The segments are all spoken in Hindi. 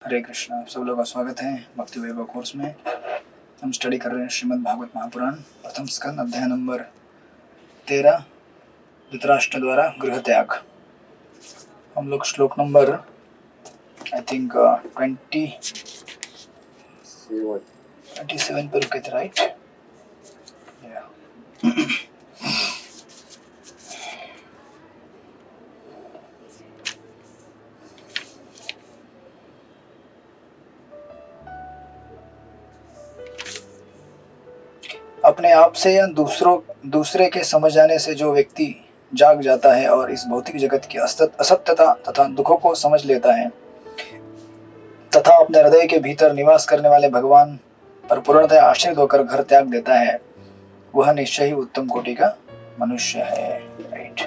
हरे कृष्णा। सब लोगों का स्वागत है भक्ति वैभव कोर्स में। हम स्टडी कर रहे हैं श्रीमद् भागवत महापुराण प्रथम स्कंद अध्याय नंबर 13 धृतराष्ट्र द्वारा गृह त्याग। हम लोग श्लोक नंबर आई थिंक 27 पर रुके थे, राइट? अपने आप से या दूसरे के समझ जाने से जो व्यक्ति जाग जाता है और इस भौतिक जगत की असत्यता तथा दुखों को समझ लेता है तथा अपने हृदय के भीतर निवास करने वाले भगवान पर पूर्णतः आश्रित होकर घर त्याग देता है, वह निश्चय ही उत्तम कोटि का मनुष्य है। राइट।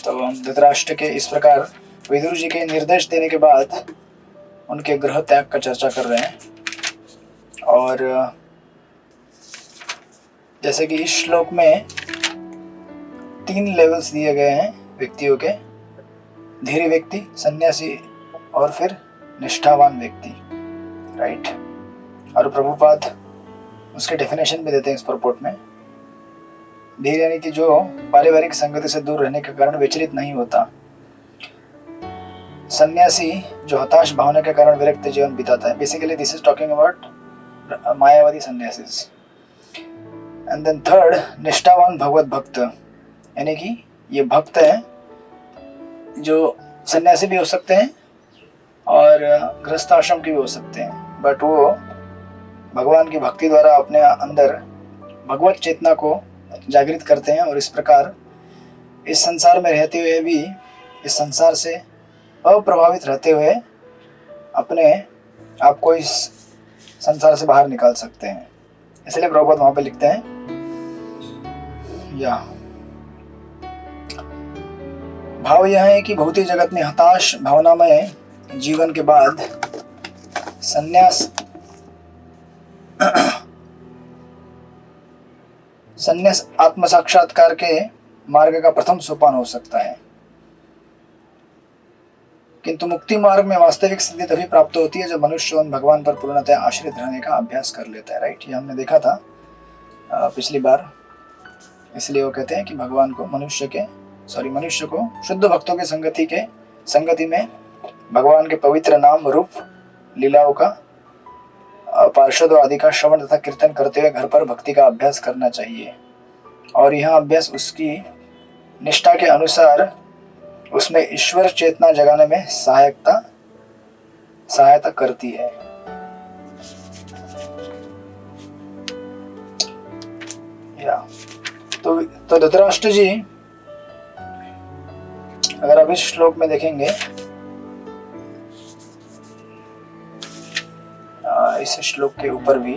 तो हम धृतराष्ट्र के इस प्रकार विदुर जी के निर्देश देने के बाद उनके गृह त्याग का चर्चा कर रहे हैं। और जैसे कि इस श्लोक में 3 लेवल्स दिए गए हैं व्यक्तियों के: धीरे व्यक्ति, सन्यासी और फिर निष्ठावान व्यक्ति। राइट। और प्रभुपाद उसके डेफिनेशन भी देते हैं इस परपोर्ट में। धीर यानी कि जो पारिवारिक संगति से दूर रहने के कारण विचलित नहीं होता। सन्यासी जो हताश भावना के कारण विरक्त जीवन बिताता है। Basically this is talking about मायावादी सन्यासीज। एंड देन थर्ड, निष्ठावान भगवत भक्त, यानी कि ये भक्त हैं जो सन्यासी भी हो सकते हैं और गृहस्थ आश्रम के भी हो सकते हैं, बट वो भगवान की भक्ति द्वारा अपने अंदर भगवत चेतना को जागृत करते हैं और इस प्रकार इस संसार में रहते हुए भी इस संसार से अप्रभावित रहते हुए अपने आप को इस संसार से बाहर निकाल सकते हैं। इसलिए प्रभुपाद वहां पे लिखते हैं भाव यह है कि भौतिक जगत में हताश भावनामय जीवन के बाद संन्यास आत्म साक्षात्कार के मार्ग का प्रथम सोपान हो सकता है, किंतु मुक्ति मार्ग में वास्तविक स्थिति तभी प्राप्त होती है जब मनुष्य उन भगवान पर पूर्णतः आश्रित रहने का अभ्यास कर लेता है। राइट। ये हमने देखा था पिछली बार। इसलिए वो कहते हैं कि भगवान को मनुष्य को शुद्ध भक्तों के संगति में भगवान के पवित्र नाम रूप लीलाओं का पार्षद आदि का श्रवण तथा कीर्तन करते हुए घर पर भक्ति का अभ्यास करना चाहिए। और यह अभ्यास उसकी निष्ठा के अनुसार उसमें ईश्वर चेतना जगाने में सहायता करती है। तो धृतराष्ट्र जी, अगर आप इस श्लोक में देखेंगे, इस श्लोक के ऊपर भी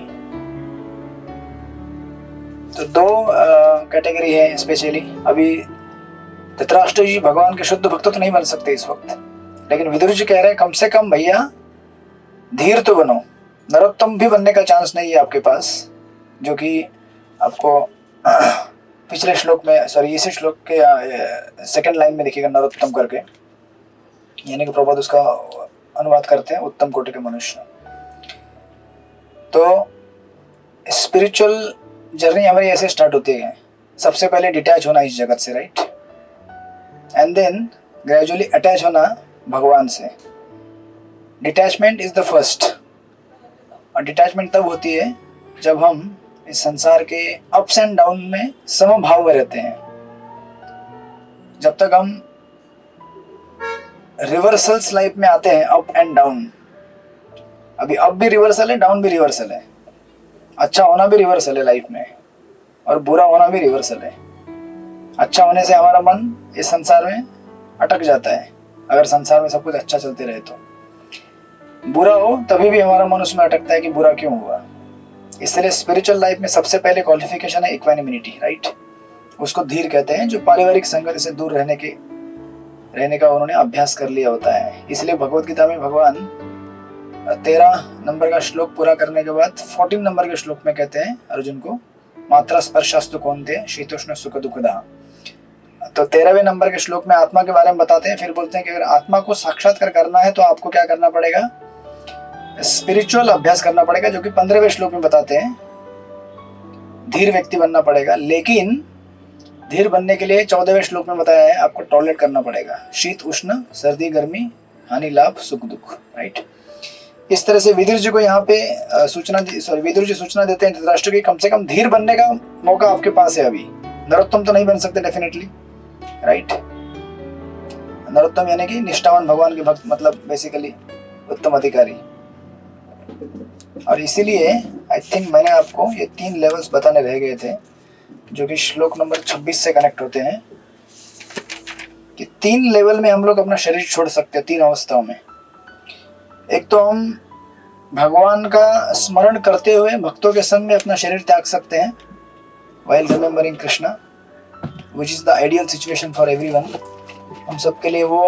तो 2 कैटेगरी है स्पेशली। अभी धृतराष्ट्र जी भगवान के शुद्ध भक्त तो नहीं बन सकते इस वक्त, लेकिन विदुर जी कह रहे हैं कम से कम भैया धीर तो बनो। नरोत्तम भी बनने का चांस नहीं है आपके पास, जो कि आपको पिछले श्लोक में इसी श्लोक के सेकंड लाइन में देखिएगा, नरोत्तम करके, यानी कि प्रभुपाद उसका अनुवाद करते हैं उत्तम कोटि के मनुष्य। तो स्पिरिचुअल जर्नी हमारी ऐसे स्टार्ट होती है, सबसे पहले डिटैच होना इस जगत से, right, and then gradually attach होना भगवान से। Detachment is the first. और डिटैचमेंट तब होती है जब हम इस संसार के अप्स एंड डाउन में समभाव में रहते हैं। जब तक हम रिवर्सल्स लाइफ में आते हैं, अप एंड डाउन, अभी अप भी रिवर्सल है, डाउन भी रिवर्सल है, अच्छा होना भी रिवर्सल है लाइफ में, और बुरा होना भी रिवर्सल है। अच्छा होने से हमारा मन इस संसार में अटक जाता है, अगर संसार में सब कुछ अच्छा चलते रहे तो। बुरा हो तभी भी हमारा मन उसमें अटकता है कि बुरा क्यों हुआ। इसलिए स्पिरिचुअल लाइफ में सबसे पहले क्वालिफिकेशन है इक्वानिमिटी, राइट। उसको धीर कहते हैं, जो पारिवारिक संगति से दूर रहने का उन्होंने अभ्यास कर लिया होता है। इसलिए भगवत गीता में भगवान 13 नंबर का श्लोक पूरा करने के बाद 14 नंबर के श्लोक में कहते हैं अर्जुन को, मात्रा स्पर्शास्तु कौन्तेय शीतोष्ण सुख दुखदा। तो 13वें नंबर के श्लोक में आत्मा के बारे में बताते हैं, फिर बोलते हैं कि अगर आत्मा को साक्षात्कार करना है तो आपको क्या करना पड़ेगा, स्पिरिचुअल अभ्यास करना पड़ेगा, जो कि 15वें श्लोक में बताते हैं। धीर व्यक्ति बनना पड़ेगा, लेकिन धीर बनने के लिए 14वें श्लोक में बताया है आपको टॉलरेट करना पड़ेगा, शीत उष्ण, सर्दी गर्मी, हानि लाभ, सुख दुख, राइट। इस तरह से विदुर जी को यहाँ पे विदुर जी सूचना देते हैं धृतराष्ट्र की, कम से कम धीर बनने का मौका आपके पास है अभी। नरोत्तम तो नहीं बन सकते डेफिनेटली, राइट। नरोत्तम यानी कि निष्ठावान भगवान के भक्त, मतलब बेसिकली उत्तम अधिकारी। और इसीलिए आई थिंक मैंने आपको ये 3 लेवल्स बताने रह गए थे, जो कि श्लोक नंबर 26 से कनेक्ट होते हैं, कि 3 लेवल में हम लोग अपना शरीर छोड़ सकते हैं, 3 अवस्थाओं में। एक तो हम भगवान का स्मरण करते हुए भक्तों के संग में अपना शरीर त्याग सकते हैं, while remembering Krishna, which is the ideal situation for everyone। हम सबके लिए वो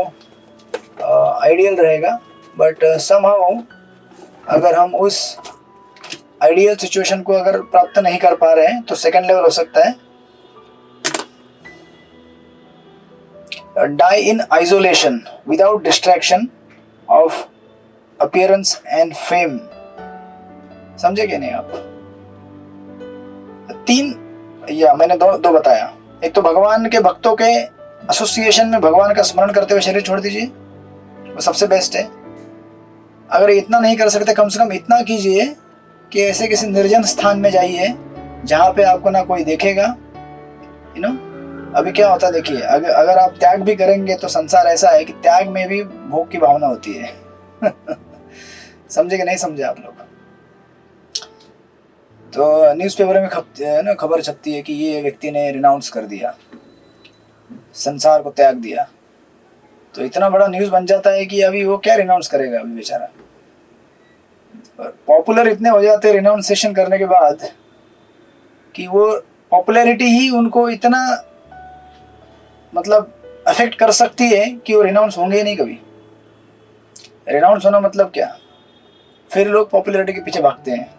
आइडियल रहेगा, बट somehow अगर हम उस आइडियल सिचुएशन को अगर प्राप्त नहीं कर पा रहे हैं तो सेकंड लेवल हो सकता है die in isolation without distraction of appearance and fame। समझे क्या नहीं आप? 3 या मैंने दो बताया। एक तो भगवान के भक्तों के एसोसिएशन में भगवान का स्मरण करते हुए शरीर छोड़ दीजिए, वो सबसे बेस्ट है। अगर इतना नहीं कर सकते, कम से कम इतना कीजिए कि ऐसे किसी निर्जन स्थान में जाइए जहाँ पे आपको ना कोई देखेगा, यू नो। अभी क्या होता है देखिए, अगर आप त्याग भी करेंगे तो संसार ऐसा है कि त्याग में भी भोग की भावना होती है। समझे कि नहीं समझे आप लोग? तो न्यूज़पेपर में खबर छपती है कि ये व्यक्ति ने रिनाउंस कर दिया, संसार को त्याग दिया, तो इतना बड़ा न्यूज़ बन जाता है कि अभी वो क्या रिनाउंस करेगा अभी बेचारा। पॉपुलर इतने हो जाते हैं रिनाउंसिएशन करने के बाद कि वो पॉपुलैरिटी ही उनको इतना मतलब अफेक्ट कर सकती है कि वो रिनाउंस होंगे ही नहीं कभी। रिनाउंस होना मतलब क्या? फिर लोग पॉपुलैरिटी के पीछे भागते हैं,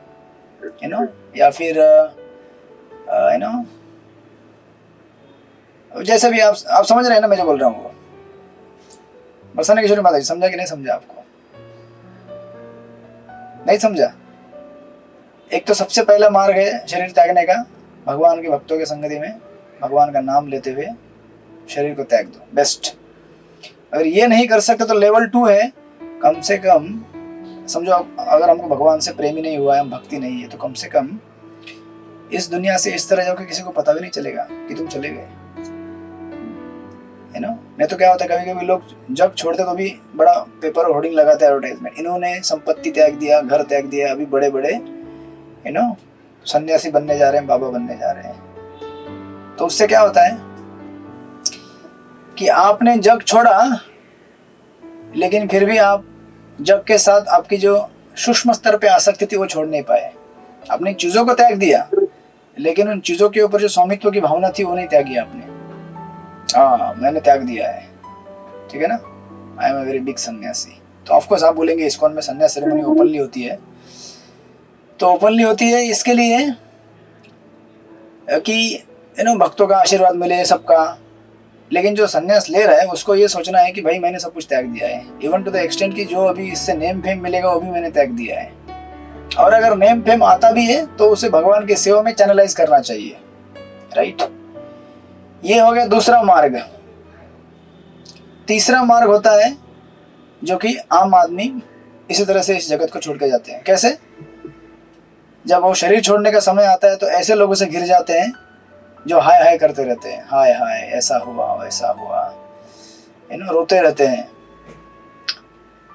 यू नो, या फिर यू नो, जैसे भी आप समझ रहे हैं ना मैं जो बोल रहा हूँ। वो बरसाने किशोरी माता जी, समझा कि नहीं समझा? आपको नहीं समझा? एक तो सबसे पहला मार्ग है शरीर त्यागने का, भगवान के भक्तों के संगति में भगवान का नाम लेते हुए शरीर को त्याग दो, बेस्ट। अगर ये नहीं कर सकते तो लेवल 2 है, कम से कम समझो अगर हमको भगवान से प्रेम ही नहीं हुआ है, हम भक्ति नहीं है, तो कम से कम इस दुनिया से इस तरह जाओ कि किसी को पता भी नहीं चलेगा कि तुम चले गए, है ना। नहीं तो क्या होता है, कभी कभी लोग जब छोड़ते तो भी बड़ा पेपर होर्डिंग लगाते हैं एडवर्टाइजमेंट, इन्होंने संपत्ति त्याग दिया, घर त्याग दिया, अभी बड़े बड़े यू नो सन्यासी बनने जा रहे हैं, बाबा बनने जा रहे हैं। तो उससे क्या होता है कि आपने जग छोड़ा, लेकिन फिर भी आप जग के साथ आपकी जो सूक्ष्म स्तर पे आसक्ति थी वो छोड़ नहीं पाए। आपने चीजों को त्याग दिया, लेकिन उन चीजों के ऊपर जो स्वामित्व की भावना थी वो नहीं त्यागी आपने। हाँ, मैंने त्याग दिया है, ठीक है ना, I am a very big सन्यासी। तो ऑफकोर्स आप बोलेंगे इस्कॉन में सन्यास सेरेमनी ओपनली होती है, तो ओपनली होती है इसके लिए कि यू नो भक्तों का आशीर्वाद मिले सबका, लेकिन जो सन्यास ले रहा है उसको ये सोचना है कि भाई मैंने सब कुछ त्याग दिया है, इवन टू द एक्सटेंट कि जो अभी इससे नेम फेम मिलेगा वो भी मैंने त्याग दिया है। और अगर नेम फेम आता भी है तो उसे भगवान की सेवा में चैनलाइज करना चाहिए, राइट। ये हो गया दूसरा मार्ग। तीसरा मार्ग होता है जो कि आम आदमी इसी तरह से इस जगत को छोड़ के जाते हैं। कैसे? जब वो शरीर छोड़ने का समय आता है तो ऐसे लोगों से घिर जाते हैं जो हाय हाय करते रहते हैं, हाय हाय ऐसा हुआ वैसा हुआ, यू नो, रोते रहते हैं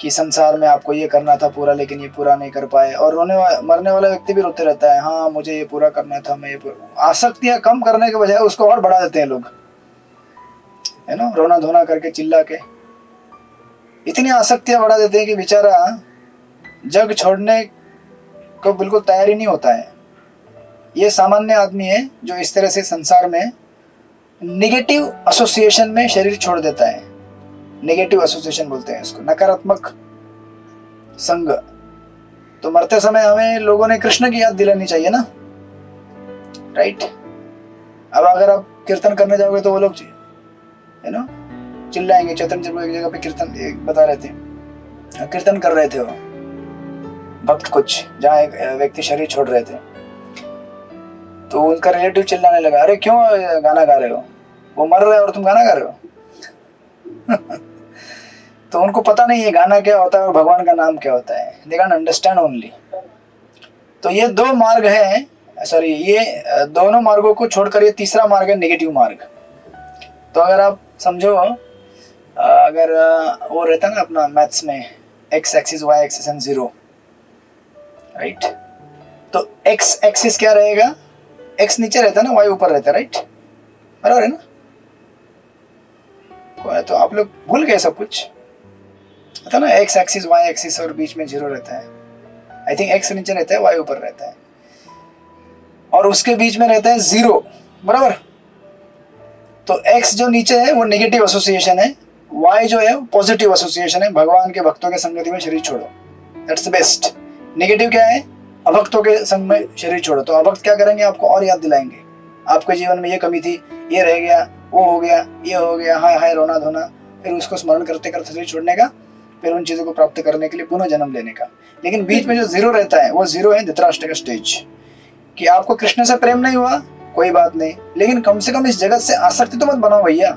कि संसार में आपको ये करना था पूरा, लेकिन ये पूरा नहीं कर पाए। और मरने वाला व्यक्ति भी रोते रहता है, हाँ मुझे ये पूरा करना था, मैं ये आसक्तियां कम करने के बजाय उसको और बढ़ा देते हैं लोग, है ना, रोना धोना करके चिल्ला के इतनी आसक्तियां बढ़ा देते हैं कि बेचारा जग छोड़ने को बिल्कुल तैयार ही नहीं होता है। ये सामान्य आदमी है जो इस तरह से संसार में नेगेटिव एसोसिएशन में शरीर छोड़ देता है। नेगेटिव एसोसिएशन बोलते हैं इसको, नकारात्मक संग। तो मरते समय हमें लोगों ने कृष्ण की याद दिलानी चाहिए ना, राइट। अब अगर आप कीर्तन करने जाओगे तो वो लोग यू नो, चिल्लाएंगे। चैतन्य प्रभु एक जगह पे कीर्तन बता रहे थे, कीर्तन कर रहे थे वो भक्त कुछ, जहाँ एक व्यक्ति शरीर छोड़ रहे थे, तो उनका रिलेटिव चिल्लाने लगा, अरे क्यों गाना गा रहे हो, वो मर रहे हो और तुम गाना गा रहे हो। तो उनको पता नहीं है गाना क्या होता है और भगवान का नाम क्या होता है, दे कैन अंडरस्टैंड ओनली। तो ये दो मार्ग है, सॉरी ये दोनों मार्गों को छोड़कर ये तीसरा मार्ग है नेगेटिव मार्ग। तो अगर आप समझो, अगर वो रहता ना अपना मैथ्स में X axis Y axis and zero, right, तो एक्स एक्सिस क्या रहेगा, एक्स नीचे रहता है ना, वाई ऊपर रहता है, राइट, बराबर है ना। तो आप लोग भूल गए सब कुछ, था ना, एक्स एक्सिस वाई एक्सिस और बीच में जीरो रहता है। आई थिंक एक्स नीचे रहता है, वाई ऊपर रहता है, और उसके बीच में रहता है जीरो, बराबर। तो एक्स जो नीचे है वो नेगेटिव एसोसिएशन है, वाई जो है पॉजिटिव एसोसिएशन है, भगवान के भक्तों के संगति में शरीर छोड़ो, दैट्स द बेस्ट। नेगेटिव क्या है, अभक्तों के संग में शरीर छोड़ो। तो अभक्त क्या करेंगे, आपको और याद दिलाएंगे, आपके जीवन में ये कमी थी, ये रह गया, वो हो गया, ये हो गया, हाय हाय रोना धोना, फिर उसको स्मरण करते करते शरीर छोड़ने का, फिर उन चीजों को प्राप्त करने के लिए पुनः जन्म लेने का। लेकिन बीच में जो जीरो रहता है, वो जीरो है धृतराष्ट्र का स्टेज, कि आपको कृष्ण से प्रेम नहीं हुआ, कोई बात नहीं, लेकिन कम से कम इस जगत से आसक्ति तो मत बनाओ भैया।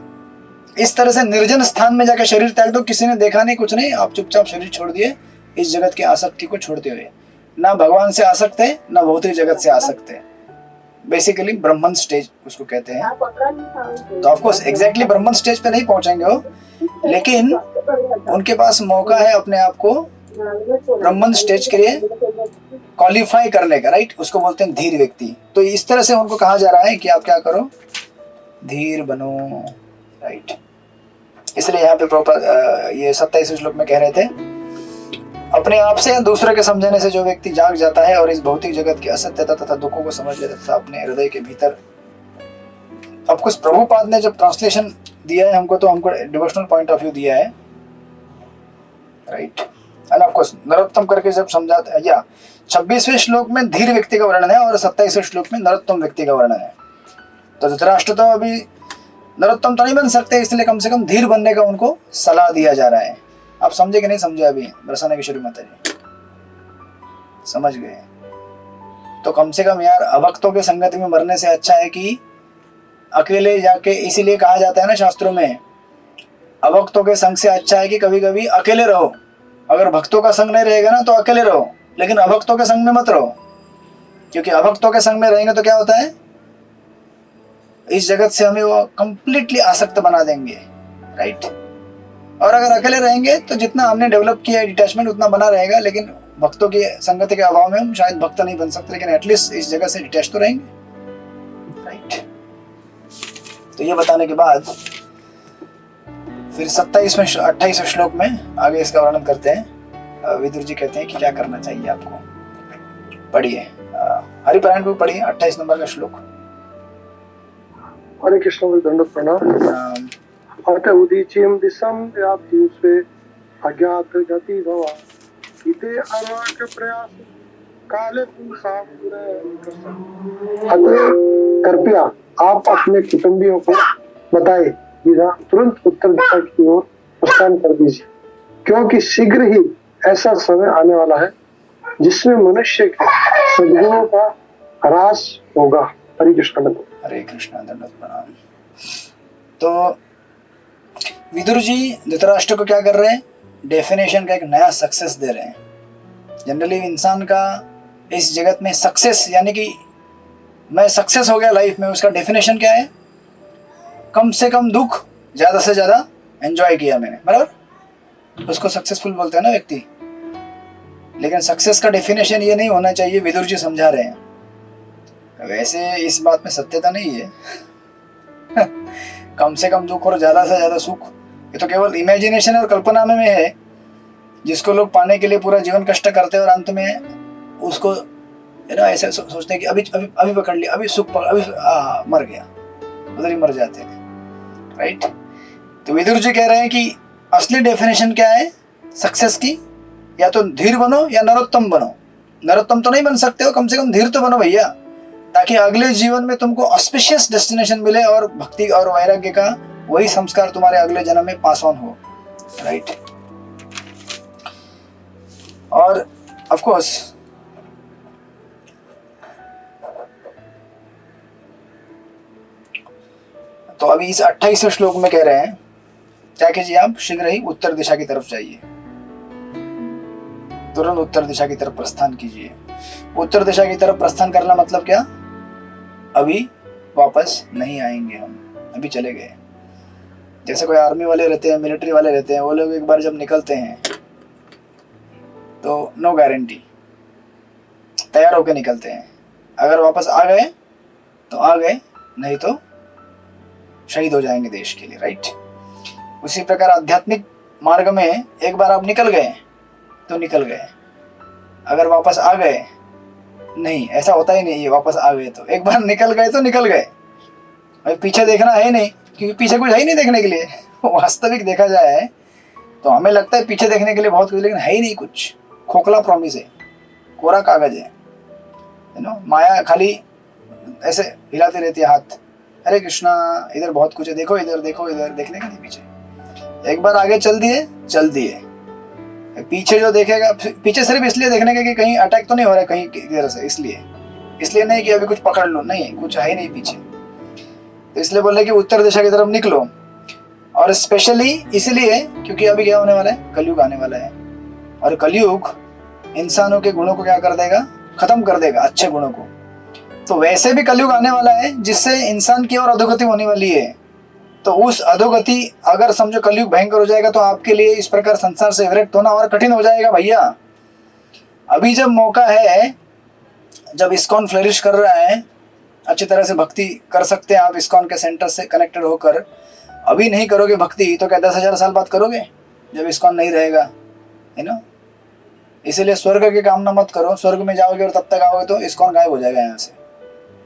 इस तरह से निर्जन स्थान में जाकर शरीर त्याग दो, किसी ने देखा नहीं, कुछ नहीं, आप चुपचाप शरीर छोड़ दिए, इस जगत की आसक्ति को छोड़ते हुए। ना भगवान से आसक्त है, ना भौतिक जगत से आसक्त है, बेसिकली ब्रह्मन स्टेज उसको कहते हैं। तो ऑफकोर्स एग्जैक्टली ब्रह्मन स्टेज पे नहीं पहुंचेंगे वो, लेकिन उनके पास मौका है अपने आप को ब्रह्मन स्टेज के लिए क्वालिफाई करने का, राइट, उसको बोलते हैं धीर व्यक्ति। तो इस तरह से उनको कहा जा रहा है कि आप क्या करो, धीर बनो, राइट। इसलिए यहाँ पे प्रॉपर ये 27 श्लोक में कह रहे थे, अपने आप से या दूसरे के समझने से जो व्यक्ति जाग जाता है और इस भौतिक जगत की असत्यता तथा दुखों को समझ लेता तथा अपने हृदय के भीतर, अब कुछ प्रभुपाद ने जब ट्रांसलेशन दिया है हमको, तो हमको डिवोशनल पॉइंट ऑफ व्यू दिया है, right, end of course Narottam करके जब समझाते, या 26वें श्लोक में धीर व्यक्ति का वर्णन है और 27वें श्लोक में नरोत्तम व्यक्ति का वर्णन है। तो धृतराष्ट्र तो अभी नरोत्तम तो नहीं बन सकते, इसलिए कम से कम धीर बनने का उनको सलाह दिया जा रहा है। आप समझे कि नहीं समझे, अभी बरसाने की शुरू माता जी समझ गए? तो कम से कम यार अभक्तों के संगति में मरने से अच्छा है कि अकेले जाके, इसीलिए कहा जाता है ना शास्त्रों में, अभक्तों के संग से अच्छा है कि कभी कभी अकेले रहो। अगर भक्तों का संग नहीं रहेगा ना तो अकेले रहो, लेकिन अभक्तों के संग में मत रहो, क्योंकि अभक्तों के संग में रहेंगे तो क्या होता है, इस जगत से हमें वो कंप्लीटली आसक्त बना देंगे, राइट। और अगर अकेले रहेंगे तो जितना हमने डेवलप किया है डिटैचमेंट उतना बना रहेगा, लेकिन भक्तों की संगति के अभाव में हम शायद भक्त नहीं बन सकते, लेकिन एटलीस्ट इस जगह से डिटैच तो रहेंगे, राइट। तो ये बताने के बाद फिर 27वें 28वें श्लोक में आगे इसका वर्णन करते हैं। विदुर जी कहते हैं कि क्या करना चाहिए आपको, पढ़िए, हरिपारायण भी पढ़िए 28 नंबर का श्लोक। हरे कृष्ण, दंडवत प्रणाम। अत उदीचीं दिशं व्याप्ति स्वे अज्ञात गति भवा इते अनाक प्रयास काले कृपया आप अपने कुटुंबियों को बताए बिना तुरंत उत्तर दिशा की ओर प्रस्थान कर दीजिए, क्योंकि शीघ्र ही ऐसा समय आने वाला है जिसमें मनुष्य के सद्गुणों का ह्रास होगा। हरे कृष्ण। हरे कृष्ण, दंडवत प्रणाम। तो विदुर जी धृतराष्ट्र को क्या कर रहे हैं, डेफिनेशन का एक नया सक्सेस दे रहे हैं। जनरली इंसान का इस जगत में सक्सेस, यानी कि मैं सक्सेस हो गया लाइफ में, उसका डेफिनेशन क्या है, कम से कम दुख ज्यादा से ज्यादा एंजॉय किया मैंने, बराबर, उसको सक्सेसफुल बोलते हैं ना व्यक्ति। लेकिन सक्सेस का डेफिनेशन ये नहीं होना चाहिए, विदुर जी समझा रहे हैं। वैसे इस बात में सत्यता नहीं है। कम से कम दुख और ज्यादा से ज्यादा सुख, ये तो केवल इमेजिनेशन और कल्पना में है, जिसको लोग पाने के लिए पूरा जीवन कष्ट करते हैं और अंत में उसको ऐसे सोचते हैं कि अभी अभी अभी पकड़ लिया, अभी सुख अभी मर गया, उधर ही मर जाते हैं, राइट। तो विदुर जी कह रहे हैं कि असली डेफिनेशन क्या है सक्सेस की, या तो धीर बनो या नरोत्तम बनो। नरोत्तम तो नहीं बन सकते हो, कम से कम धीर तो बनो भैया, ताकि अगले जीवन में तुमको ऑस्पिशियस डेस्टिनेशन मिले और भक्ति और वैराग्य का वही संस्कार तुम्हारे अगले जन्म में पास ऑन हो, राइट। और ऑफ कोर्स तो अभी इस 28वें श्लोक में कह रहे हैं क्या कीजिए आप, शीघ्र ही उत्तर दिशा की तरफ जाइए, तुरंत उत्तर दिशा की तरफ प्रस्थान कीजिए। उत्तर दिशा की तरफ प्रस्थान करना मतलब क्या, अभी वापस नहीं आएंगे हम, अभी चले गए। जैसे कोई आर्मी वाले रहते हैं, मिलिट्री वाले रहते हैं, वो लोग एक बार जब निकलते हैं तो नो गारंटी, तैयार होकर निकलते हैं। अगर वापस आ गए तो आ गए, नहीं तो शहीद हो जाएंगे देश के लिए, राइट। उसी प्रकार आध्यात्मिक मार्ग में एक बार आप निकल गए तो निकल गए, अगर वापस आ गए नहीं, ऐसा होता ही नहीं है वापस आ गए तो, एक बार निकल गए तो निकल गए। भाई पीछे देखना है नहीं, क्योंकि पीछे कुछ है ही नहीं देखने के लिए। वास्तविक देखा जाए तो हमें लगता है पीछे देखने के लिए बहुत कुछ, लेकिन है ही नहीं कुछ, खोखला प्रॉमिस है, कोरा कागज है, माया खाली ऐसे हिलाती रहती है हाथ, हरे कृष्णा इधर बहुत कुछ है, देखो इधर देखो इधर, देखने का नहीं पीछे। एक बार आगे चल दिए, पीछे जो देखेगा, पीछे सिर्फ इसलिए देखने का कि कहीं अटैक तो नहीं हो रहा है कहीं इधर से, इसलिए नहीं कि अभी कुछ पकड़ लो, नहीं, कुछ है ही नहीं पीछे। तो इसलिए बोले कि उत्तर दिशा की तरफ निकलो, और स्पेशली इसलिए क्योंकि अभी क्या होने वाला है, कलयुग आने वाला है, और कलयुग इंसानों के गुणों को क्या कर देगा, खत्म कर देगा, अच्छे गुणों को। तो वैसे भी कलयुग आने वाला है जिससे इंसान की और अधोगति होने वाली है। तो उस अधोगति, अगर समझो कलयुग भयंकर हो जाएगा तो आपके लिए इस प्रकार संसार से विरक्त होना और कठिन हो जाएगा भैया। अभी जब मौका है, जब इस्कॉन फ्लरिश कर रहा है, अच्छी तरह से भक्ति कर सकते हैं आप इस्कॉन के सेंटर से कनेक्टेड होकर। अभी नहीं करोगे भक्ति तो क्या 10,000 साल बाद करोगे, जब इस्कॉन नहीं रहेगा, है ना। इसीलिए स्वर्ग की कामना मत करो, स्वर्ग में जाओगे और तब तक आओगे तो इस्कॉन गायब हो जाएगा यहाँ से।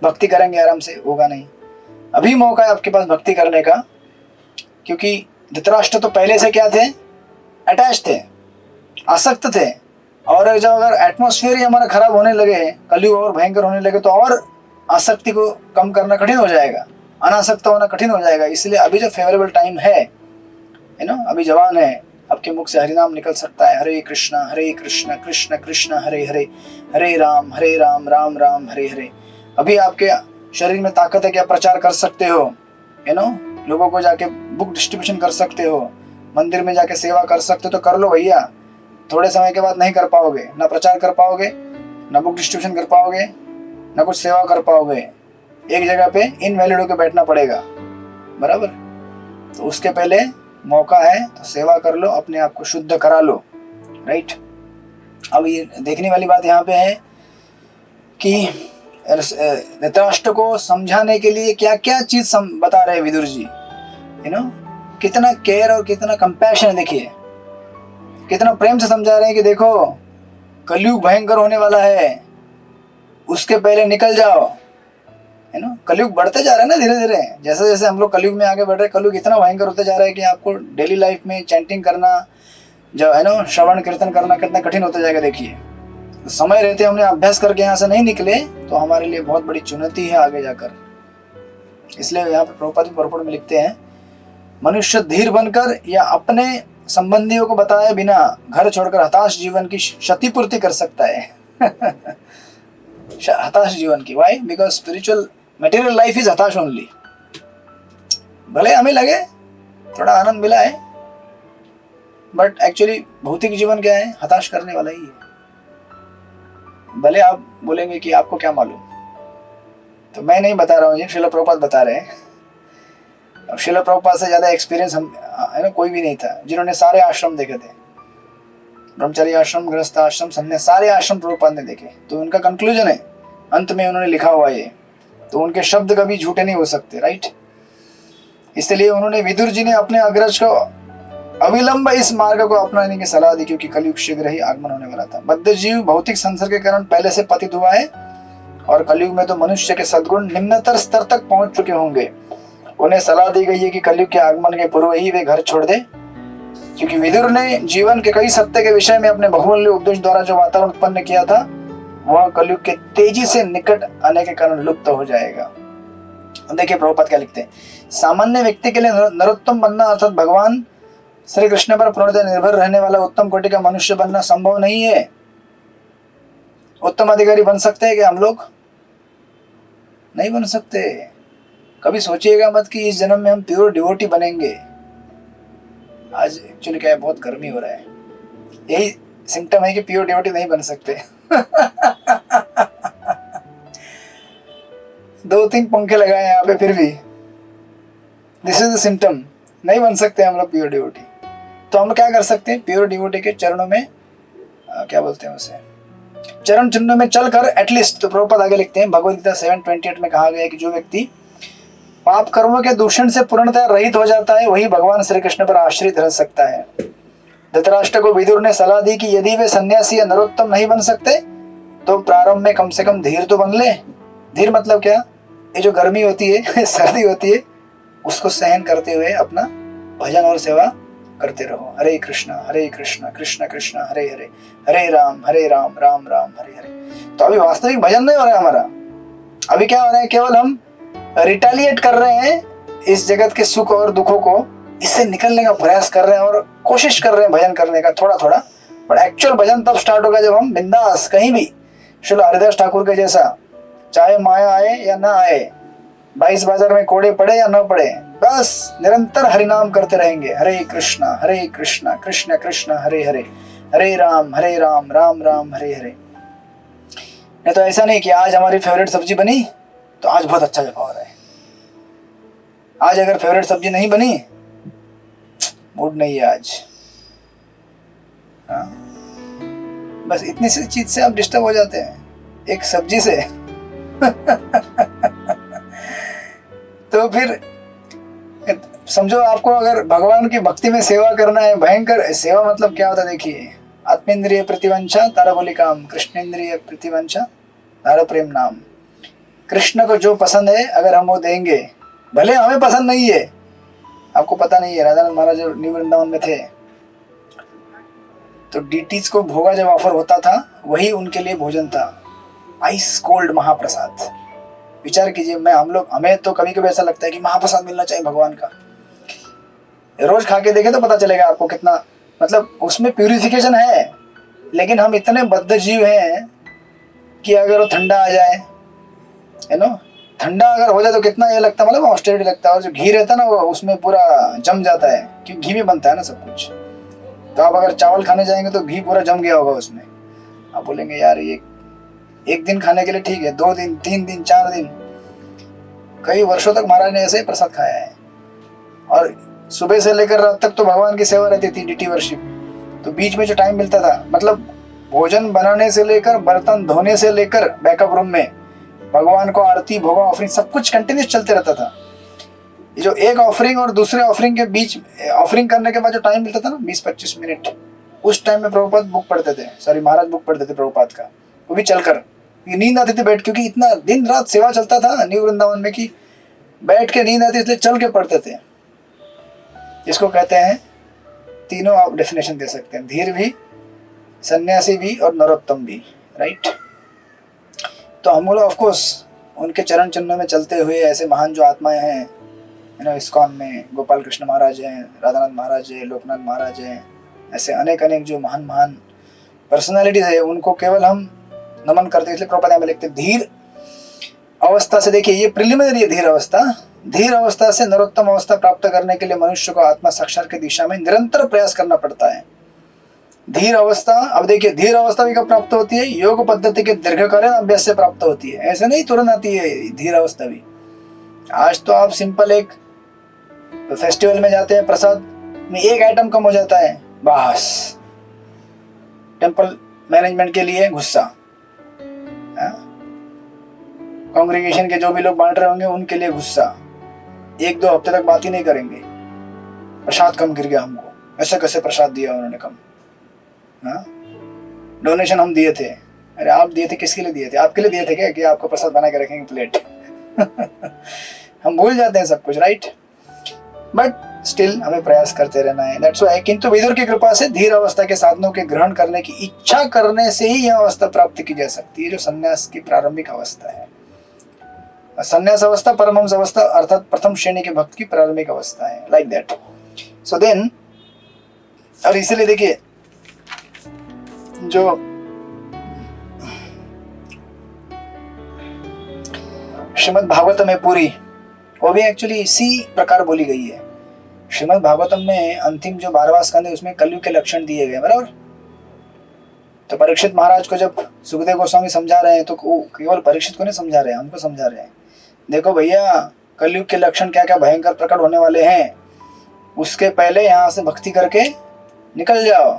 भक्ति करेंगे आराम से, होगा नहीं। अभी मौका है आपके पास भक्ति करने का, क्योंकि धृतराष्ट्र तो पहले से क्या थे, अटैच थे, आसक्त थे। और जब अगर एटमॉस्फेयर ही हमारा खराब होने लगे, कलयुग और भयंकर होने लगे, तो और आसक्ति को कम करना कठिन हो जाएगा, अनासक्त होना कठिन हो जाएगा। इसलिए अभी जो फेवरेबल टाइम है ना, अभी जवान है, आपके मुख से हरिनाम निकल सकता है, हरे कृष्णा कृष्ण कृष्ण हरे हरे, हरे राम राम राम हरे हरे। अभी आपके शरीर में ताकत है कि आप प्रचार कर सकते हो, लोगों को जाके बुक डिस्ट्रीब्यूशन कर सकते हो, मंदिर में जाके सेवा कर सकते हो, तो कर लो भैया। थोड़े समय के बाद नहीं कर पाओगे, ना प्रचार कर पाओगे, ना बुक डिस्ट्रीब्यूशन कर पाओगे, ना कुछ सेवा कर पाओगे, एक जगह पे इनवैलिड होकर बैठना पड़ेगा, बराबर। तो उसके पहले मौका है तो सेवा कर लो, अपने आप को शुद्ध करा लो, राइट। अब ये देखने वाली बात यहाँ पे है कि धृतराष्ट्र को समझाने के लिए क्या क्या चीज बता रहे हैं विदुर जी, कितना केयर और कितना कंपैशन है। देखिए कितना प्रेम से समझा रहे हैं कि देखो कलयुग भयंकर होने वाला है, उसके पहले निकल जाओ, कलयुग बढ़ते जा रहा है ना धीरे धीरे। जैसे जैसे हम लोग कलयुग में आगे बढ़ रहे, कलयुग इतना भयंकर होते जा रहा है कि आपको डेली लाइफ में चैंटिंग करना, जो श्रवण कीर्तन करना कितना कठिन होता जाएगा। देखिए तो समय रहते हमने अभ्यास करके यहाँ से नहीं निकले तो हमारे लिए बहुत बड़ी चुनौती है आगे जाकर। इसलिए यहाँ पे प्रभुपाद पॉपुलर में लिखते हैं, मनुष्य धीर बनकर या अपने संबंधियों को बताए बिना घर छोड़कर हताश जीवन की क्षतिपूर्ति कर सकता है। हताश जीवन की, why? Because spiritual material life is हताश ओनली। भले हमें लगे थोड़ा आनंद मिला है, बट एक्चुअली भौतिक जीवन क्या है, हताश करने वाला ही है। भले आप बोलेंगे कि आपको क्या मालूम, तो मैं नहीं बता रहा हूँ, ये श्रील प्रभुपाद बता रहे हैं। अब श्रील प्रभुपाद से ज्यादा एक्सपीरियंस हम कोई भी नहीं था, जिन्होंने सारे आश्रम देखे थे, ब्रह्मचारी आश्रम, गृहस्थ आश्रम, संन्यास, सारे आश्रम प्रभुपाद ने देखे। तो उनका कंक्लूजन है, अंत में उन्होंने लिखा हुआ ये, तो उनके शब्द कभी झूठे नहीं हो सकते, राइट। इसलिए उन्होंने, विदुर जी ने अपने अग्रज को अविलंब इस मार्ग को अपनाने की सलाह दी, क्योंकि कलयुग शीघ्र ही आगमन होने वाला था। बद्ध जीव भौतिक संसर्ग के कारण पहले से पतित हुआ है, और कलयुग में तो मनुष्य के सद्गुण निम्नतर स्तर तक पहुंच चुके होंगे। उन्हें सलाह दी गई है कि कलयुग के आगमन के पूर्व ही वे घर छोड़ दे, क्योंकि विदुर ने जीवन के कई सत्य के विषय में अपने बहुमूल्य उपदेश द्वारा जो वातावरण उत्पन्न किया था, वह कलयुग के तेजी से निकट आने के कारण लुप्त हो जाएगा। देखिए प्रभुपाद क्या लिखते हैं, सामान्य व्यक्ति के लिए नरोत्तम बनना अर्थात भगवान श्री कृष्ण पर पूर्णतः निर्भर रहने वाला उत्तम कोटि का मनुष्य बनना संभव नहीं है। उत्तम अधिकारी बन सकते हैं क्या हम लोग? नहीं बन सकते। कभी सोचिएगा मत कि इस जन्म में हम प्योर डिवोटी बनेंगे। आज एक्चुअली क्या है, बहुत गर्मी हो रहा है, यही सिम्टम है कि प्योर डिवोटी नहीं बन सकते। 2-3 पंखे लगाए यहाँ पे फिर भी, दिस इज द सिम्टम, नहीं बन सकते हम लोग प्योर डिवोटी। तो हम क्या कर सकते हैं, प्योर डिवोटी के चरणों में क्या बोलते हैं उसे, चरण चिन्हों में चलकर एटलीस्ट। तो प्रभुपाद आगे लिखते हैं, भगवद गीता 7:28 में कहा गया है कि जो व्यक्ति पाप कर्मों के दूषण से पूर्णतः रहित हो जाता है वही भगवान श्री कृष्ण पर आश्रित रह सकता है। धृतराष्ट्र को विदुर ने सलाह दी कि यदि वे सन्यासी या नरोत्तम नहीं बन सकते तो प्रारंभ में कम से कम धीर तो बन ले। धीर मतलब क्या, ये जो गर्मी होती है सर्दी होती है, उसको सहन करते हुए अपना भजन और सेवा करते रहो। हरे कृष्णा कृष्ण कृष्ण हरे हरे, हरे राम राम राम हरे हरे। तो अभी वास्तविक भजन नहीं हो रहा है हमारा, अभी क्या हो रहा है, केवल हम रिटेलिएट कर रहे हैं इस जगत के सुख और दुखों को, इससे निकलने का प्रयास कर रहे हैं और कोशिश कर रहे हैं भजन करने का थोड़ा थोड़ा। पर एक्चुअल भजन तब स्टार्ट होगा जब हम बिंदास कहीं भी श्रील हरिदास ठाकुर के जैसा, चाहे माया आए या ना आए, 22 बाजार में कोड़े पड़े या ना पड़े, बस निरंतर हरिनाम करते रहेंगे। हरे कृष्णा कृष्ण कृष्ण हरे हरे, हरे राम राम राम हरे हरे। नहीं तो ऐसा नहीं कि आज हमारी फेवरेट सब्जी बनी तो आज बहुत अच्छा जपा हो रहा है, आज अगर फेवरेट सब्जी नहीं बनी, मूड नहीं है आज। हाँ, बस इतनी सी चीज से आप डिस्टर्ब हो जाते हैं, एक सब्जी से। तो फिर समझो, आपको अगर भगवान की भक्ति में सेवा करना है, भयंकर सेवा मतलब क्या होता है देखिए, आत्मेंद्रिय प्रतिवंशा तारा बोली काम, कृष्णेंद्रिय प्रतिवंशा तारा प्रेम नाम। कृष्ण को जो पसंद है अगर हम वो देंगे, भले हमें पसंद नहीं है। आपको पता नहीं है, राधानंद महाराज न्यू वृंदावन में थे तो डीटीज को भोगा जब ऑफर होता था वही उनके लिए भोजन था, आइस कोल्ड महाप्रसाद। विचार कीजिए, हमें तो कभी कभी ऐसा लगता है कि महाप्रसाद मिलना चाहिए भगवान का। रोज खा के देखे तो पता चलेगा आपको कितना, मतलब उसमें प्यूरिफिकेशन है, लेकिन हम इतने बद्ध जीव हैं कि अगर वो ठंडा आ जाए, है ना, ठंडा अगर हो जाए तो कितना ये लगता है, मतलब ऑस्टेरिटी लगता है। और जो घी रहता है ना वो उसमें पूरा जम जाता है, क्योंकि घी में बनता है ना सब कुछ। तो आप अगर चावल खाने जाएंगे तो घी पूरा जम गया होगा उसमें, आप बोलेंगे यार ये एक दिन खाने के लिए ठीक है, 2 दिन 3 दिन 4 दिन, कई वर्षों तक महाराज ने ऐसे ही प्रसाद खाया है। और सुबह से लेकर रात तक तो भगवान की सेवा रहती थी, डीटी वर्शिप। तो बीच में जो टाइम मिलता था, मतलब भोजन बनाने से लेकर बर्तन धोने से लेकर बैकअप रूम में भगवान को आरती भोगा ऑफरिंग सब कुछ कंटिन्यूस चलते रहता था। जो एक ऑफरिंग और दूसरे ऑफरिंग के बीच, ऑफरिंग करने के बाद जो टाइम मिलता था ना 20-25 मिनट, उस टाइम में प्रभुपाद बुक पढ़ते थे, सॉरी महाराज बुक पढ़ते थे प्रभुपाद का, वो भी चलकर। नींद आती थी बैठ, क्योंकि इतना दिन रात सेवा चलता था न्यू वृंदावन में कि बैठ के नींद आती, इसलिए चल के पढ़ते थे। इसको कहते हैं, तीनों आप डेफिनेशन दे सकते हैं, धीर भी, सन्यासी भी और नरोत्तम भी, राइट। तो हम लोग ऑफकोर्स उनके चरण चिन्हों में चलते हुए ऐसे महान जो आत्माएं हैं, इस्कॉन में गोपाल कृष्ण महाराज हैं, राधानंद महाराज है, लोकनाथ महाराज हैं, ऐसे अनेक अनेक जो महान महान पर्सनालिटीज है, उनको केवल हम नमन करते हैं। इसलिए प्रभुपाद में लिखते धीर अवस्था से, देखिए ये प्रिलिमिनरी है धीर अवस्था से नरोत्तम अवस्था प्राप्त करने के लिए मनुष्य को आत्मा साक्षात की दिशा में निरंतर प्रयास करना पड़ता है। धीर अवस्था, अब देखिए धीर अवस्था भी कब प्राप्त होती है, योग पद्धति के दीर्घकालीन अभ्यास से प्राप्त होती है, ऐसे नहीं तुरंत आती है धीर अवस्था भी। आज तो आप सिंपल एक फेस्टिवल में जाते हैं, प्रसाद में एक आइटम कम हो जाता है, बस टेम्पल मैनेजमेंट के लिए गुस्सा, कांग्रेगेशन के जो भी लोग बांट रहे होंगे उनके लिए गुस्सा, 1-2 हफ्ते तक बात ही नहीं करेंगे, प्रसाद कम गिर गया हमको, ऐसे कैसे प्रसाद दिया उन्होंने कम, डोनेशन हम दिए थे, अरे आप दिए थे किसके लिए दिए थे, आपके लिए दिए थे क्या कि आपको प्रसाद बना के रखेंगे प्लेट। हम भूल जाते हैं सब कुछ, राइट। बट स्टिल हमें प्रयास करते रहना है, दैट्स व्हाई। किंतु विदुर की कृपा से धीर अवस्था के साधनों के ग्रहण करने की इच्छा करने से ही यह अवस्था प्राप्त की जा सकती है, जो संन्यास की प्रारंभिक अवस्था है। संन्यास अवस्था परमहंस अवस्था अर्थात प्रथम श्रेणी के भक्त की प्रारंभिक अवस्था है, लाइक दैट। सो देन, और इसीलिए देखिए जो श्रीमद् भागवतम है पूरी, वो भी एक्चुअली इसी प्रकार बोली गई है। श्रीमद् भागवतम में अंतिम जो 12वां स्कंद है उसमें कलयुग के लक्षण दिए गए, बराबर। तो परीक्षित महाराज को जब सुखदेव गोस्वामी समझा रहे हैं तो केवल परीक्षित को नहीं समझा रहे हैं, हमको समझा रहे हैं। देखो भैया, कलयुग के लक्षण क्या क्या भयंकर प्रकट होने वाले हैं, उसके पहले यहाँ से भक्ति करके निकल जाओ,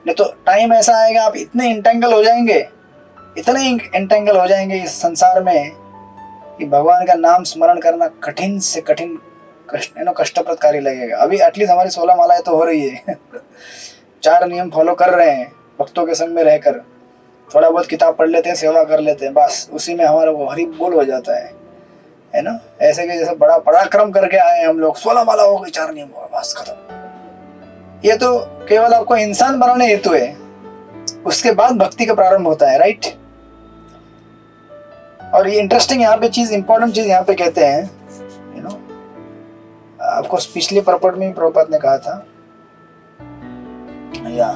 नहीं तो टाइम ऐसा आएगा आप इतने इंटेंगल हो जाएंगे, इतने इंटेंगल हो जाएंगे इस संसार में कि भगवान का नाम स्मरण करना कठिन से कठिन कष्टप्रदकारी लगेगा। अभी एटलीस्ट हमारी 16 मालाएं तो हो रही है 4 नियम फॉलो कर रहे हैं, भक्तों के संग में रहकर थोड़ा बहुत किताब पढ़ लेते हैं, सेवा कर लेते हैं, बस उसी में हमारा वो हरि बोल हो जाता है ना। ऐसे कि जैसे बड़ा पराक्रम करके आए हम लोग, 16 माला हो गई, 4 नियम हो गए, बस खत्म। ये तो केवल आपको इंसान बनाने हेतु है, उसके बाद भक्ति का प्रारंभ होता है, राइट। और ये इंटरेस्टिंग यहाँ पे चीज, इंपॉर्टेंट चीज यहाँ पे कहते हैं, यू नो, आपको पिछले परपट में प्रभुपाद ने कहा था, या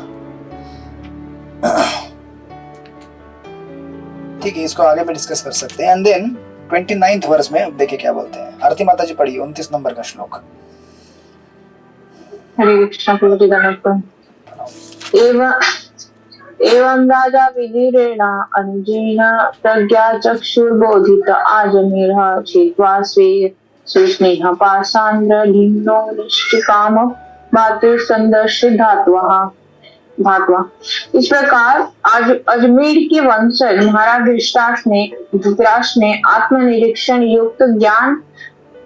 ठीक है, इसको आगे में डिस्कस कर सकते हैं। एंड देन 29th वर्स में अब देखिए क्या बोलते हैं। आरती माता जी पढ़िए 29 नंबर का श्लोक। हरे कृष्ण प्रभु जी एवं राजा विधिरेण अनुजेन प्रज्ञा चक्षुर्बोधित आजमीरः छित्त्वा स्वे सुस्नेह पाषाण्ड लीनो निष्काम मातृसंदर्श धात्वा। इस प्रकार आज अजमेर के वंशज महाराज धृतराष्ट्र ने आत्मनिरीक्षण युक्त ज्ञान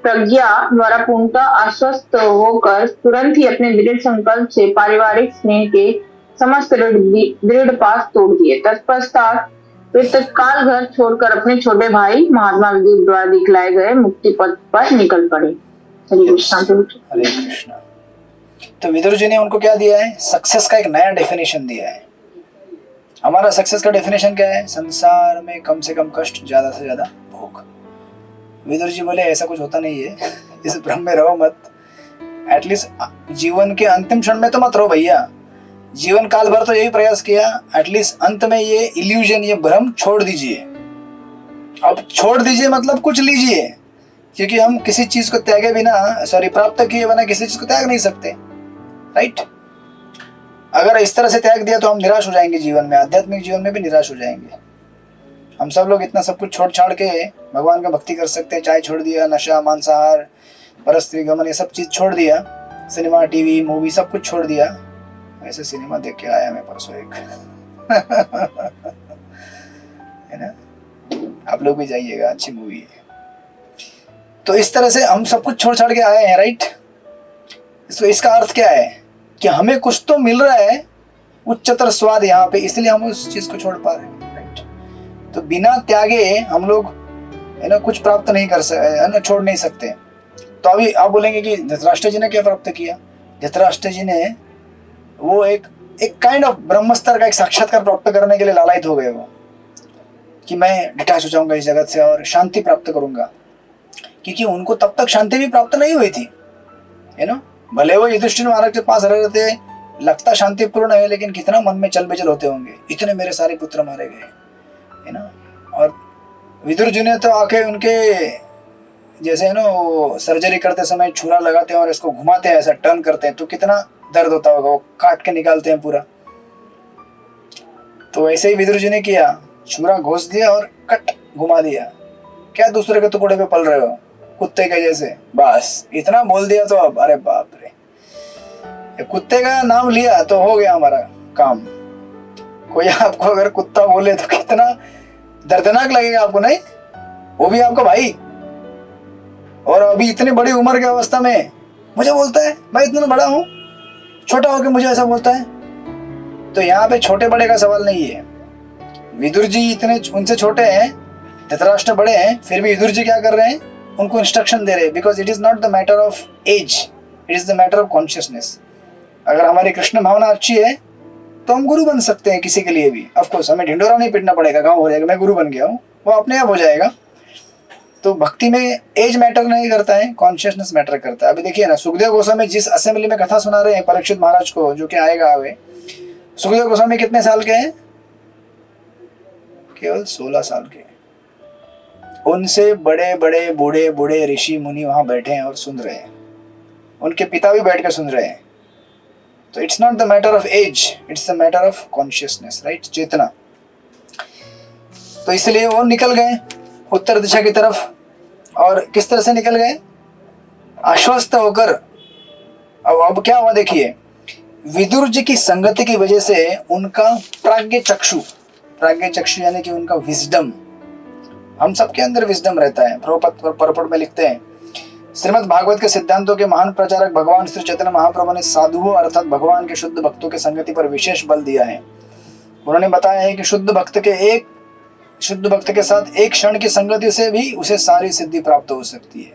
प्रज्ञा द्वारा पूर्णतः आश्वस्त होकर तुरंत ही अपने दृढ़ संकल्प से पारिवारिक स्नेह के समस्त दृढ़ पास तोड़ दिए। तत्पश्चात वे तत्काल घर छोड़कर अपने छोटे भाई महात्मा विदुर द्वारा दिखलाए गए मुक्ति पथ पर निकल पड़े। हरे कृष्ण। तो विदुर जी ने उनको क्या दिया है? सक्सेस का एक नया डेफिनेशन दिया है। हमारा सक्सेस का डेफिनेशन क्या है? संसार में कम से कम कष्ट, ज्यादा से ज्यादा भोग। विदुर जी बोले ऐसा कुछ होता नहीं है, इस भ्रम में रहो मत। एटलीस्ट जीवन के अंतिम क्षण में तो मत रहो भैया, जीवन काल भर तो यही प्रयास किया, एटलीस्ट अंत में ये इल्यूजन, ये भ्रम छोड़ दीजिए। अब छोड़ दीजिए मतलब कुछ लीजिए, क्योंकि हम किसी चीज को त्यागे बिना, प्राप्त किए बिना किसी चीज को त्याग नहीं सकते, राइट। अगर इस तरह से त्याग दिया तो हम निराश हो जाएंगे जीवन में, आध्यात्मिक जीवन में भी निराश हो जाएंगे। हम सब लोग इतना सब कुछ छोड़ छाड़ के भगवान का भक्ति कर सकते हैं। चाय छोड़ दिया, नशा, मांसाहार, परस्त्री गमन, ये सब चीज छोड़ दिया, सिनेमा, टीवी, मूवी सब कुछ छोड़ दिया। ऐसे सिनेमा देख के आया मैं परसों एक है ना, आप लोग भी जाइएगा, अच्छी मूवी है। तो इस तरह से हम सब कुछ छोड़ छाड़ के आए हैं, राइट। तो इसका अर्थ क्या है कि हमें कुछ तो मिल रहा है, उच्चतर स्वाद यहाँ पे, इसलिए हम उस चीज को छोड़ पा रहे हैं, राइट। तो बिना त्यागे हम लोग है ना कुछ प्राप्त नहीं कर सकते, है ना, छोड़ नहीं सकते। तो अभी आप बोलेंगे कि धृतराष्ट्र जी ने क्या प्राप्त किया? धृतराष्ट्र जी ने वो एक काइंड ऑफ ब्रह्मस्तर का एक साक्षात्कार प्राप्त करने के लिए लालायित हो गए वो, कि मैं डिटैच हो जाऊंगा इस जगत से और शांति प्राप्त करूंगा। क्योंकि उनको तब तक शांति भी प्राप्त नहीं हुई थी, है ना। भले वो युधिष्ठिर महाराज के पास रह रहे थे, लगता शांतिपूर्ण है, लेकिन कितना मन में चल बेचल होते होंगे, इतने मेरे सारे पुत्र मारे गए, है ना। और विदुर जी ने तो आके उनके जैसे है ना, वो सर्जरी करते समय छुरा लगाते हैं और इसको घुमाते हैं, ऐसा टर्न करते हैं, तो कितना दर्द होता होगा, वो काट के निकालते हैं पूरा। तो वैसे ही विदुर जी ने किया, छुरा घोंस दिया और कट घुमा दिया। क्या दूसरे के टुकड़े पे पल रहे हो कुत्ते के जैसे, बस इतना बोल दिया तो अब अरे बाप रे, कुत्ते का नाम लिया तो हो गया हमारा काम। कोई आपको अगर कुत्ता बोले तो कितना दर्दनाक लगेगा आपको, नहीं? वो भी आपका भाई, और अभी इतनी बड़ी उम्र की अवस्था में मुझे बोलता है मैं इतना बड़ा हूं, छोटा होकर मुझे ऐसा बोलता है। तो यहाँ पे छोटे बड़े का सवाल नहीं है। विदुर जी इतने उनसे छोटे हैं, धृतराष्ट्र बड़े हैं, फिर भी विदुर जी क्या कर रहे हैं? उनको इंस्ट्रक्शन दे रहे हैं, because it is not the matter of age, it is the matter of consciousness. अगर हमारी कृष्ण भावना अच्छी है तो हम गुरु बन सकते हैं किसी के लिए भी। ऑफ कोर्स हमें ढिंडोरा नहीं पीटना पड़ेगा, गाँव हो जाएगा, मैं गुरु बन गया हूँ, वो अपने आप हो जाएगा। तो भक्ति में एज मैटर नहीं करता है, कॉन्शियसनेस मैटर करता है। अभी देखिए ना, सुखदेव गोस्वामी जिस असेंबली में कथा सुना रहे हैं परीक्षित महाराज को, जो कि आएगा आवे, सुखदेव गोस्वामी कितने साल के हैं? केवल 16 साल के। उनसे बड़े बड़े बूढ़े बूढ़े ऋषि मुनि वहां बैठे हैं और सुन रहे हैं, उनके पिता भी बैठ कर सुन रहे हैं। तो it's not the matter of age, it's the matter of consciousness, right, चेतना। तो इसलिए वो निकल गए उत्तर दिशा की तरफ, और किस तरह से निकल गए? आश्वस्त होकर। अब क्या हुआ देखिए, विदुर जी की संगति की वजह से उनका प्राज्ञ चक्षु यानी कि उनका विजडम, हम सबके अंदर विजडम रहता है। प्रभुपद में लिखते हैं, श्रीमद् भागवत के सिद्धांतों के महान प्रचारक भगवान श्री चैतन्य महाप्रभु ने साधुओं अर्थात भगवान के शुद्ध भक्तों की संगति पर विशेष बल दिया है। उन्होंने बताया है कि शुद्ध भक्त के साथ एक क्षण की संगति से भी उसे सारी सिद्धि प्राप्त हो सकती है,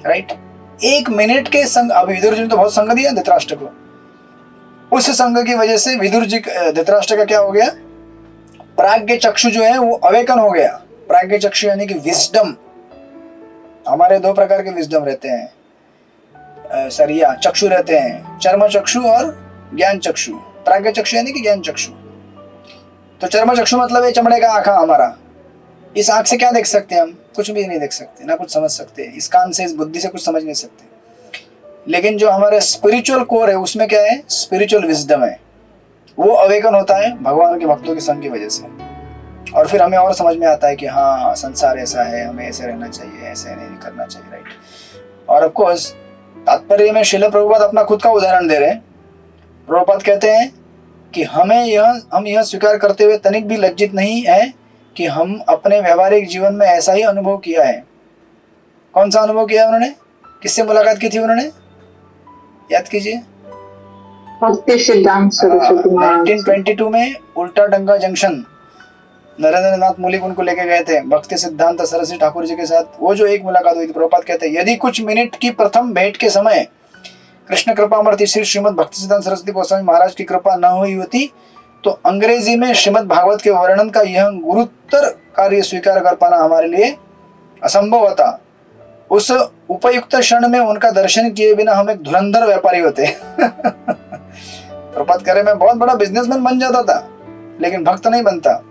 राइट। 1 मिनट के संग, अब विदुर जी ने तो बहुत संग दिया धृतराष्ट्र को, उस संग की वजह से विदुर जी धृतराष्ट्र का क्या हो गया? प्राज्ञ चक्षु जो है वो अवेकन हो गया। प्राज्ञ चक्षु यानी कि विजडम। हमारे 2 प्रकार के विजडम रहते हैं, सरिया चक्षु रहते हैं, चर्म चक्षु और ज्ञान चक्षु। प्राज्ञ चक्षु यानी कि ज्ञान चक्षु। तो चर्म चक्षु मतलब है चमड़े का आंखा हमारा। इस आंख से क्या देख सकते हैं हम? कुछ भी नहीं देख सकते, ना कुछ समझ सकते। इस कान से, इस बुद्धि से कुछ समझ नहीं सकते। लेकिन जो हमारे स्पिरिचुअल कोर है उसमें क्या है? स्पिरिचुअल विजडम है, वो अवेकन होता है भगवान के भक्तों के संग की वजह से। और फिर हमें और समझ में आता है कि हाँ, संसार ऐसा है, हमें ऐसे रहना चाहिए, ऐसे नहीं करना चाहिए, राइट। और ऑफ कोर्स तात्पर्य में श्रील प्रभुपाद अपना खुद का उदाहरण दे रहे हैं। प्रभुपाद कहते हैं कि हम यह स्वीकार करते हुए तनिक भी लज्जित नहीं है कि हम अपने व्यवहारिक जीवन में ऐसा ही अनुभव किया है। कौन सा अनुभव किया उन्होंने? किससे मुलाकात की थी उन्होंने? याद कीजिए। 1922 में उल्टा डंगा जंक्शन नरेंद्र नाथ मौलिक उनको लेके गए थे भक्ति सिद्धांत सरस्वती ठाकुर जी के साथ। वो जो एक मुलाकात हुई थी, प्रभुपाद कहते हैं यदि कुछ मिनट की प्रथम भेंट के समय कृष्ण कृपामूर्ति श्री श्रीमद् भक्ति सिद्धांत सरस्वती गोस्वामी महाराज की कृपा न हुई होती तो अंग्रेजी में श्रीमद् भागवत के वर्णन का यह गुरुतर कार्य स्वीकार कर पाना हमारे लिए असंभव होता। उस उपयुक्त क्षण में उनका दर्शन किए बिना हम एक धुरंधर व्यापारी होते। प्रभुपाद कह रहे मैं बहुत बड़ा बिजनेसमैन बन जाता था लेकिन भक्त नहीं बनता।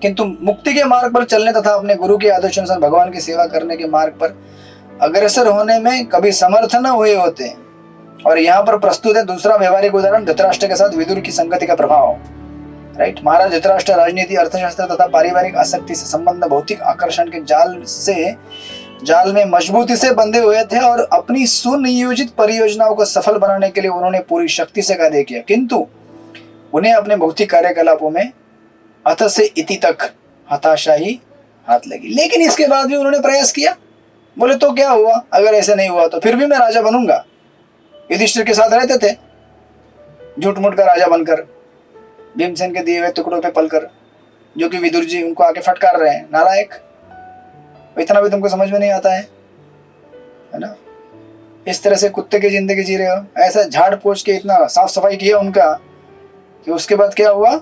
किंतु मुक्ति के मार्ग पर चलने तथा अपने गुरु के आदेशानुसार भगवान की सेवा करने के मार्ग पर अग्रसर होने में कभी समर्थ न हुए होते। और यहाँ पर प्रस्तुत है दूसरा व्यवहारिक उदाहरण, धृतराष्ट्र के साथ विदुर की संगति का प्रभाव, राइट। महाराज धृतराष्ट्र राजनीति, अर्थशास्त्र तथा पारिवारिक आसक्ति से संबंध भौतिक आकर्षण के जाल में मजबूती से बंधे हुए थे और अपनी सुनियोजित परियोजनाओं को सफल बनाने के लिए उन्होंने पूरी शक्ति से कार्य किया, किंतु उन्हें अपने भौतिक कार्यकलापों में अथ से इति तक हताशा ही हाथ लगी। लेकिन इसके बाद भी उन्होंने प्रयास किया। बोले तो क्या हुआ, अगर ऐसे नहीं हुआ तो फिर भी मैं राजा बनूंगा। युधिष्ठिर के साथ रहते थे झूठ मूठ का राजा बनकर, भीमसेन के दिए हुए टुकड़ों पे पलकर, जो कि विदुर जी उनको आके फटकार रहे हैं, नालायक, इतना भी तुमको समझ में नहीं आता है ना। इस तरह से कुत्ते की जिंदगी जी रहे हो। ऐसा झाड़ पोछ के इतना साफ सफाई किया उनका कि उसके बाद क्या हुआ।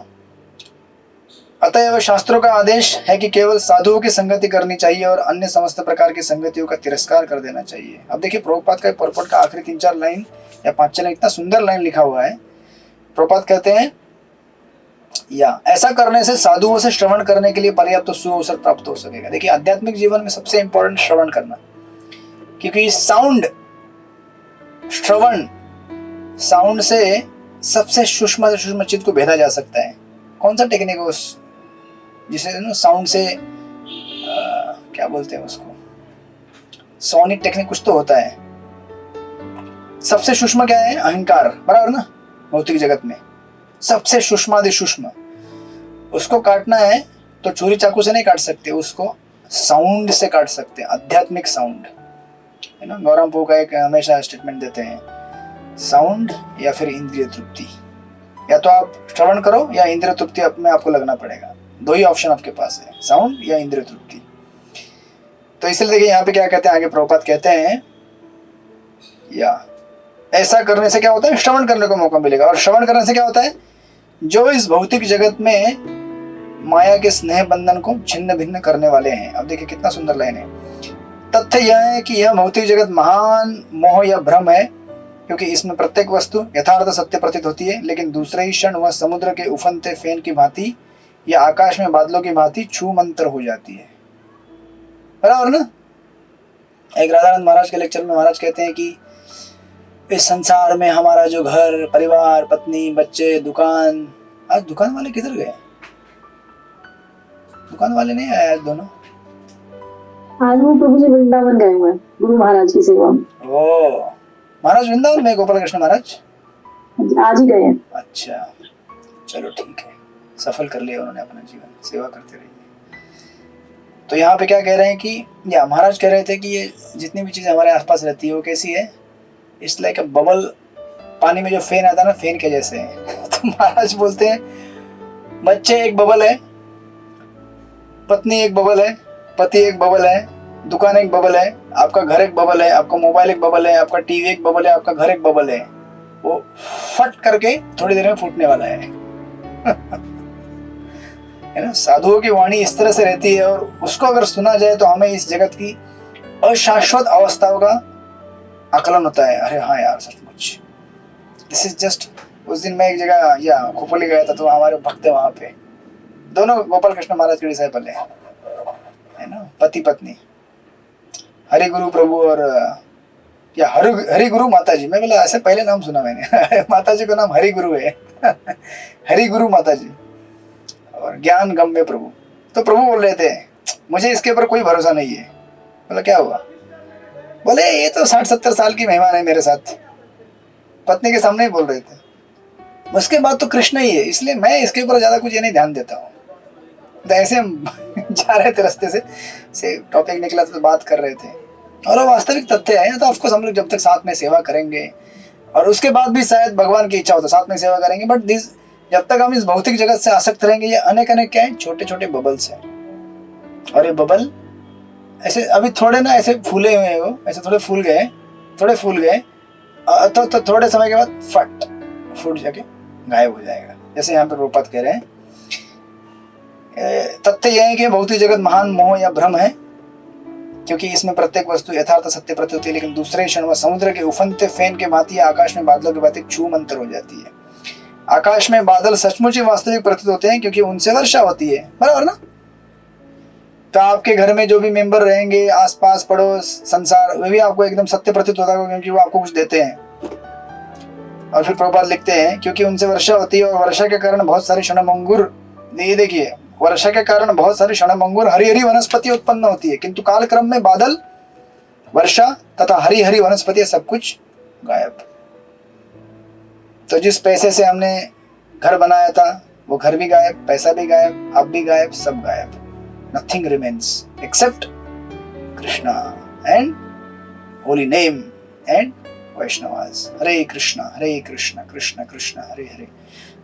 अतएव शास्त्रों का आदेश है कि केवल साधुओं की संगति करनी चाहिए और अन्य समस्त प्रकार की संगतियों का तिरस्कार कर देना चाहिए। अब देखिए प्रभुपाद का पर्पट का आखिरी 3-4 लाइन या 5 लाइन, इतना सुंदर लाइन लिखा हुआ है। प्रभुपाद कहते हैं या ऐसा करने से साधुओं से श्रवण करने के लिए पर्याप्त तो सुअवसर प्राप्त हो सकेगा। देखिए आध्यात्मिक जीवन में सबसे इंपॉर्टेंट श्रवण करना, क्योंकि साउंड से सबसे सूक्ष्म चित्त को भेदा जा सकता है। कौन सा टेक्निक है उस जिसे साउंड से क्या बोलते हैं उसको, सोनिक टेक्निक कुछ तो होता है। सबसे सूक्ष्म क्या है? अहंकार, बराबर ना। भौतिक जगत में सबसे सूक्ष्मादि सूक्ष्म, उसको काटना है तो छुरी चाकू से नहीं काट सकते, उसको साउंड से काट सकते हैं। आध्यात्मिक साउंड है ना। गौरव पो का एक हमेशा स्टेटमेंट देते हैं, साउंड या फिर इंद्रिय तृप्ति। या तो आप श्रवण करो या इंद्रिय तृप्ति अपने आपको लगना पड़ेगा। 2 ही ऑप्शन आपके पास है, साउंड या इंद्रिय तृप्ति। तो इसलिए देखिए यहाँ पे क्या कहते हैं, आगे प्रभुपाद कहते हैं या ऐसा करने से क्या होता है, श्रवण करने को मौका मिलेगा। और श्रवण करने से क्या होता है, जो इस भौतिक जगत में माया के स्नेह बंधन को छिन्न भिन्न करने वाले हैं। अब देखिए कितना सुंदर लाइन है। तथ्य यह है कि यह भौतिक जगत महान मोह या भ्रम है, क्योंकि इसमें प्रत्येक वस्तु यथार्थ सत्य प्रतीत होती है, लेकिन दूसरे ही क्षण वह समुद्र के उफनते फेन की भांति या आकाश में बादलों की भांति छू मंतर हो जाती है। बराबर ना? एक राधानंद महाराज के लेक्चर में महाराज कहते हैं कि इस संसार में हमारा जो घर परिवार पत्नी बच्चे दुकान, आज दुकान वाले किधर गए? दुकान वाले नहीं आए आज दोनों। आज वो प्रभु जी वृंदावन गए हुए हैं गुरु महाराज की सेवा में। ओ महाराज वृंदावन में गोपाल कृष्ण महाराज आज ही गए हैं। अच्छा चलो ठीक है, सफल कर लिया उन्होंने अपना जीवन, सेवा करते रहिए। तो यहाँ पे क्या कह रहे हैं कि या महाराज कह रहे थे कि ये जितनी भी चीजें हमारे आसपास रहती है वो कैसी है, इट्स लाइक अ बबल, पानी में जो फेन आता है ना फेन के जैसे है। तो महाराज बोलते हैं बच्चे एक बबल है, पत्नी एक बबल है, पति एक बबल है, दुकान एक बबल है, आपका घर एक बबल है, आपका मोबाइल एक बबल है, आपका टीवी एक बबल है, आपका घर एक बबल है। वो फट करके थोड़ी देर में फूटने वाला है। है ना? साधुओं की वाणी इस तरह से रहती है और उसको अगर सुना जाए तो हमें इस जगत की अशाश्वत अवस्थाओं का आकलन होता है। अरे हाँ यार सचमुच, दिस इज जस्ट। उस दिन मैं एक जगह या खोपली गया था तो हमारे भक्त है वहां पे, दोनों गोपाल कृष्ण महाराज के डिसाइपल है ना, पति पत्नी, हरि गुरु प्रभु और या हरि गुरु माता जी। मैं बोला ऐसे पहले नाम सुना मैंने। माता जी का नाम हरि गुरु है। हरि गुरु माता जी और ज्ञान गम्य प्रभु। तो प्रभु बोल रहे थे मुझे इसके ऊपर कोई भरोसा नहीं है। बोला क्या हुआ? बोले ये तो 60-70 साल की मेहमान है मेरे साथ। पत्नी के सामने ही बोल रहे थे। उसके बाद तो कृष्ण ही है, इसलिए मैं इसके ऊपर ज्यादा कुछ ये नहीं ध्यान देता हूँ। तो ऐसे हम जा रहे थे रास्ते से टॉपिक निकला तो बात कर रहे थे और वो वास्तविक तथ्य है। तो ऑफकोर्स हम लोग जब तक साथ में सेवा करेंगे और उसके बाद भी शायद भगवान की इच्छा हो तो साथ में सेवा करेंगे, बट दिस जब तक हम इस भौतिक जगत से आसक्त रहेंगे ये अनेक क्या है, छोटे छोटे बबल्स हैं। और ये बबल ऐसे अभी थोड़े ना ऐसे फूले हुए हैं, वो ऐसे थोड़े फूल गए तो थोड़े समय के बाद फट फूट जाके गायब हो जाएगा। जैसे यहाँ पे रूपत कह रहे हैं तथ्य यह है कि भौतिक जगत महान मोह या भ्रम है, क्योंकि इसमें प्रत्येक वस्तु यथार्थ सत्य प्रतीत होती है, लेकिन दूसरे क्षण वह समुद्र के उफनते फेन के भांति आकाश में बादलों के भांति छू मंतर हो जाती है। आकाश में बादल सचमुच ही वास्तविक प्रतीत होते हैं क्योंकि उनसे वर्षा होती है। बराबर ना? तो आपके घर में जो भी मेंबर रहेंगे, आसपास पड़ोस संसार, वे भी आपको एकदम सत्य प्रतीत होता है क्योंकि वो आपको कुछ देते हैं। और फिर प्रभुपाद लिखते हैं क्योंकि उनसे वर्षा होती है और वर्षा के कारण बहुत सारे क्षणभंगुर, ये देखिए वर्षा के कारण बहुत सारी क्षणभंगुर हरी हरी वनस्पति उत्पन्न होती है, किंतु कालक्रम में बादल वर्षा तथा हरी हरी वनस्पति सब कुछ गायब। तो जिस पैसे से हमने घर बनाया था वो घर भी गायब, पैसा भी गायब, आप भी गायब, सब गायब। Nothing remains except Krishna and holy name and Vaishnavas. Hare Krishna Krishna Krishna Hare Hare,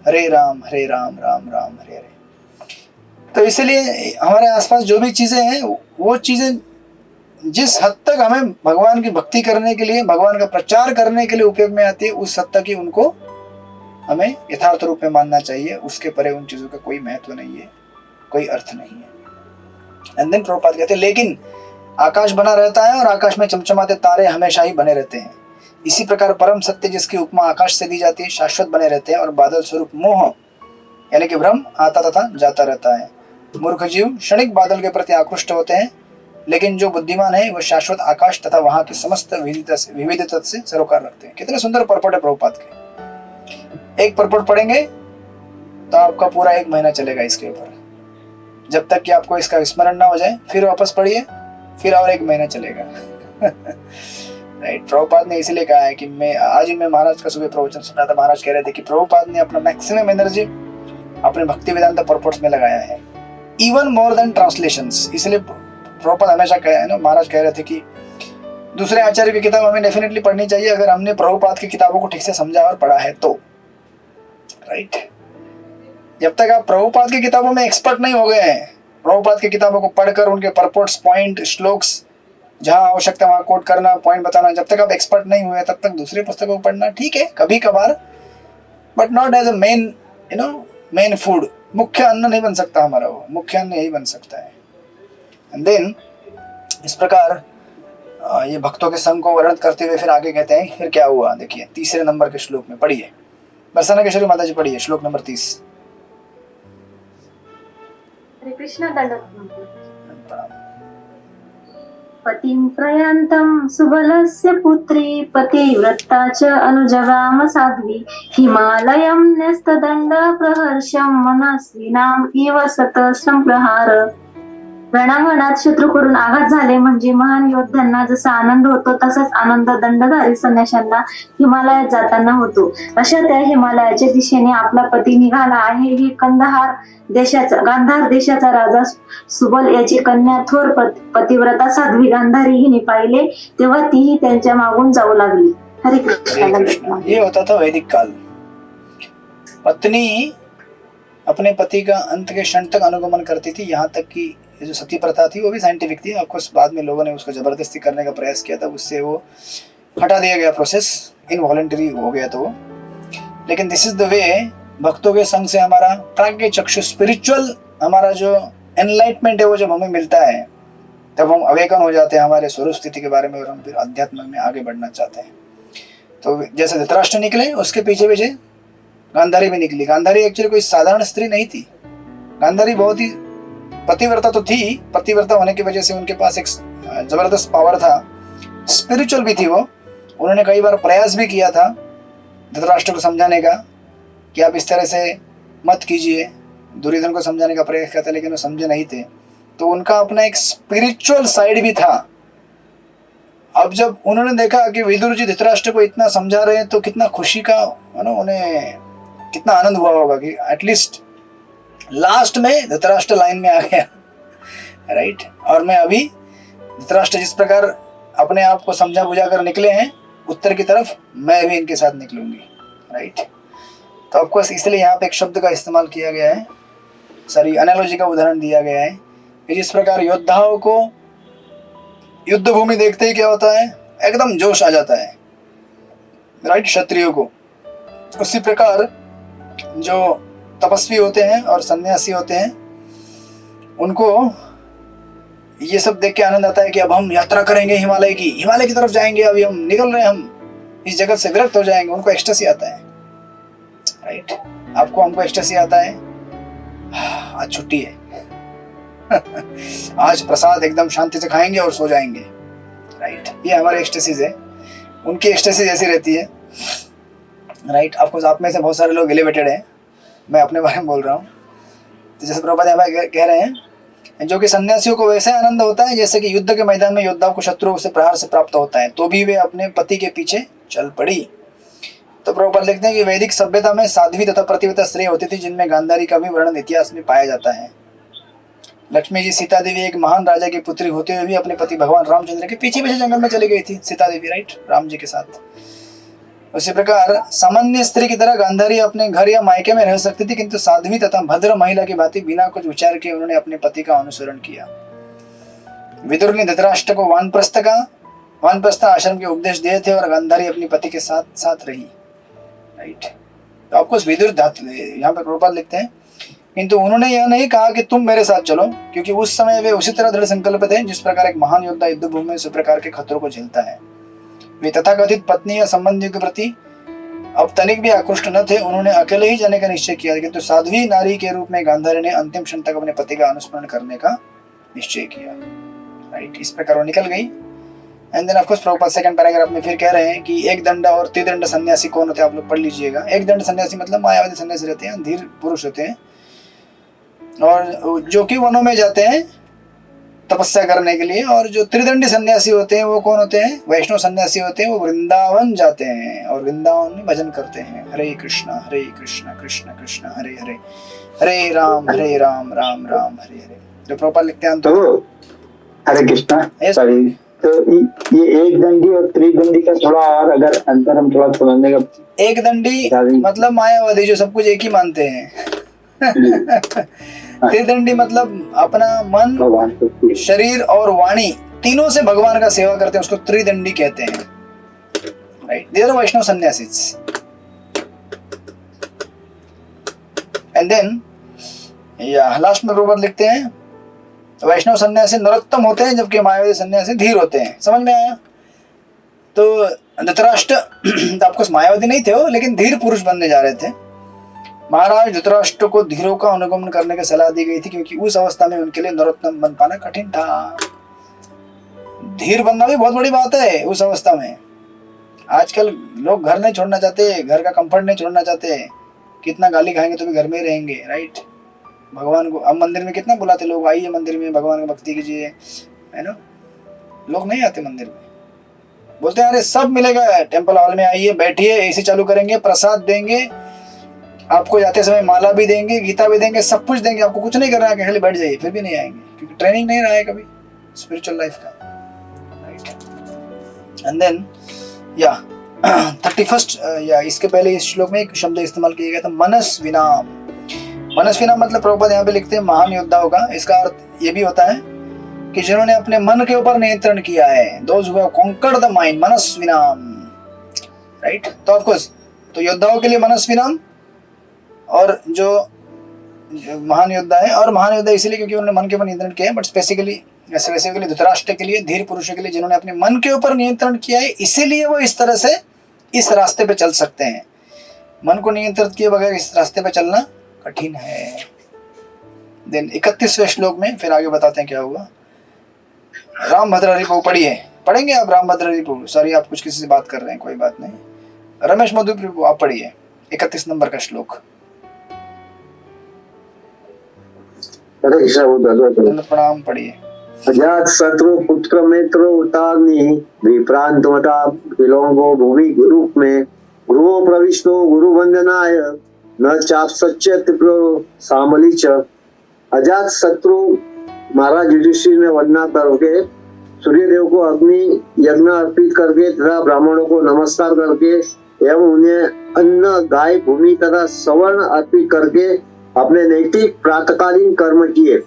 Hare Ram Ram Ram Hare Hare. तो इसलिए हमारे आसपास जो भी चीजें हैं वो चीजें जिस हद तक हमें भगवान की भक्ति करने के लिए, भगवान का प्रचार करने के लिए उपयोग में आती है, उस हद तक ही उनको हमें यथार्थ रूप में मानना चाहिए। उसके परे उन चीजों का कोई महत्व नहीं है, कोई अर्थ नहीं है। एंड देन प्रभुपाद कहते हैं लेकिन आकाश बना रहता है और आकाश में चमचमाते तारे हमेशा ही बने रहते हैं। इसी प्रकार परम सत्य जिसकी उपमा आकाश से दी जाती है शाश्वत बने रहते हैं और बादल स्वरूप मोह यानी कि भ्रम आता तथा जाता रहता है। मूर्ख जीव क्षणिक बादल के प्रति आकृष्ट होते हैं, लेकिन जो बुद्धिमान है वह शाश्वत आकाश तथा वहां की समस्त विविधता से सरोकार रखते हैं। कितने सुंदर पर्पट है प्रभुपाद के। एक पर्पट पढ़ेंगे तो आपका पूरा 1 महीना चलेगा इसके ऊपर, जब तक कि आपको इसका स्मरण ना हो जाए। फिर वापस पढ़िए, फिर और 1 महीना चलेगा। राइट। प्रभुपाद ने इसीलिए कहा है कि मैं महाराज का सुबह प्रवचन सुना था। महाराज कह रहे थे कि प्रभुपाद ने अपना मैक्सिमम एनर्जी अपने भक्ति वेदांत पर्पट्स में लगाया है, इवन मोर देन ट्रांसलेशंस। इसलिए प्रभुपाद हमेशा महाराज कह रहे थे कि दूसरे आचार्य की किताब हमें डेफिनेटली पढ़नी चाहिए अगर हमने प्रभुपाद की किताबों को ठीक से समझा और पढ़ा है तो। राइट। जब तक आप प्रभुपाद की किताबों में एक्सपर्ट नहीं हो गए हैं, प्रभुपाद की किताबों को पढ़कर उनके पर्पोर्ट्स, पॉइंट, श्लोक्स जहां आवश्यकता वहां कोट करना, पॉइंट बताना, जब तक आप एक्सपर्ट नहीं हुए तब तक दूसरी पुस्तकों को पढ़ना ठीक है कभी कभार, but not as a main food मुख्य अन्न नहीं बन सकता हमारा, वो मुख्य अन्न यही बन सकता है। एंड देन इस प्रकार ये भक्तों के संग को वर्णन करते हुए फिर आगे कहते हैं फिर क्या हुआ। देखिए तीसरे नंबर के श्लोक में पढ़िए, बरसाना केशरी माता जी पढ़िए श्लोक नंबर 30। हरे कृष्ण। पतिं प्रयान्तं सुबलस्य पुत्री पतिव्रता च अनुजगाम साध्वी हिमालयं न्यस्तदण्ड प्रहर्षं मनस्विनाम इव सत संप्रहार। रणांगणात शत्रूकडून आघात झाले म्हणजे महान योद्ध्यांना जसा आनंद होतो तसाच आनंद दंडधारी संन्याशांना हिमालयात जाताना होतो। अशा त्या हिमालयाच्या दिशेने आपला पती निघाला आहे। ही गांधार देशाचा राजा सुबल याची कन्या थोर पतिव्रता साध्वी गांधारी हिने पाहिले तेव्हा तीही त्यांच्या मागून जाऊ लागली। हरे कृष्ण। ये होता था वैदिक काल। पत्नी अपने पति का अंत के क्षण तक अनुगमन करती थी, यहाँ तक कि ये जो सती प्रथा थी वो भी साइंटिफिक थी। ऑफकोर्स बाद में लोगों ने उसको जबरदस्ती करने का प्रयास किया था, उससे वो हटा दिया गया, प्रोसेस इनवॉलंटरी हो गया तो वो। लेकिन दिस इज द वे भक्तों के संग से हमारा प्राज्ञ चक्षु स्पिरिचुअल हमारा जो एनलाइटमेंट है वो जब हमें मिलता है तब हम अवेकन हो जाते हैं हमारे स्वरूप स्थिति के बारे में और हम फिर अध्यात्म में आगे बढ़ना चाहते हैं। तो जैसे धृतराष्ट्र निकले उसके पीछे पीछे गांधारी भी निकली। गांधारी एक्चुअली कोई साधारण स्त्री नहीं थी, गांधारी बहुत ही पतिव्रता तो थी, पतिव्रता होने की वजह से उनके पास एक जबरदस्त पावर था, स्पिरिचुअल भी थी वो। उन्होंने कई बार प्रयास भी किया था धृतराष्ट्र को समझाने का कि आप इस तरह से मत कीजिए, दुर्योधन को समझाने का प्रयास किया था लेकिन वो समझे नहीं थे। तो उनका अपना एक स्पिरिचुअल साइड भी था। अब जब उन्होंने देखा कि विदुर जी धृतराष्ट्र को इतना समझा रहे हैं तो कितना खुशी का उन्हें कितना आनंद हुआ होगा कि एटलीस्ट लास्ट में धृतराष्ट्र लाइन में आ गया, राइट। और मैं अभी धृतराष्ट्र जिस प्रकार अपने आप को समझा बुझा कर निकले हैं उत्तर की तरफ, मैं भी इनके साथ निकलूंगी, राइट। तो आपको इसलिए यहाँ पे एक शब्द का इस्तेमाल किया गया है, सॉरी एनालॉजी का उदाहरण दिया गया है कि जिस प्रकार योद्धाओं को युद्ध भूमि देखते ही क्या होता है, एकदम जोश आ जाता है, राइट, क्षत्रियों को। उसी प्रकार जो तपस्वी होते हैं और सन्यासी होते हैं उनको ये सब देख के आनंद आता है कि अब हम यात्रा करेंगे हिमालय की तरफ जाएंगे, अभी हम निकल रहे हैं, हम इस जगत से विरक्त हो जाएंगे। उनको एक्सटेसी आता है, राइट। आपको हमको एक्सटेसी आता है, आज छुट्टी है आज प्रसाद एकदम शांति से खाएंगे और सो जाएंगे, राइट। ये हमारे एक्सटेसीज है, उनकी एक्सटेसी ऐसी रहती है, राइट। आपको आप में से बहुत सारे लोग एलिवेटेड हैं, मैं अपने बारे में बोल रहा हूँ। तो जैसे प्रभुपाद भाई कह रहे हैं जो कि सन्यासियों को वैसे आनंद होता है जैसे कि युद्ध के मैदान में योद्धाओं को शत्रुओं से प्रहार से प्राप्त होता है, तो भी वे अपने पति के पीछे चल पड़ी। तो प्रभुपाद लिखते हैं कि वैदिक सभ्यता में साध्वी तथा प्रतिव्रता स्त्री होती थी जिनमें गांधारी का भी वर्णन इतिहास में पाया जाता है। लक्ष्मी जी सीता देवी एक महान राजा की पुत्री होते हुए भी अपने पति भगवान रामचंद्र के पीछे पीछे जंगल में चली गई थी सीता देवी, राइट, राम जी के साथ। उसी प्रकार सामान्य स्त्री की तरह गांधारी अपने घर या मायके में रह सकती थी, किंतु साध्वी तथा भद्र महिला की भांति बिना कुछ विचार किए उन्होंने अपने पति का अनुसरण किया। विदुर ने धृतराष्ट्र को वानप्रस्थ आश्रम के उपदेश दिए थे और गांधारी अपनी पति के साथ साथ रही, राइट। तो आपको विदुर यहाँ पर प्रभुपाद लिखते हैं किंतु उन्होंने यह नहीं कहा कि तुम मेरे साथ चलो, क्योंकि उस समय वे उसी तरह दृढ़ संकल्प थे जिस प्रकार एक महान योद्धा युद्ध भूमि में इस प्रकार के खतरों को झेलता है। वे तथाकथित पत्नी या संबंधियों के प्रति अब तनिक भी आकृष्ट न थे। उन्होंने अकेले ही जाने का निश्चय किया, किंतु साध्वी नारी के रूप में गांधारी ने अंतिम क्षण तक अपने पति का अनुस्मरण करने का निश्चय किया, राइट। इस प्रकार वो निकल गई। And then of course Prabhupada second paragraph में फिर कह रहे हैं कि एक दंड और त्रिदंड सन्यासी कौन होते हैं, आप लोग पढ़ लीजिएगा। एक दंड सन्यासी मतलब मायावादी सन्यासी रहते हैं, धीर पुरुष होते हैं और जो कि वनों में जाते हैं तपस्या करने के लिए। और जो त्रिदंडी सन्यासी होते हैं वो कौन होते हैं, वैष्णव सन्यासी होते हैं, वो वृंदावन जाते हैं और वृंदावन में भजन करते हैं। हरे कृष्णा कृष्ण कृष्ण हरे हरे, हरे राम राम राम हरे हरे। जो प्रभुपाद लिखते हैं तो हरे कृष्णा, सॉरी, तो ये एक दंडी और त्रिदंडी का थोड़ा और अगर अंतर हम थोड़ा समझने का। एक दंडी मतलब मायावादी जो सब कुछ एक ही मानते हैं त्रिदंडी मतलब अपना मन, शरीर और वाणी तीनों से भगवान का सेवा करते हैं, उसको त्रिदंडी कहते हैं, right. They are Vaishnava sannyasis. And then या लास्ट में प्रभुपाद लिखते हैं वैष्णव सन्यासी नरोत्तम होते हैं जबकि मायावादी सन्यासी धीर होते हैं। समझ में आया? तो धृतराष्ट्र आपको मायावादी नहीं थे वो, लेकिन धीर पुरुष बनने जा रहे थे। महाराज धृतराष्ट्र को धीरों का अनुगमन करने की सलाह दी गई थी क्योंकि उस अवस्था में उनके लिए नरोत्तम बन पाना कठिन था। धीर बनना भी बहुत बड़ी बात है उस अवस्था में। आजकल लोग घर नहीं छोड़ना चाहते, घर का कंफर्ट नहीं छोड़ना चाहते, कितना गाली खाएंगे तो भी घर में ही रहेंगे, राइट। भगवान को अब मंदिर में कितना बुलाते लोग, आइए मंदिर में भगवान की भक्ति कीजिए, है ना। लोग नहीं आते मंदिर में, बोलते हैं अरे सब मिलेगा टेम्पल हॉल में, आइए बैठिए, एसी चालू करेंगे, प्रसाद देंगे, आपको जाते समय माला भी देंगे, गीता भी देंगे, सब कुछ देंगे, आपको कुछ नहीं करना है, खाली बैठ जाइए। फिर भी नहीं आएंगे क्योंकि ट्रेनिंग नहीं रहा है कभी स्पिरिचुअल लाइफ का, राइट। एंड देन या 31 या इसके पहले इस श्लोक में एक शब्द इस्तेमाल किया गया था मनस्विनाम। मनस्विनाम मतलब प्रभुपाद यहाँ पे लिखते हैं महान योद्धाओं का। इसका अर्थ ये भी होता है कि जिन्होंने अपने मन के ऊपर नियंत्रण किया है, those who have conquered the mind, मनस्विनाम, राइट। तो ऑफ कोर्स तो योद्धाओं के लिए मनस्विनाम, और जो महान योद्धा है, और महान योद्धा इसलिए क्योंकि उन्होंने मन के ऊपर नियंत्रण किया है, बट स्पेसिफिकली धृतराष्ट्र के लिए, धीर पुरुषों के लिए जिन्होंने अपने मन के ऊपर नियंत्रण किया है, इसीलिए वो इस तरह से इस रास्ते पे चल सकते हैं। मन को नियंत्रित किए बगैर इस रास्ते पे चलना कठिन है। देन 31वें श्लोक में फिर आगे बताते हैं क्या हुआ। रामभद्र रिपु पढ़िए, पढ़ेंगे आप रामभद्र रिपु। सॉरी आप कुछ किसी से बात कर रहे हैं, कोई बात नहीं। रमेश मधु रिपु आप पढ़िए 31 नंबर का श्लोक। प्रणाम पढ़िए। अजात शत्रु पुत्र मित्र उताग्नि विप्रांतमता विलोंगो भूमि रूप में गुरु प्रविष्टो गुरु वंदनाय न चाप सच्चे त्रिप्रो सामली च। अजात शत्रु महाराज युधिष्ठिर ने वंदना करके सूर्य देव को अग्नि यज्ञ अर्पित करके तथा ब्राह्मणों को नमस्कार करके एवं उन्हें अन्न गाय भूमि तथा सवर्ण अर्पित करके अपने नैतिक प्रातकालीन कर्म किए।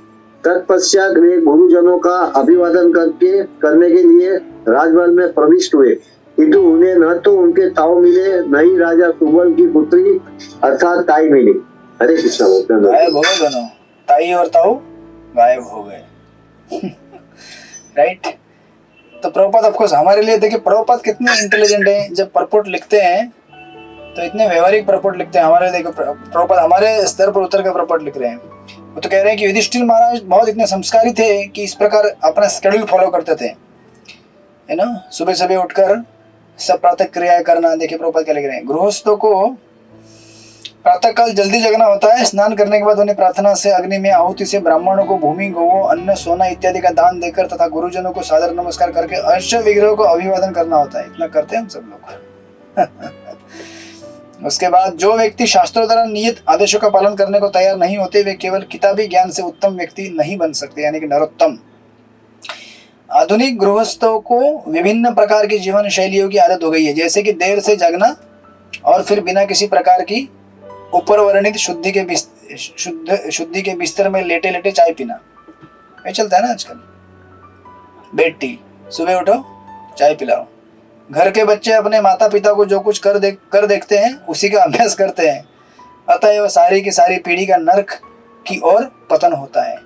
तत्पश्चात वे गुरुजनों का अभिवादन करने के लिए राजमहल में प्रविष्ट हुए, किंतु उन्हें न तो उनके ताऊ मिले, न ही राजा सुबल की पुत्री अर्थात ताई मिली। हरे कृष्ण। गायब हो गए दोनों, ताई और ताऊ गायब हो गए। राइट। तो प्रभुपाद ऑफ कोर्स हमारे लिए, देखिए प्रभुपाद कितने इंटेलिजेंट हैं, जब परपोर्ट लिखते हैं तो इतने व्यवहारिक परपोर्ट लिखते हैं। हमारे देखो प्रभुपाद हमारे स्तर पर उतर के परपोर्ट लिख रहे हैं। वो तो कह रहे हैं कि युधिष्ठिर महाराज बहुत इतने संस्कारी थे कि इस प्रकार अपना शेड्यूल फॉलो करते थे, है ना। सुबह सुबह उठकर सब प्रातः क्रियाएं करना। देखिए प्रभुपाद क्या लिख रहे हैं, गृहस्थों को प्रातः काल जल्दी जगना होता है, स्नान करने के बाद उन्हें प्रार्थना से, अग्नि में आहुति से, ब्राह्मणों को भूमि गौ अन्न सोना इत्यादि का दान देकर तथा गुरुजनों को सादर नमस्कार करके अर्श विग्रह को अभिवादन करना होता है। इतना करते हैं हम सब लोग। उसके बाद जो व्यक्ति शास्त्रों द्वारा नियत आदेशों का पालन करने को तैयार नहीं होते, वे केवल किताबी ज्ञान से उत्तम व्यक्ति नहीं बन सकते, यानी कि नरोत्तम। आधुनिक गृहस्थों को विभिन्न प्रकार की जीवन शैलियों की आदत हो गई है, जैसे कि देर से जागना और फिर बिना किसी प्रकार की ऊपर वर्णित शुद्धि के बिस्तर में लेटे लेटे चाय पीना। ये चलता है ना आजकल, बेड टी, सुबह उठो चाय पिलाओ। घर के बच्चे अपने माता पिता को जो कुछ कर देखते हैं उसी का अभ्यास करते हैं, अतः वह सारी की सारी पीढ़ी का नरक की ओर पतन होता है।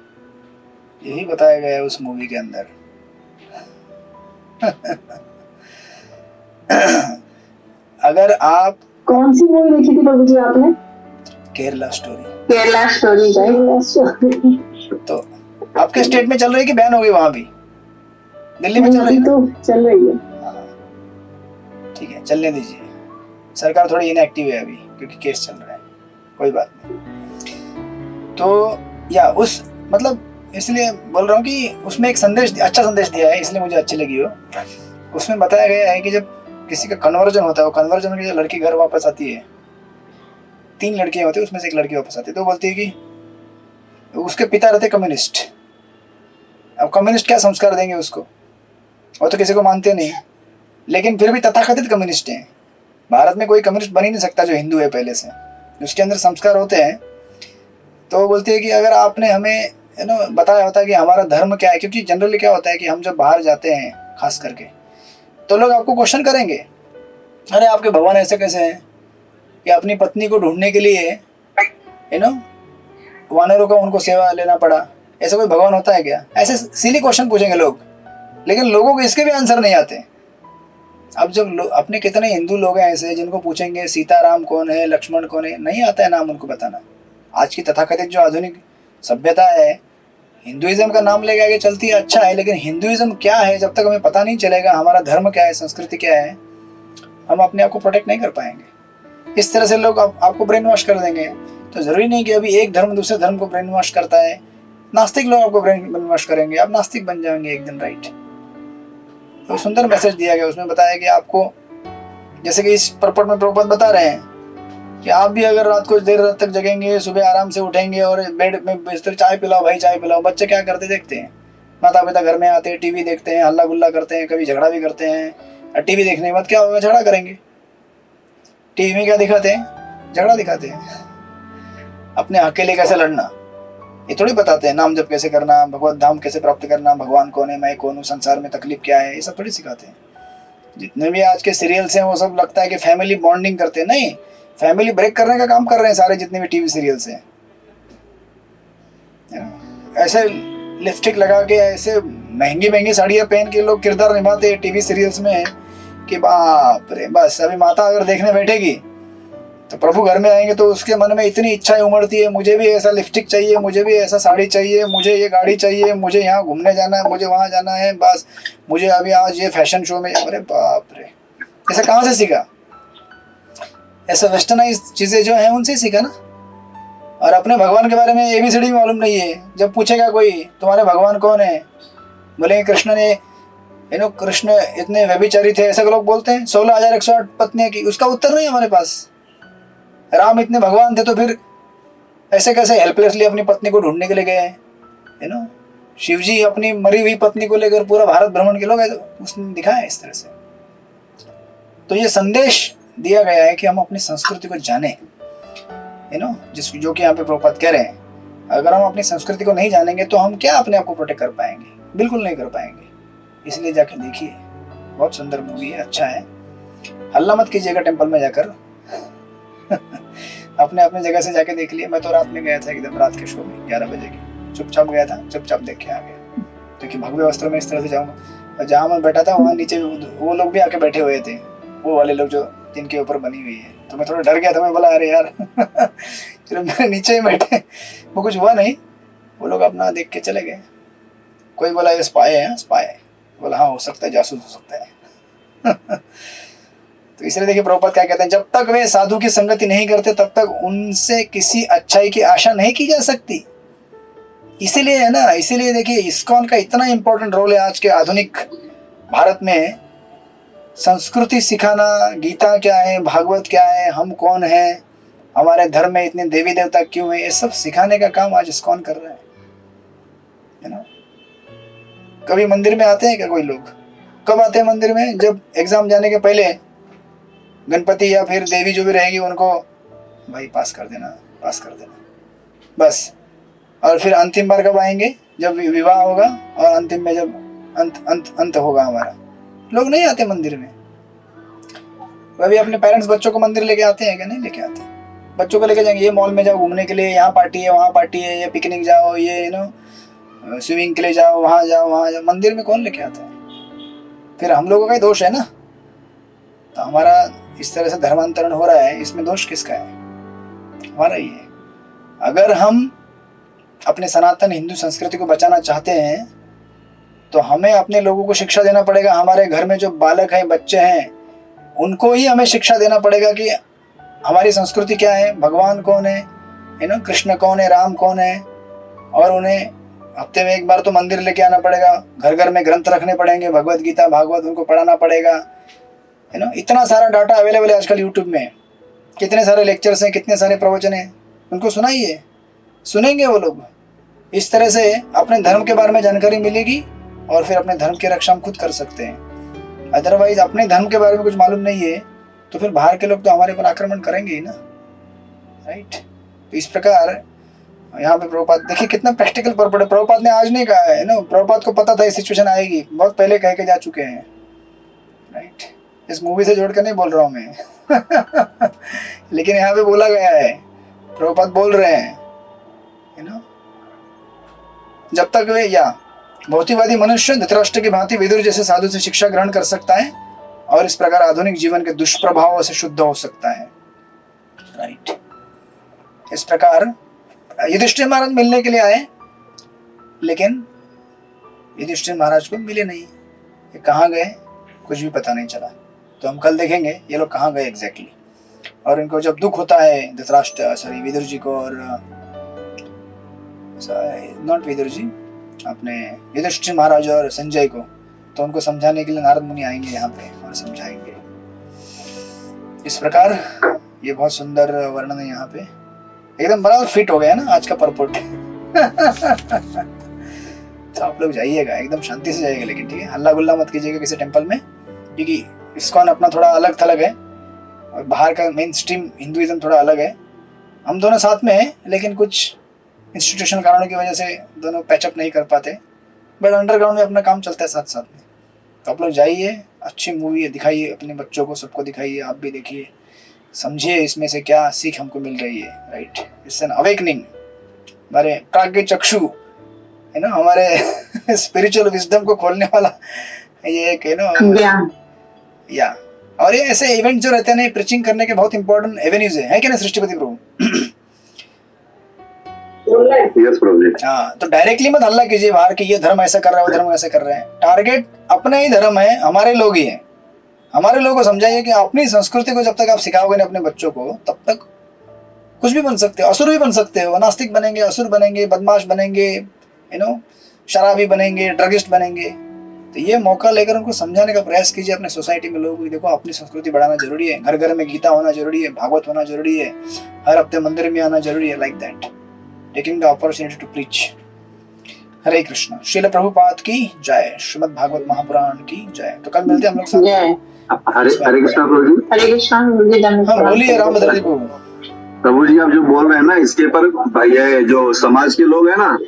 यही बताया गया है उस मूवी के अंदर। अगर आप कौन सी मूवी देखी थी प्रभु जी आपने? केरला स्टोरी। केरला स्टोरी। तो आपके स्टेट में चल रही है कि बैन हो गई? वहां भी दिल्ली में चल रही है? तो चल रही है। ठीक है, चलने दीजिए। सरकार थोड़ी इनएक्टिव है अभी क्योंकि केस चल रहा है, कोई बात नहीं। तो या उस मतलब इसलिए बोल रहा हूँ कि उसमें एक संदेश, अच्छा संदेश दिया है, इसलिए मुझे अच्छी लगी हो। उसमें बताया गया है कि जब किसी का कन्वर्जन होता है, वो कन्वर्जन में जो लड़की घर वापस आती है, 3 लड़कियां होती है, उसमें से एक लड़की वापस आती है, तो बोलती है कि उसके पिता रहते कम्युनिस्ट। अब कम्युनिस्ट क्या संस्कार देंगे उसको, वो तो किसी को मानते नहीं, लेकिन फिर भी तथाकथित कम्युनिस्ट हैं। भारत में कोई कम्युनिस्ट बन ही नहीं सकता जो हिंदू है पहले से, उसके अंदर संस्कार होते हैं। तो वो बोलती है कि अगर आपने हमें बताया होता है कि हमारा धर्म क्या है, क्योंकि जनरली क्या होता है कि हम जब बाहर जाते हैं खास करके तो लोग आपको क्वेश्चन करेंगे, अरे आपके भगवान ऐसे कैसे हैं, या अपनी पत्नी को ढूंढने के लिए वानरों का उनको सेवा लेना पड़ा? ऐसा कोई भगवान होता है क्या? ऐसे सिली क्वेश्चन पूछेंगे लोग, लेकिन लोगों को इसके भी आंसर नहीं आते। अब जब अपने कितने हिंदू लोग हैं ऐसे जिनको पूछेंगे सीताराम कौन है, लक्ष्मण कौन है, नहीं आता है नाम उनको बताना। आज की तथाकथित जो आधुनिक सभ्यता है हिंदुइज्म का नाम लेके आगे चलती है, अच्छा है, लेकिन हिंदुइज्म क्या है जब तक हमें पता नहीं चलेगा, हमारा धर्म क्या है, संस्कृति क्या है, हम अपने आप को प्रोटेक्ट नहीं कर पाएंगे। इस तरह से लोग आपको ब्रेन वॉश कर देंगे। तो जरूरी नहीं कि अभी एक धर्म दूसरे धर्म को ब्रेन वॉश करता है। नास्तिक लोग आपको ब्रेन वॉश करेंगे, आप नास्तिक बन जाएंगे एक दिन, राइट। तो सुंदर मैसेज दिया गया, उसमें बताया कि आपको, जैसे कि इस पर्पट में प्रभुपाद बता रहे हैं कि आप भी अगर रात को देर रात तक जगेंगे, सुबह आराम से उठेंगे और बेड में बिस्तर, चाय पिलाओ भाई चाय पिलाओ। बच्चे क्या करते देखते हैं, माता पिता घर में आते हैं, टीवी देखते हैं, हल्ला गुल्ला करते हैं, कभी झगड़ा भी करते हैं। टीवी देखने के बाद क्या होगा, झगड़ा करेंगे। टीवी में क्या दिखाते हैं, झगड़ा दिखाते हैं। अपने अकेले कैसे लड़ना ये थोड़ी बताते हैं, नाम जप कैसे करना, भगवत धाम कैसे प्राप्त करना, भगवान कौन है, मैं कौन हूँ, संसार में तकलीफ क्या है, ये सब थोड़ी सिखाते हैं। जितने भी आज के सीरियल्स हैं वो सब लगता है कि फैमिली बॉन्डिंग करते हैं, नहीं, फैमिली ब्रेक करने का काम कर रहे हैं सारे जितने भी टीवी सीरियल्स हैं। ऐसे लिपस्टिक लगा के, ऐसे महंगी महंगी साड़ियाँ पहन के लोग किरदार निभाते हैं टीवी सीरियल्स में कि बाप रे। बस अभी माता अगर देखने बैठेगी तो प्रभु घर में आएंगे तो उसके मन में इतनी इच्छाएं उमड़ती है, मुझे भी ऐसा लिपस्टिक चाहिए, मुझे भी ऐसा साड़ी चाहिए, मुझे ये गाड़ी चाहिए, मुझे यहाँ घूमने जाना है, मुझे वहाँ जाना है, बस मुझे अभी आज ये फैशन शो में। अरे बाप रे, ऐसा कहाँ से सीखा? ऐसा वेस्टर्नाइज चीजें जो हैं उनसे सीखा ना। और अपने भगवान के बारे में ABCD भी मालूम नहीं है। जब पूछेगा कोई तुम्हारे भगवान कौन है, बोलेंगे कृष्ण ने, कृष्ण इतने व्यभिचारी थे, ऐसा लोग बोलते हैं। 16,108 पत्नियां की, उसका उत्तर नहीं हमारे पास। राम इतने भगवान थे तो फिर ऐसे कैसे हेल्पलेसली अपनी पत्नी को ढूंढने के लिए गए? शिव जी अपनी मरी हुई पत्नी को लेकर पूरा भारत भ्रमण के लोग, उसने दिखाया इस तरह से। तो ये संदेश दिया गया है कि हम अपनी संस्कृति को जाने, जो कि यहाँ पे प्रभुपाद कह रहे हैं। अगर हम अपनी संस्कृति को नहीं जानेंगे तो हम क्या अपने आप को प्रोटेक्ट कर पाएंगे? बिल्कुल नहीं कर पाएंगे। इसलिए जाके देखिए, बहुत सुंदर मूवी है, अच्छा है। हल्ला मत कीजिएगा टेम्पल में जाकर अपने अपने जगह से जाके देख लिए। मैं तो रात में गया था, एकदम रात के शो में 11 बजे की, चुपचाप गया था, चुपचाप देख के आ गया। क्योंकि भगवे वस्त्र में इस तरह से जाऊंगा। और जहाँ मैं बैठा था वहाँ नीचे वो लोग भी आके बैठे हुए थे, वो वाले लोग जो जिनके ऊपर बनी हुई है। तो मैं थोड़ा डर गया था, मैं बोला अरे यार चलो मैं नीचे ही बैठे, वो कुछ हुआ नहीं, वो लोग अपना देख के चले गए। कोई बोला ये स्पाई है, स्पाई, बोला हाँ हो सकता है, जासूस हो सकता है तो इसलिए देखिए प्रभुपाद क्या कहते हैं, जब तक वे साधु की संगति नहीं करते तब तक उनसे किसी अच्छाई की आशा नहीं की जा सकती। इसीलिए है ना, इसीलिए देखिए इस्कॉन का इतना इंपॉर्टेंट रोल है आज के आधुनिक भारत में। संस्कृति सिखाना, गीता क्या है, भागवत क्या है, हम कौन है, हमारे धर्म में इतने देवी देवता क्यों है, ये सब सिखाने का काम आज इस्कॉन कर रहा है ना। कभी मंदिर में आते हैं क्या कोई लोग? कब आते हैं मंदिर में? जब एग्जाम जाने के पहले गणपति या फिर देवी जो भी रहेगी उनको भाई पास कर देना, पास कर देना, बस। और फिर अंतिम बार कब आएंगे? जब विवाह होगा और अंतिम में जब अंत होगा हमारा। लोग नहीं आते मंदिर में। अभी अपने पेरेंट्स बच्चों को मंदिर लेके आते हैं क्या? नहीं लेके आते। बच्चों को लेके जाएंगे, ये मॉल में जाओ घूमने के लिए, यहाँ पार्टी है, वहाँ पार्टी है, ये पिकनिक जाओ, ये स्विमिंग के लिए जाओ, वहाँ जाओ, वहाँ जाओ। मंदिर में कौन लेके आता है? फिर हम लोगों का ही दोष है ना। तो हमारा इस तरह से धर्मांतरण हो रहा है, इसमें दोष किसका है? हमारा ही है। अगर हम अपने सनातन हिंदू संस्कृति को बचाना चाहते हैं तो हमें अपने लोगों को शिक्षा देना पड़ेगा। हमारे घर में जो बालक हैं, बच्चे हैं, उनको ही हमें शिक्षा देना पड़ेगा कि हमारी संस्कृति क्या है, भगवान कौन है, कृष्ण कौन है, राम कौन है। और उन्हें हफ्ते में एक बार तो मंदिर लेके आना पड़ेगा, घर घर में ग्रंथ रखने पड़ेंगे, भगवत गीता भागवत उनको पढ़ाना पड़ेगा। इतना सारा डाटा अवेलेबल है आजकल यूट्यूब में, कितने सारे लेक्चर्स हैं, कितने सारे प्रवचन हैं, उनको सुनाइए, सुनेंगे वो लोग। इस तरह से अपने धर्म के बारे में जानकारी मिलेगी और फिर अपने धर्म की रक्षा हम खुद कर सकते हैं। अदरवाइज अपने धर्म के बारे में कुछ मालूम नहीं है तो फिर बाहर के लोग तो हमारे ऊपर आक्रमण करेंगे ही ना, राइट। तो इस प्रकार यहाँ पे प्रभुपाद देखिए कितना प्रैक्टिकल पर्पट है। प्रभुपाद ने आज नहीं कहा है ना, प्रभुपाद को पता था ये सिचुएशन आएगी, बहुत पहले कह के जा चुके हैं, राइट। इस मूवी से जोड़ कर नहीं बोल रहा हूँ मैं लेकिन यहाँ पे बोला गया है, प्रभुपाद बोल रहे हैं, जब तक वे या भौतिकवादी मनुष्य धृतराष्ट्र की भांति विदुर जैसे साधु से शिक्षा ग्रहण कर सकता है और इस प्रकार आधुनिक जीवन के दुष्प्रभावों से शुद्ध हो सकता है। राइट। इस प्रकार युधिष्ठिर महाराज मिलने के लिए आए, लेकिन युधिष्ठिर महाराज को मिले नहीं। ये कहाँ गए कुछ भी पता नहीं चला। तो हम कल देखेंगे ये लोग कहाँ गए एग्जैक्टली। और इनको जब दुख होता है धृतराष्ट्र विदुर जी को, और नॉट विदुर जी, अपने युधिष्ठिर महाराज और संजय को, तो उनको समझाने के लिए नारद मुनि आएंगे यहाँ पे और समझाएंगे। इस प्रकार ये बहुत सुंदर वर्णन है यहाँ पे, एकदम बराबर फिट हो गया ना आज का परपोर्ट। तो आप लोग जाइएगा, एकदम शांति से जाइएगा, लेकिन ठीक है, हल्ला गुल्ला मत कीजिएगा किसी टेम्पल में, क्योंकि इस्कॉन अपना थोड़ा अलग थलग है और बाहर का मेन स्ट्रीम हिंदुइज्म थोड़ा अलग है। हम दोनों साथ में हैं, लेकिन कुछ इंस्टीट्यूशनल कारणों की वजह से दोनों पैचअप नहीं कर पाते, बट अंडरग्राउंड में अपना काम चलता है साथ साथ में। तो आप लोग जाइए, अच्छी मूवी है, दिखाइए अपने बच्चों को, सबको दिखाइए, आप भी देखिए, समझिए इसमें से क्या सीख हमको मिल रही है। राइट, इट्स एन अवेकनिंग, हमारे प्राज्ञ चक्षु है ना, हमारे स्पिरिचुअल विजडम को खोलने वाला ये एक है ना या। और ये ऐसे इवेंट जो रहते हैं ना, प्रीचिंग करने के बहुत इंपॉर्टेंट एवेन्यूज है कि ना सृष्टिपति प्रभु। हाँ, तो डायरेक्टली मत हल्ला कीजिए बाहर कि ये धर्म ऐसा कर रहा है, वो धर्म ऐसा कर रहे हैं। टारगेट अपना ही धर्म है, हमारे लोग ही हैं। हमारे लोगों को समझाइए कि अपनी संस्कृति को जब तक आप सिखाओगे ना अपने बच्चों को, तब तक कुछ भी बन सकते हो, असुर भी बन सकते हो, नास्तिक बनेंगे, असुर बनेंगे, बदमाश बनेंगे, शराबी बनेंगे, ड्रगिस्ट बनेंगे। तो ये मौका लेकर उनको समझाने का प्रयास कीजिए अपने सोसाइटी में लोगों को, देखो अपनी संस्कृति बढ़ाना जरूरी है, घर घर में गीता होना जरूरी है, भागवत होना जरूरी है, हर हफ्ते मंदिर में आना जरूरी है। Like that, taking the opportunity to preach. Hare Krishna. Srila Prabhupada की जय, श्रीमद् भागवत महापुराण की जय। तो कल मिलते हैं हम लोग साथ। हरे कृष्ण प्रभु जी। हरे कृष्ण। बोलिए राम भद्र जी को। प्रभु जी आप जो बोल रहे हैं ना, इसके पर ये जो समाज के लोग हैं ना,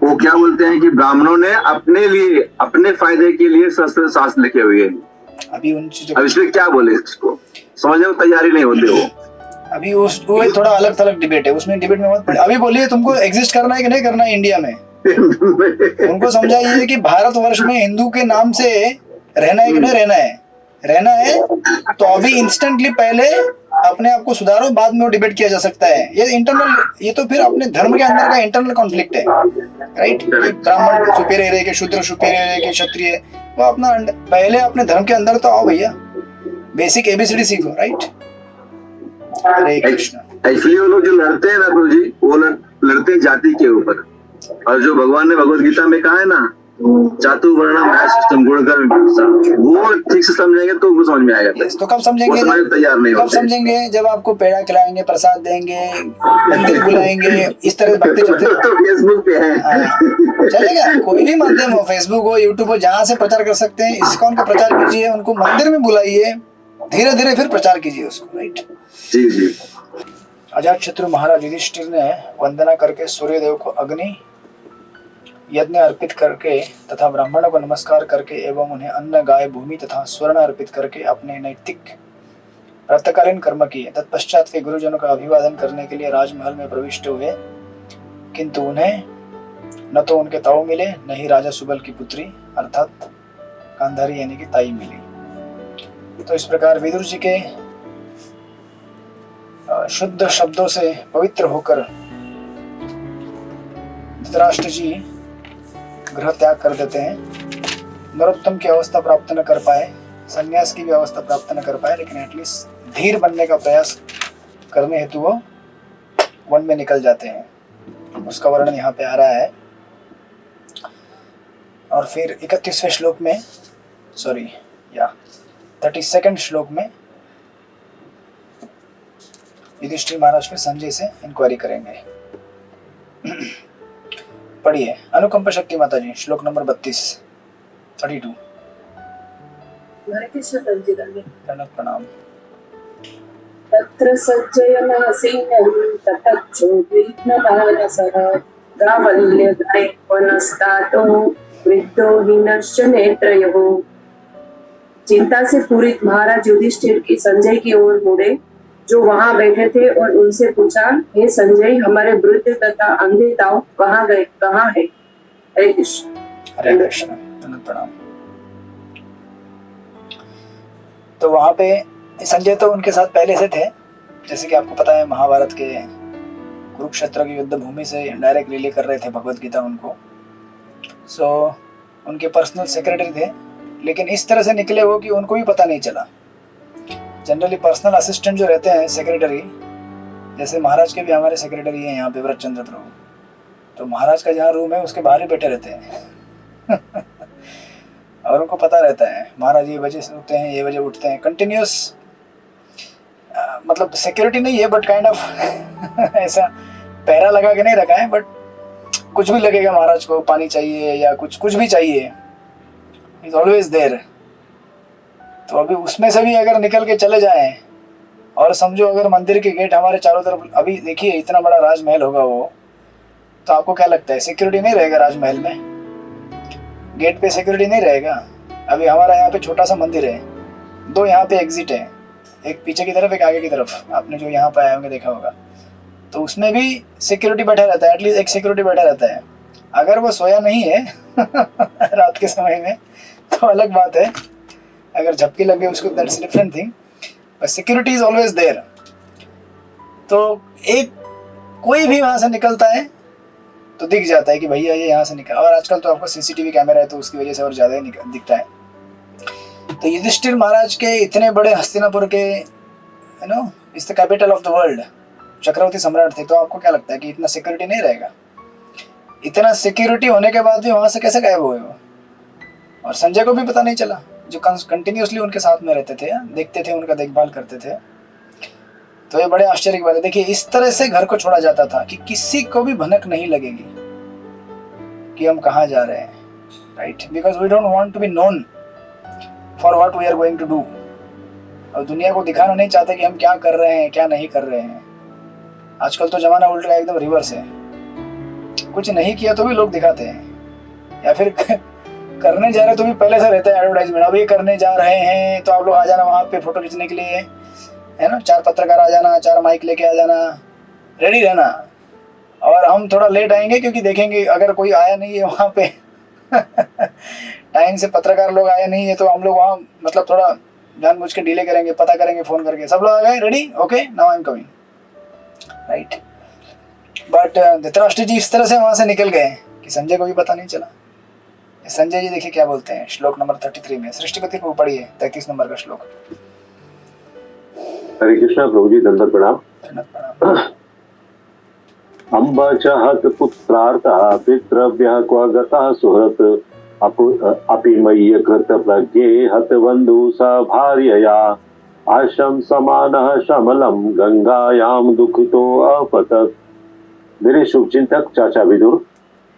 वो क्या बोलते हैं कि ब्राह्मणों ने अपने लिए, अपने फायदे के लिए शस्त्र शास्त्र लिखे हुए हैं। अभी उन चीजों, अब इसलिए क्या बोले, इसको समझने में तैयारी नहीं होते हो। अभी वो थोड़ा अलग थलग डिबेट है, उसमें डिबेट में मत पड़े। अभी बोलिए तुमको एग्जिस्ट करना है कि नहीं करना है इंडिया में। उनको समझाइए कि भारतवर्ष में हिंदू के नाम से रहना है कि नहीं रहना है। रहना है तो अभी इंस्टेंटली पहले अपने आप को सुधारो, बाद में वो डिबेट किया जा सकता है। ये इंटरनल, ये तो फिर अपने धर्म के अंदर का इंटरनल कॉन्फ्लिक्ट है। राइट, ब्राह्मण सुपीरियर है कि शूद्र सुपीरियर है कि क्षत्रिय, वो अपना पहले अपने धर्म के अंदर तो आओ भैया, बेसिक एबीसीडी सीखो। राइट, हरे कृष्ण। एक्चुअली वो लोग जो लड़ते हैं ना प्रभु जी, वो लड़ते हैं जाति के ऊपर, और जो भगवान ने भगवत गीता में कहा है ना, चातु वर्ण माया सिस्टम गुणकर, वो ठीक से समझेंगे तो उनको समझ में आएगा। तो कब समझेंगे? तैयार नहीं, कब समझेंगे? जब आपको पेड़ा खिलाएंगे, प्रसाद देंगे, मंदिर बुलाएंगे, इस तरह भक्ति तो फेसबुक पे है, चलेगा। कोई भी माध्यम हो, फेसबुक हो, यूट्यूब हो, जहाँ से प्रचार कर सकते हैं, इस्कॉन का प्रचार कीजिए, उनको मंदिर में बुलाइए, धीरे धीरे फिर प्रचार कीजिए उसको। राइट जी जी। अजातशत्रु महाराज युधिष्ठिर ने वंदना करके सूर्यदेव को अग्नि यज्ञ अर्पित करके तथा ब्राह्मणों को नमस्कार करके एवं उन्हें अन्न, गाय, भूमि तथा स्वर्ण अर्पित करके अपने नैतिक प्रातःकालीन कर्म किए। तत्पश्चात वे गुरुजनों का अभिवादन करने के लिए राजमहल में प्रविष्ट हुए, किंतु उन्हें न तो उनके ताऊ मिले, न ही राजा सुबल की पुत्री अर्थात गांधारी यानी कि ताई मिली। तो इस प्रकार विदुर जी के शुद्ध शब्दों से पवित्र होकर धृतराष्ट्र जी गृह त्याग कर देते हैं। नरोत्तम की अवस्था प्राप्त न कर पाए, संन्यास की भी अवस्था प्राप्त न कर पाए, लेकिन एटलीस्ट धीर बनने का प्रयास करने हेतु वो वन में निकल जाते हैं। उसका वर्णन यहाँ पे आ रहा है। और फिर 31वें श्लोक में, 32वें श्लोक में युधिष्ठिर महाराज फिर संजय से इंक्वायरी करेंगे। पढ़िए अनुकंप शक्ति माता जी, श्लोक नंबर 32। प्रणाम। तत्र सज्जयमासीनं ततच्छोद्विग्नमानसः गावल्यगणे वनस्तातो वृद्धो हिनश्च नेत्रयोः। चिंता से पूरित महाराज युधिष्ठिर की संजय की ओर मुड़े। जो वहां बैठे थे और उनसे पूछा, हे संजय, हमारे वृद्ध तथा अंधे ताऊ कहाँ गए, कहाँ है? हरे कृष्ण। हरे कृष्ण, दंडवत प्रणाम। तो वहां पे संजय तो उनके साथ पहले से थे, जैसे कि आपको पता है महाभारत के कुरुक्षेत्र की युद्ध भूमि से डायरेक्ट रिले कर रहे थे भगवत गीता उनको। सो उनके पर्सनल सेक्रेटरी थे, लेकिन इस तरह से निकले वो कि उनको भी पता नहीं चला। जनरली पर्सनल असिस्टेंट जो रहते हैं सेक्रेटरी, जैसे महाराज के भी हमारे सेक्रेटरी हैं यहाँ पे व्रत चंद्र प्रभु, तो महाराज का जहाँ रूम है उसके बाहर ही बैठे रहते हैं और उनको पता रहता है महाराज ये बजे सोते हैं, ये बजे उठते हैं, कंटिन्यूस। मतलब सिक्योरिटी नहीं है बट काइंड ऑफ ऐसा पहरा लगा के नहीं रखा है, बट कुछ भी लगेगा महाराज को, पानी चाहिए या कुछ भी चाहिए, इज ऑलवेज देयर। तो अभी उसमें से भी अगर निकल के चले जाएं और समझो अगर मंदिर के गेट हमारे चारों तरफ, अभी देखिए इतना बड़ा राजमहल होगा वो, तो आपको क्या लगता है सिक्योरिटी नहीं रहेगा राजमहल में? गेट पे सिक्योरिटी नहीं रहेगा? अभी हमारा यहाँ पे छोटा सा मंदिर है, 2 यहाँ पे एग्जिट है, एक पीछे की तरफ एक आगे की तरफ, आपने जो यहाँ पे आए होंगे देखा होगा, तो उसमें भी सिक्योरिटी बैठा रहता है, एटलीस्ट एक सिक्योरिटी बैठा रहता है। अगर वो सोया नहीं है रात के समय में तो अलग बात है, अगर झपकी लग गई उसको that's different thing, but security is always there. तो एक कोई भी वहां से निकलता है तो दिख जाता है कि भैया ये यहाँ से निकला, और आजकल तो आपको सीसीटीवी कैमरा है तो उसकी वजह से और ज़्यादा ही दिखता है। तो युधिष्ठिर महाराज के इतने बड़े हस्तिनापुर के इस the capital of the world चक्रवर्ती सम्राट थे, तो आपको क्या लगता है कि इतना सिक्योरिटी नहीं रहेगा? इतना सिक्योरिटी होने के बाद भी वहाँ से कैसे गायब हुए वो? और संजय को भी पता नहीं चला, जो कंटिन्यूसली उनके साथ में रहते थे, देखते थे, उनका देखभाल करते थे। तो ये बड़े आश्चर्य की बात है। देखिए इस तरह से घर को छोड़ा जाता था कि किसी को भी भनक नहीं लगेगी कि हम कहाँ जा रहे हैं, right? Because we don't want to be known for what we are going to do. और दुनिया को दिखाना नहीं चाहते कि हम क्या कर रहे हैं, क्या नहीं कर रहे हैं। आजकल तो जमाना उल्टा एकदम रिवर्स है, कुछ नहीं किया तो भी लोग दिखाते हैं, या फिर करने जा रहे तो भी पहले से रहता है एडवर्टाइजमेंट, अब ये करने जा रहे हैं तो आप लोग आ जाना वहाँ पे फोटो खींचने के लिए, है ना, 4 पत्रकार आ जाना, 4 माइक लेके आ जाना, रेडी रहना। और हम थोड़ा लेट आएंगे क्योंकि देखेंगे अगर कोई आया नहीं है वहाँ पे टाइम से पत्रकार लोग आए नहीं है तो हम लोग वहाँ मतलब थोड़ा जानबूझ के डिले करेंगे, पता करेंगे फ़ोन करके, सब लोग आ गए, ready, okay, now I am coming, right. But Dhritarashtra ji इस तरह से वहाँ से निकल गए कि संजय को भी पता नहीं चला। संजय जी देखिए क्या बोलते हैं श्लोक नंबर 33 में, सृष्टिपति को पढ़िए 33 नंबर का श्लोक। हरे कृष्णा प्रभु जी, दंडवत प्रणाम। अम्ब चहत पुत्रार्थः पितृभ्यः क्व गतः सुहृत् अपि मय्य कृत प्रज्ञे हत बन्धु स भार्यया आश्रम समानः शमलम गंगायाम दुखितो अपतत। मेरे शुभचिंतक चाचा विदुर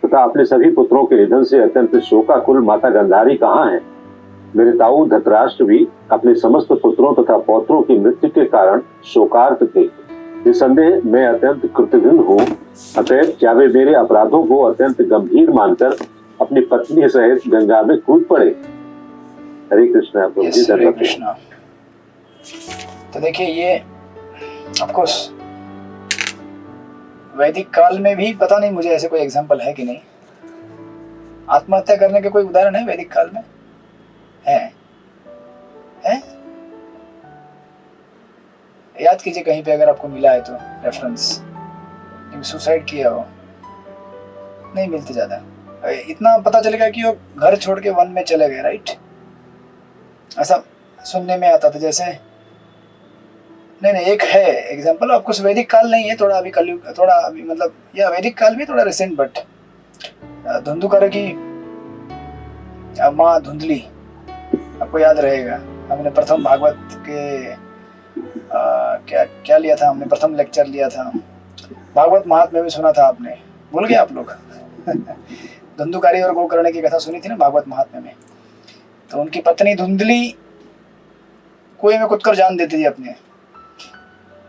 तथा अपने सभी पुत्रों के निधन से अत्यंत शोकाकुल माता गंधारी कहाँ है? मेरे ताऊ धृतराष्ट्र भी अपने समस्त पुत्रों तथा पौत्रों की मृत्यु के कारण शोकार्त थे। निसंदेह मैं अत्यंत कृतघ्न हूँ, अतएव क्या वे मेरे अपराधों को अत्यंत गंभीर मानकर अपनी पत्नी सहित गंगा में कूद पड़े? हरे कृष्णा प्रभु जी, हरे कृष्णा। तो देखिए ये ऑफकोर्स वैदिक काल में भी, पता नहीं मुझे ऐसे कोई एग्जांपल है कि नहीं, आत्महत्या करने के कोई उदाहरण है वैदिक काल में? है? याद कीजिए कहीं पे अगर आपको मिला है तो रेफरेंस, सुसाइड किया हो, नहीं मिलते ज्यादा। इतना पता चलेगा कि वो घर छोड़ के वन में चले गए, राइट? ऐसा सुनने में आता था। जैसे नहीं एक है एग्जांपल, आपको वैदिक काल नहीं है, थोड़ा अभी कलयुग, थोड़ा अभी मतलब या वैदिक काल भी थोड़ा रिसेंट, बट धुंधुकार की माँ धुंधली, आपको याद रहेगा, हमने प्रथम भागवत के क्या लिया था, हमने प्रथम लेक्चर लिया था, भागवत महात्म्य में सुना था आपने, भूल गए आप लोग? धुंधुकारी और गोकर्ण की कथा सुनी थी ना भागवत महात्म्य में। तो उनकी पत्नी धुंधली कुएं में कूदकर जान देती थी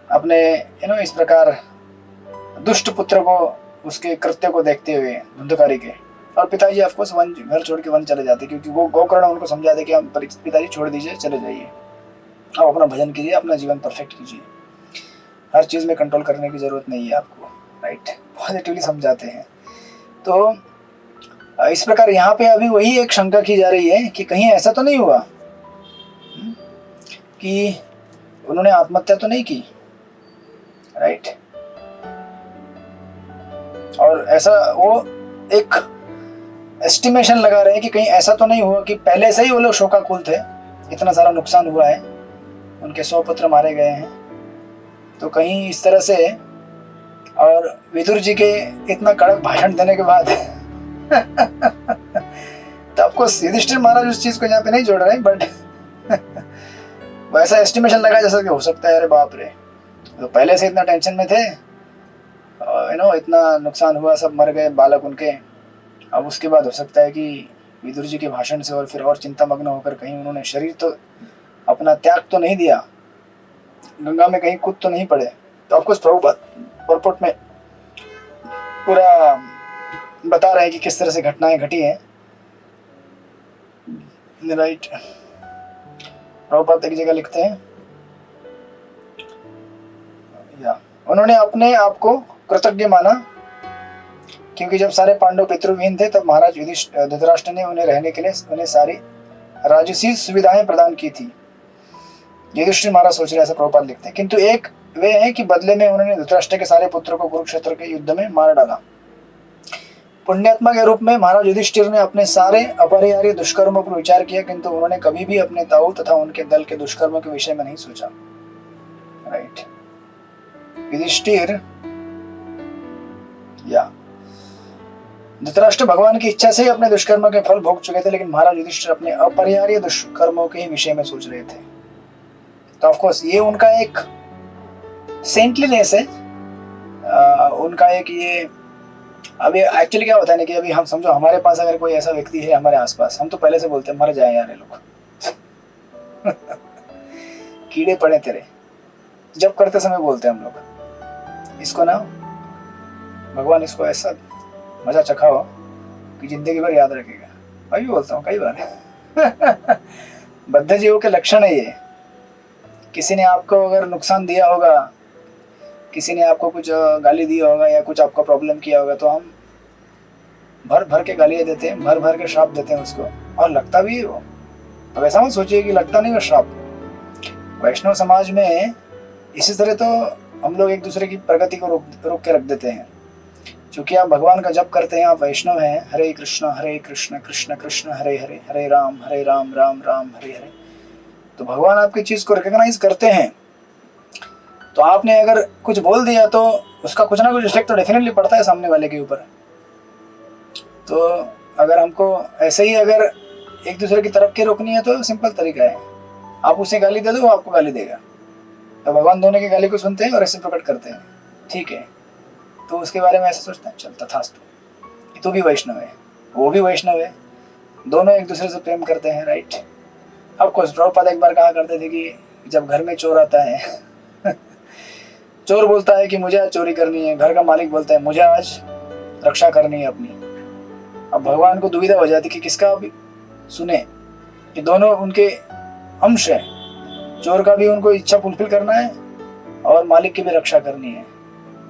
अपने इस प्रकार दुष्ट पुत्र को, उसके कृत्य को देखते हुए धुंधुकारी के। और पिताजी ऑफकोर्स वन, घर छोड़ के वन चले जाते, क्योंकि वो गोकर्ण उनको समझा दे कि हम पिताजी छोड़ दीजिए, चले जाइए, आप अपना भजन कीजिए, अपना जीवन परफेक्ट कीजिए। हर चीज़ में कंट्रोल करने की ज़रूरत नहीं है आपको, राइट। पॉजिटिवली समझाते हैं। तो इस प्रकार यहाँ पे अभी वही एक शंका की जा रही है कि कहीं ऐसा तो नहीं हुआ कि उन्होंने आत्महत्या तो नहीं की, राइट। और ऐसा वो एक एस्टिमेशन लगा रहे हैं कि कहीं ऐसा तो नहीं हुआ कि पहले से ही वो लोग शोकाकुल थे, इतना सारा नुकसान हुआ है, उनके 100 पुत्र मारे गए हैं, तो कहीं इस तरह से। और विदुर जी के इतना कड़क भाषण देने के बाद तो आपको युधिष्ठिर महाराज उस चीज को यहाँ पे नहीं जोड़ रहे, बट वैसा एस्टिमेशन लगा जैसा कि हो सकता है, अरे बाप रे, तो पहले से इतना टेंशन में थे, इतना नुकसान हुआ, सब मर गए बालक उनके, अब उसके बाद हो सकता है कि विदुर जी के भाषण से और फिर और चिंतामग्न होकर कहीं उन्होंने शरीर तो अपना त्याग तो नहीं दिया, गंगा में कहीं कूद तो नहीं पड़े। तो आपको प्रॉपर्ट में पूरा बता रहे हैं कि किस तरह से घटनाएं घटी हैं, राइट। प्रभुपाद एक जगह लिखते हैं, या उन्होंने अपने आप को कृतज्ञ माना क्योंकि जब सारे पांडव पितृविहीन थे तब महाराज धृतराष्ट्र ने उन्हें रहने के लिए उन्हें सारी राजसी सुविधाएं प्रदान की थी। युधिष्ठिर महाराज सोच रहे, ऐसा प्रभुपाद लिखते हैं। किंतु एक वे हैं कि बदले में उन्होंने धृतराष्ट्र के सारे पुत्रों को कुरुक्षेत्र के युद्ध में मार डाला। पुण्यात्मा के रूप में महाराज युधिष्ठिर ने अपने सारे अपरिहार्य दुष्कर्मों पर विचार किया, किंतु उन्होंने कभी भी अपने ताऊ तथा उनके दल के दुष्कर्मों के विषय में नहीं सोचा, राइट। युधिष्ठिर या धृतराष्ट्र भगवान की इच्छा से ही अपने दुष्कर्मों के फल भोग चुके थे, लेकिन महाराज युधिष्ठिर अपने अपरिहार्य दुष्कर्मों के ही विषय में सोच रहे थे। तो ऑफ कोर्स ये उनका एक सेंटलीनेस है, उनका एक ये। अभी एक्चुअली क्या होता है ना कि अभी हम समझो हमारे पास अगर कोई ऐसा व्यक्ति है हमारे आसपास, हम तो पहले से बोलते हैं मर जाए यार ये लोग कीड़े पड़े तेरे, जब करते समय बोलते हैं हम लोग इसको ना, भगवान इसको ऐसा मजा चखाओ कि जिंदगी भर याद रखेगा। मैं भी बोलता हूँ कई बार बद्ध जीवों के लक्षण है ये। किसी ने आपको अगर नुकसान दिया होगा, किसी ने आपको कुछ गाली दिया होगा या कुछ आपका प्रॉब्लम किया होगा, तो हम भर भर के गालियाँ देते हैं, भर भर के श्राप देते हैं उसको, और लगता भी है वो। अब ऐसा मत सोचिए कि लगता नहीं वो श्राप। वैष्णव समाज में इसी तरह तो हम लोग एक दूसरे की प्रगति को रोक के रख देते हैं। क्योंकि आप भगवान का जप करते हैं, आप वैष्णव हैं, हरे कृष्ण कृष्ण कृष्ण हरे हरे, हरे राम राम राम हरे हरे, तो भगवान आपकी चीज को रिकॉग्नाइज करते हैं। तो आपने अगर कुछ बोल दिया तो उसका कुछ ना कुछ इफेक्ट तो डेफिनेटली पड़ता है सामने वाले के ऊपर। तो अगर हमको ऐसे ही अगर एक दूसरे की तरफ के रोकनी है तो सिंपल तरीका है, आप उसे गाली दे दो, वो आपको गाली देगा। तो भगवान दोनों की गाली को सुनते हैं और ऐसे प्रकट करते हैं, ठीक है। तो उसके बारे में ऐसा सोचते हैं, चल तथास्तु, तू भी वैष्णव है, वो भी वैष्णव है, दोनों एक दूसरे से प्रेम करते हैं, राइट। अब कुछ प्रभुपाद एक बार कहा करते थे कि जब घर में चोर आता है चोर बोलता है कि मुझे आज चोरी करनी है, घर का मालिक बोलता है मुझे आज रक्षा करनी है अपनी। अब भगवान को दुविधा हो जाती कि किसका भी सुने, कि दोनों उनके अंश है, चोर का भी उनको इच्छा फुलफिल करना है और मालिक की भी रक्षा करनी है।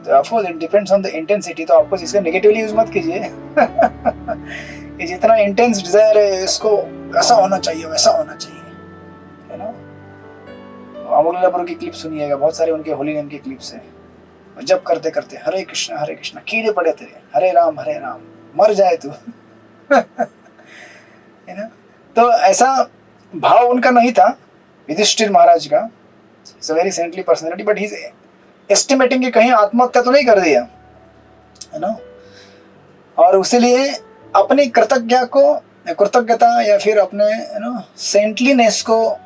तो of course it depends on the intensity. तो आपको इसका नेगेटिवली यूज मत कीजिए कि जितना इंटेंस डिजायर है इसको ऐसा होना चाहिए, वैसा होना चाहिए, है ना। अमोल लीलापुर की क्लिप सुनिएगा, बहुत सारे उनके होली नेम की क्लिप्स है। जब करते करते हरे कृष्ण कीड़े पड़े तेरे, हरे राम मर जाए तू है ना। तो ऐसा भाव उनका नहीं था युधिष्ठिर महाराज का। It's a very saintly personality, but he is estimating कि कहीं आत्महत्या तो नहीं कर दिया, है ना। और उसीलिए अपनी कृतज्ञता या फिर अपने सेंटलीनेस को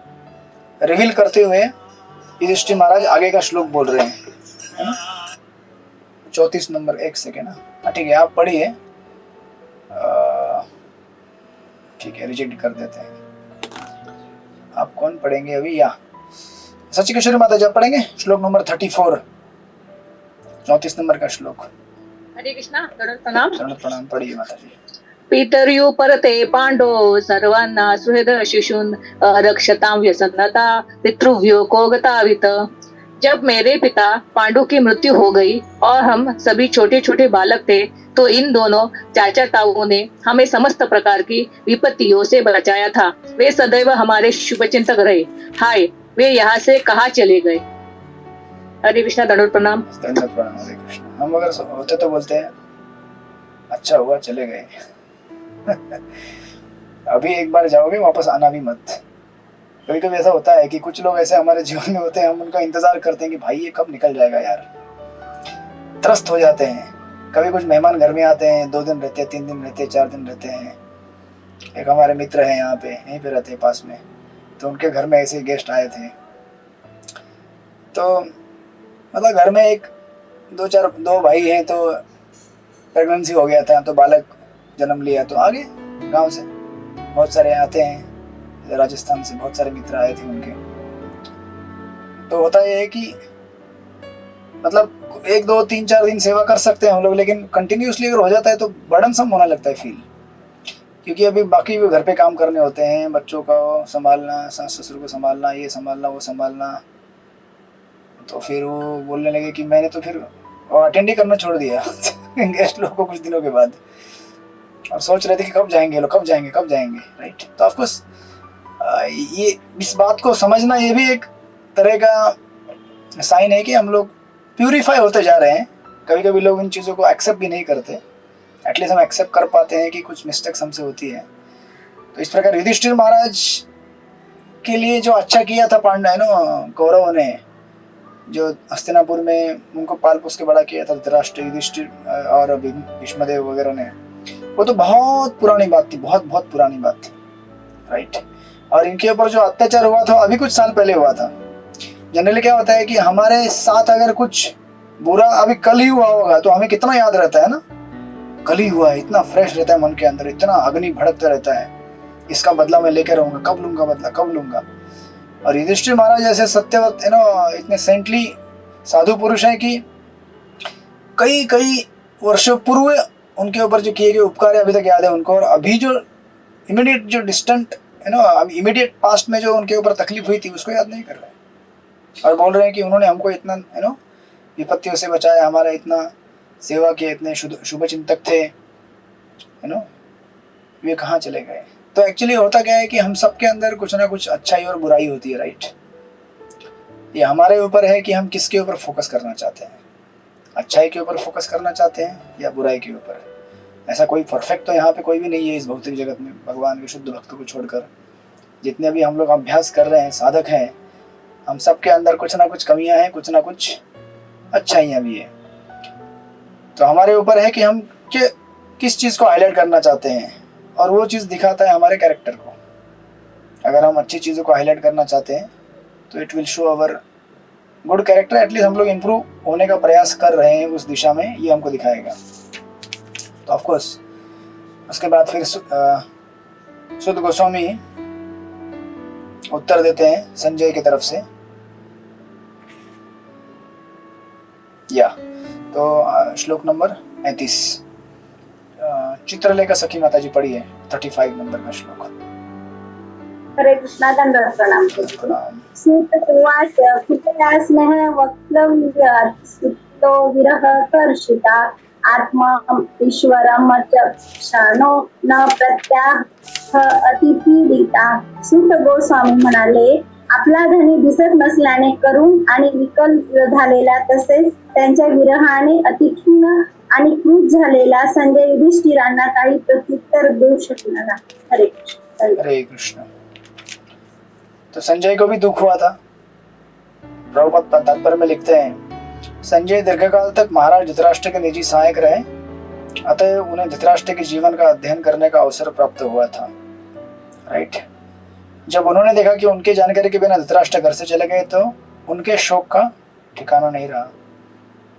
रिवील करते हुए युधिष्ठिर महाराज आगे का श्लोक बोल रहे हैं, है ना। 34 नंबर, एक सेकेंड, ठीक है आप पढ़िए, ठीक है रिजेक्ट कर देते हैं। आप कौन पढ़ेंगे अभी? या सचिकेश्वरी माता जी पढ़ेंगे श्लोक नंबर 34, 34 नंबर का श्लोक। हरे कृष्णा, प्रणाम पढ़िए माता जी। पितर्यु परते पांडो सर्वांना सुहृद शिशून रक्षतां व्यसन्नता पितृव्यो को गतावित जब मेरे पिता पांडु की मृत्यु हो गई और हम सभी छोटे छोटे बालक थे, तो इन दोनों चाचा ताऊओं ने हमें समस्त प्रकार की विपत्तियों से बचाया था। वे सदैव हमारे शुभचिंतक रहे। हाय, वे यहाँ से कहाँ चले गए? हरे कृष्णा, दंडवत प्रणाम। दंडवत प्रणाम। हरे कृष्ण। हम अगर होते तो बोलते हैं अच्छा हुआ चले गए। अभी एक बार जाओगे, वापस आना भी मत। कभी कभी ऐसा होता है कि कुछ लोग ऐसे हमारे जीवन में होते हैं, हम उनका इंतजार करते हैं कि भाई ये कब निकल जाएगा यार। त्रस्त हो जाते हैं। कभी कुछ मेहमान घर में आते हैं, 2 दिन रहते हैं, 3 दिन रहते हैं, 4 दिन रहते हैं। एक हमारे मित्र हैं यहाँ पे, यहीं पे रहते हैं पास में, तो उनके घर में ऐसे गेस्ट आए थे। तो मतलब घर में एक 2 भाई हैं, तो प्रेगनेंसी हो गया था, तो बालक जन्म लिया, तो आगे गांव से बहुत सारे आते हैं, राजस्थान से बहुत सारे मित्र आए थे उनके। तो होता ये है कि मतलब 1, 2, 3, 4 दिन सेवा कर सकते हैं हम लोग, लेकिन कंटिन्यूसली अगर हो जाता है तो बर्डनसम होने लगता है फील। क्योंकि अभी बाकी भी घर पे काम करने होते हैं, बच्चों को संभालना, सास ससुर को संभालना, ये संभालना, वो संभालना। तो फिर वो बोलने लगे कि मैंने तो फिर अटेंड ही करना छोड़ दिया गेस्ट लोगों को कुछ दिनों के बाद, और सोच रहे थे कि कब जाएंगे लोग, कब जाएंगे, राइट। तो ऑफकोर्स ये इस बात को समझना ये भी एक तरह का साइन है कि हम लोग प्यूरिफाई होते जा रहे हैं। कभी कभी लोग इन चीज़ों को एक्सेप्ट भी नहीं करते, एटलीस्ट हम एक्सेप्ट कर पाते हैं कि कुछ मिस्टेक्स हमसे होती है। तो इस प्रकार युधिष्ठिर महाराज के लिए जो अच्छा किया था कौरवों ने, जो हस्तिनापुर में उनको पाल पोस के बड़ा किया था धृतराष्ट्र, युधिष्ठिर और भीष्मदेव वगैरह ने, वो तो बहुत पुरानी बात थी, बहुत पुरानी बात थी, राइट। और इनके ऊपर जो अत्याचार हुआ था अभी कुछ साल पहले हुआ था। जनरली क्या होता है कि हमारे साथ अगर कुछ बुरा अभी कल ही हुआ होगा तो हमें कितना याद रहता है ना, कल ही हुआ है, इतना फ्रेश रहता है मन के अंदर, इतना अग्नि भड़कता रहता है, इसका बदला मैं लेकर रहूंगा, कब लूंगा बदला, कब लूंगा। और युधिष्ठिर महाराज जैसे सत्यवत इतने सेंटली साधु पुरुष हैं कि कई वर्षों पूर्व उनके ऊपर जो किए गए उपकार अभी तक याद है उनको, और अभी जो इमीडिएट जो डिस्टेंट इमीडिएट पास्ट में जो उनके ऊपर तकलीफ हुई थी उसको याद नहीं कर रहे, और बोल रहे हैं कि उन्होंने हमको इतना विपत्तियों से बचाया, हमारा इतना सेवा किया, इतने शुभ चिंतक थे, वे कहाँ चले गए। तो एक्चुअली होता क्या है कि हम सबके अंदर कुछ ना कुछ अच्छाई और बुराई होती है, राइट। ये हमारे ऊपर है कि हम किसके ऊपर फोकस करना चाहते हैं, अच्छाई के ऊपर फोकस करना चाहते हैं या बुराई के ऊपर। ऐसा कोई परफेक्ट तो यहाँ पे कोई भी नहीं है इस भौतिक जगत में, भगवान के शुद्ध भक्तों को छोड़कर। जितने भी हम लोग अभ्यास कर रहे हैं, साधक हैं, हम सबके अंदर कुछ ना कुछ कमियां हैं, कुछ ना कुछ अच्छाइयाँ भी है। तो हमारे ऊपर है कि हम किस चीज़ को हाईलाइट करना चाहते हैं, और वो चीज़ दिखाता है हमारे कैरेक्टर को। अगर हम अच्छी चीज़ों को हाईलाइट करना चाहते हैं तो it will show our good character. At least हम लोग इम्प्रूव होने का प्रयास कर रहे हैं उस दिशा में, ये हमको दिखाएगा। तो ऑफकोर्स उसके बाद फिर सुद गोस्वामी उत्तर देते हैं संजय की तरफ से। या तो श्लोक नंबर 35 चित्रलेखा सखी माता जी पढ़िए 35 नंबर का श्लोक। हरे कृष्णा, दंडवत प्रणाम। सूत उवाच कुतया स्नेह वक्तव्यस्तुतो विरह कर्षिता आत्मा ईश्वरम च क्षणो न प्रत्याह अतिपीडिता। सूत गोस्वामी म्हणाले, आपला धनी दिसत नसल्याने करुण आणि विकल झालेला, तसेच त्यांच्या विरहाने अतिखिन्न आणि क्रुद्ध झालेला संजय युधिष्ठिरांना काही प्रत्युत्तर देऊ शकला नाही। हरे कृष्ण। हरे कृष्ण। तो संजय को भी दुख हुआ था। प्रभुपाद तात्पर्य में लिखते हैं, संजय दीर्घकाल तक महाराज धृतराष्ट्र के निजी सहायक रहे, अतः उन्हें धृतराष्ट्र के जीवन का अध्ययन करने का अवसर प्राप्त हुआ था, राइट। जब उन्होंने देखा कि उनके जानकारी के बिना धृतराष्ट्र घर से चले गए तो उनके शोक का ठिकाना नहीं रहा।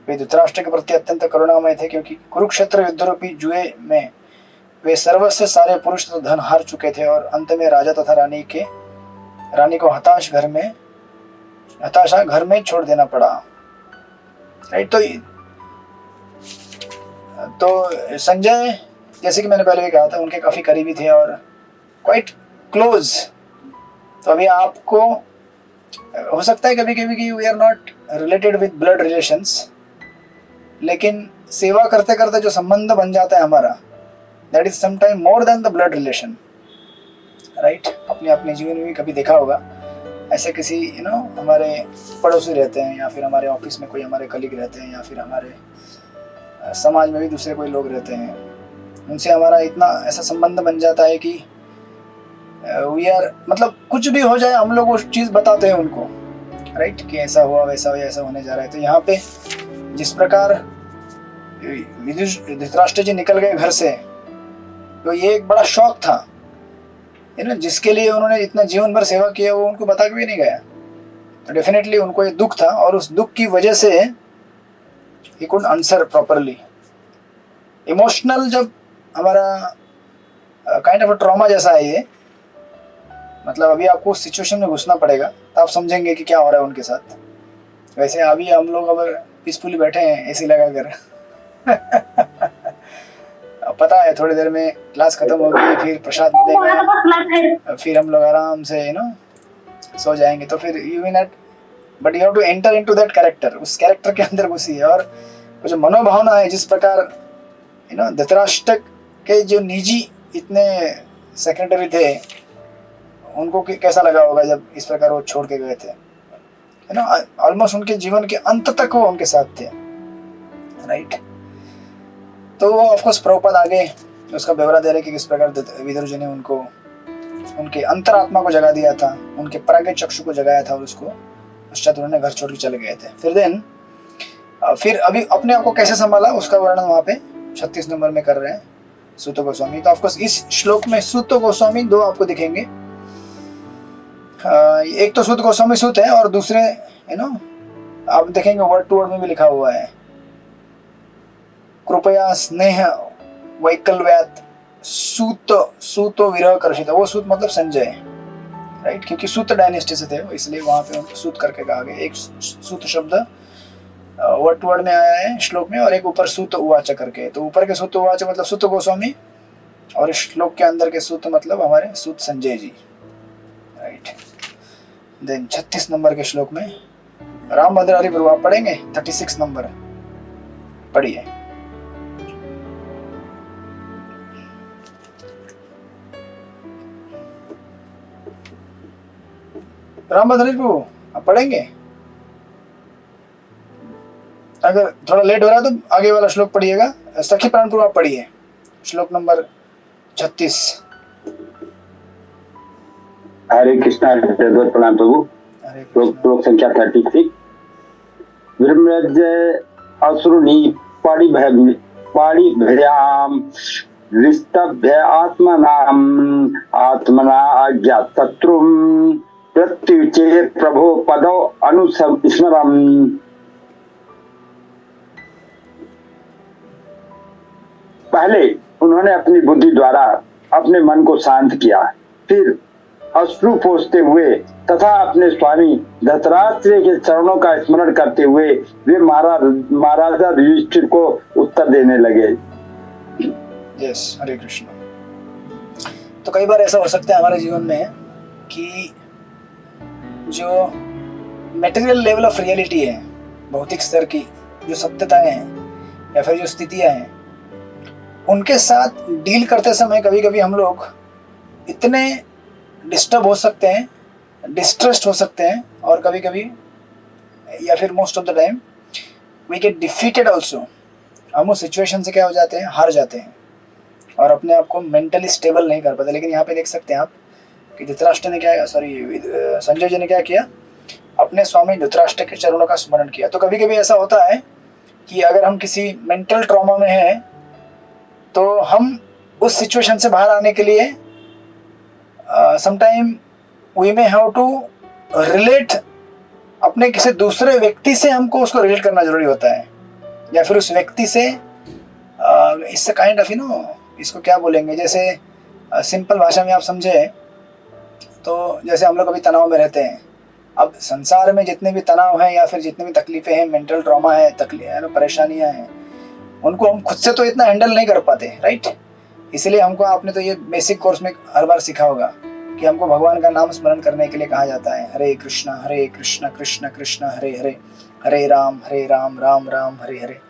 वे धृतराष्ट्र के प्रति अत्यंत करुणामय थे, क्योंकि कुरुक्षेत्र युद्ध रूपी जुए में वे सर्वस्व सारे पुरुष तो धन हार चुके थे, और अंत में राजा तथा रानी को हताशा घर में छोड़ देना पड़ा, राइट। तो संजय, जैसे कि मैंने पहले भी कहा था, उनके काफी करीबी थे और क्वाइट क्लोज। तो अभी आपको हो सकता है कभी कभी कि we are not related with blood relations, लेकिन सेवा करते करते जो संबंध बन जाता है हमारा, that is sometime more than the blood relation, right. अपने अपने जीवन में भी कभी देखा होगा ऐसे किसी हमारे पड़ोसी रहते हैं, या फिर हमारे ऑफिस में कोई हमारे कलीग रहते हैं, या फिर हमारे समाज में भी दूसरे कोई लोग रहते हैं, उनसे हमारा इतना ऐसा संबंध बन जाता है कि वी आर, मतलब कुछ भी हो जाए हम लोग वो चीज़ बताते हैं उनको, राइट, कि ऐसा हुआ वैसा हुआ ऐसा होने जा रहा है। तो यहाँ पे जिस प्रकार धृतराष्ट्र जी निकल गए घर से, तो ये एक बड़ा शौक था, जिसके लिए उन्होंने इतना जीवन भर सेवा किया वो उनको बता के भी नहीं गया। तो डेफिनेटली उनको ये दुख था, और उस दुख की वजह से he could answer properly. Emotional जब हमारा काइंड ऑफ ट्रॉमा जैसा है ये, मतलब अभी आपको उस सिचुएशन में घुसना पड़ेगा तो आप समझेंगे कि क्या हो रहा है उनके साथ। वैसे अभी हम लोग अगर पीसफुली बैठे हैं एसी लगा कर पता है थोड़ी देर में क्लास खत्म हो गई, फिर प्रसाद मिलेगा, फिर हम लोग आराम से सो जाएंगे। तो फिर you mean but you have to enter into that character, उस कैरेक्टर के अंदर घुसी है। और वो जो मनोभावना है, जिस प्रकार धृतराष्ट्र के जो निजी इतने सेक्रेटरी थे, उनको कैसा लगा होगा जब इस प्रकार वो छोड़ के गए थे, ऑलमोस्ट उनके जीवन के अंत तक वो उनके साथ थे, राइट। तो वो ऑफकोर्स प्रभुपाद आगे उसका ब्यौरा दे रहे कि किस प्रकार विदुर जी ने उनको उनके अंतरात्मा को जगा दिया था, उनके प्राज्ञ चक्षु को जगाया था, और उसको पश्चात उन्होंने घर छोड़ के चले गए थे। फिर अभी अपने आप को कैसे संभाला उसका वर्णन वहाँ पे 36 नंबर में कर रहे हैं सूत गोस्वामी। तो ऑफकोर्स इस श्लोक में सूत गोस्वामी दो आपको दिखेंगे, एक तो सूत गोस्वामी सूत है, और दूसरे आप देखेंगे वर्ड टू वर्ड में भी लिखा हुआ है, कृपया स्नेह वैकल्व्यात सूतो विरह कर्षित। वो सूत मतलब संजय, राइट, क्योंकि सूत डायनेस्टी से थे इसलिए वहां पे उनको सूत करके कहा गया। एक सूत शब्द वर्ड टू वर्ड में आया है श्लोक में, और एक ऊपर सूत उवाच करके। तो ऊपर के सूत उवाच मतलब सूत गोस्वामी, और श्लोक के अंदर के सूत मतलब हमारे सूत Sanjay ji, right. Then 36 number के श्लोक में रामभद्र हरि प्रभु आप पढ़ेंगे 36 नंबर पढ़िए। रामभद्र हरि प्रभु आप पढ़ेंगे, अगर थोड़ा लेट हो रहा है तो आगे वाला श्लोक पढ़िएगा। सखी प्राण प्रभु आप पढ़िए श्लोक नंबर 36। हरे कृष्णा, प्रणाम प्रभु। श्लोक संख्या 36। विमृज असुरुणी पाणिभ्याम विस्तभ्य आत्मना अज्ञात शत्रुम प्रत्युचे प्रभो पदो अनुस्मरम। पहले उन्होंने अपनी बुद्धि द्वारा अपने मन को शांत किया, फिर अश्रु पोंछते हुए तथा अपने स्वामी धृतराष्ट्र के चरणों का स्मरण करते हुए वे महाराजा युधिष्ठिर को उत्तर देने लगे। यस, हरे कृष्ण। तो कई बार ऐसा हो सकता है हमारे जीवन में कि जो मटेरियल लेवल ऑफ रियलिटी है, भौतिक स्तर की जो सत्यताएं हैं या फिर जो स्थितियां हैं, उनके साथ डील करते समय कभी कभी हम लोग इतने डिस्टर्ब हो सकते हैं, डिस्ट्रेस्ड हो सकते हैं, और कभी कभी या फिर most of the time we get defeated also. हम उस सिचुएशन से क्या हो जाते हैं, हार जाते हैं, और अपने आप को मेंटली स्टेबल नहीं कर पाते। लेकिन यहाँ पे देख सकते हैं आप कि धृतराष्ट्र ने संजय जी ने क्या किया, अपने स्वामी धृतराष्ट्र के चरणों का स्मरण किया। तो कभी कभी ऐसा होता है कि अगर हम किसी मेंटल ट्रॉमा में हैं तो हम उस सिचुएशन से बाहर आने के लिए sometime we may have to relate, अपने किसी दूसरे व्यक्ति से हमको उसको रिलेट करना जरूरी होता है, या फिर उस व्यक्ति से इससे काइंड ऑफ इसको क्या बोलेंगे, जैसे सिंपल भाषा में आप समझे तो जैसे हम लोग अभी तनाव में रहते हैं। अब संसार में जितने भी तनाव हैं या फिर जितने भी तकलीफें हैं, मेंटल ट्रॉमा है, परेशानियां हैं, उनको हम खुद से तो इतना हैंडल नहीं कर पाते, राइट। इसलिए हमको, आपने तो ये बेसिक कोर्स में हर बार सीखा होगा कि हमको भगवान का नाम स्मरण करने के लिए कहा जाता है, हरे कृष्णा कृष्ण कृष्ण हरे हरे, हरे राम राम राम हरे हरे।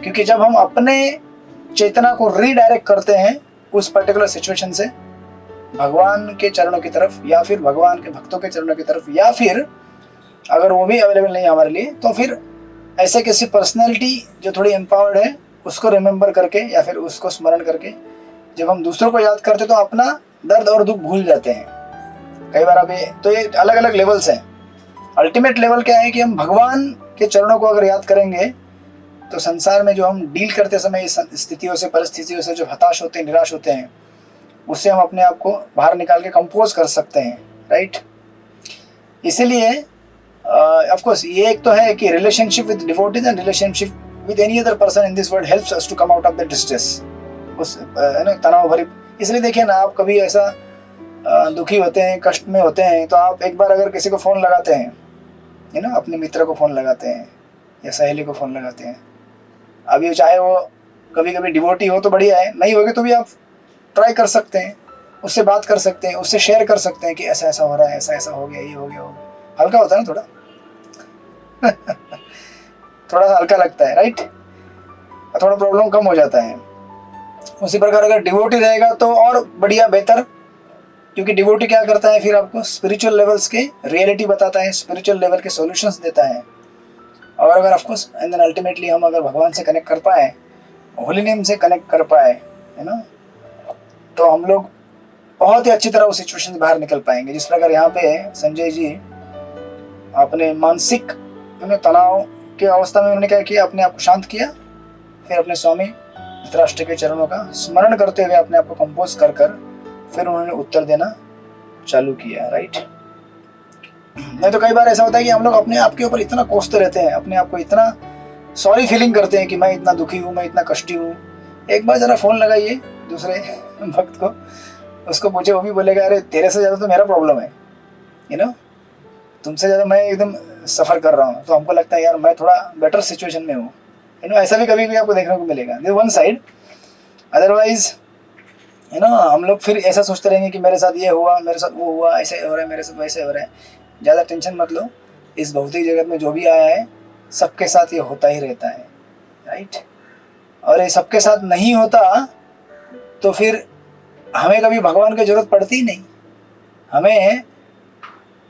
क्योंकि जब हम अपने चेतना को रीडायरेक्ट करते हैं उस पर्टिकुलर सिचुएशन से भगवान के चरणों की तरफ, या फिर भगवान के भक्तों के चरणों की तरफ, या फिर अगर वो भी अवेलेबल नहीं है हमारे लिए, तो फिर ऐसे किसी पर्सनैलिटी जो थोड़ी एम्पावर्ड है उसको रिमेम्बर करके या फिर उसको स्मरण करके जब हम दूसरों को याद करते तो अपना दर्द और दुख भूल जाते हैं। कई बार अभी तो ये अलग अलग लेवल्स हैं। अल्टीमेट लेवल क्या है कि हम भगवान के चरणों को अगर याद करेंगे तो संसार में जो हम डील करते समय इस स्थितियों से, परिस्थितियों से जो हताश होते हैं, निराश होते हैं, उससे हम अपने आप को बाहर निकाल के कंपोज कर सकते हैं, राइट। इसीलिए ऑफ कोर्स ये एक तो है कि relationship with devotees and relationship with any other person in this world helps us to come out of the distress, उस तनाव भरी। इसलिए देखिए ना, आप कभी ऐसा दुखी होते हैं, कष्ट में होते हैं, तो आप एक बार अगर किसी को फ़ोन लगाते हैं, अपने मित्र को फ़ोन लगाते हैं या सहेली को फ़ोन लगाते हैं, अभी चाहे वो कभी कभी डिवोटी हो तो बढ़िया है, नहीं होगी तो भी आप ट्राई कर सकते हैं, उससे बात कर सकते हैं, उससे शेयर कर सकते हैं कि ऐसा ऐसा हो रहा है, ऐसा ऐसा हो गया, ये हो गया, हल्का होता है ना थोड़ा थोड़ा सा हल्का लगता है, राइट, थोड़ा प्रॉब्लम कम हो जाता है। उसी प्रकार अगर डिवोटी रहेगा तो और बढ़िया, बेहतर, क्योंकि डिवोटी क्या करता है, फिर आपको स्पिरिचुअल लेवल्स के रियलिटी बताता है, स्पिरिचुअल लेवल के सॉल्यूशंस देता है। और अगर ऑफकोर्स एंड देन अल्टीमेटली हम अगर भगवान से कनेक्ट कर पाए, होली नेम से कनेक्ट कर पाए, है ना, तो हम लोग बहुत ही अच्छी तरह उस सिचुएशन से बाहर निकल पाएंगे। जिस प्रकार यहाँ पे संजय जी अपने मानसिक तनाव की अवस्था में उन्होंने क्या किया, अपने आप को शांत किया, फिर अपने स्वामी धृतराष्ट्र के चरणों का स्मरण करते हुए अपने आप को कंपोज कर फिर उन्होंने उत्तर देना चालू किया, राइट। नहीं तो कई बार ऐसा होता है कि हम लोग अपने आप के ऊपर इतना कोसते रहते हैं, अपने आप को इतना सॉरी फीलिंग करते हैं कि मैं इतना दुखी हूँ, मैं इतना कष्टी हूँ। एक बार जरा फ़ोन लगाइए दूसरे भक्त को, उसको पूछे, वो भी बोलेगा अरे तेरे से ज़्यादा तो मेरा प्रॉब्लम है, तुमसे ज़्यादा मैं एकदम सफ़र कर रहा हूँ। तो हमको लगता है यार मैं थोड़ा बेटर सिचुएशन में हूँ, ऐसा भी कभी भी आपको देखने को मिलेगा, दिस वन साइड। अदरवाइज हम लोग फिर ऐसा सोचते रहेंगे कि मेरे साथ ये हुआ, मेरे साथ वो हुआ, ऐसे हो रहा है, मेरे साथ वैसे हो रहा है। ज़्यादा टेंशन मत लो, इस भौतिक जगत में जो भी आया है सबके साथ ये होता ही रहता है, राइट। और ये सबके साथ नहीं होता तो फिर हमें कभी भगवान की जरूरत पड़ती ही नहीं। हमें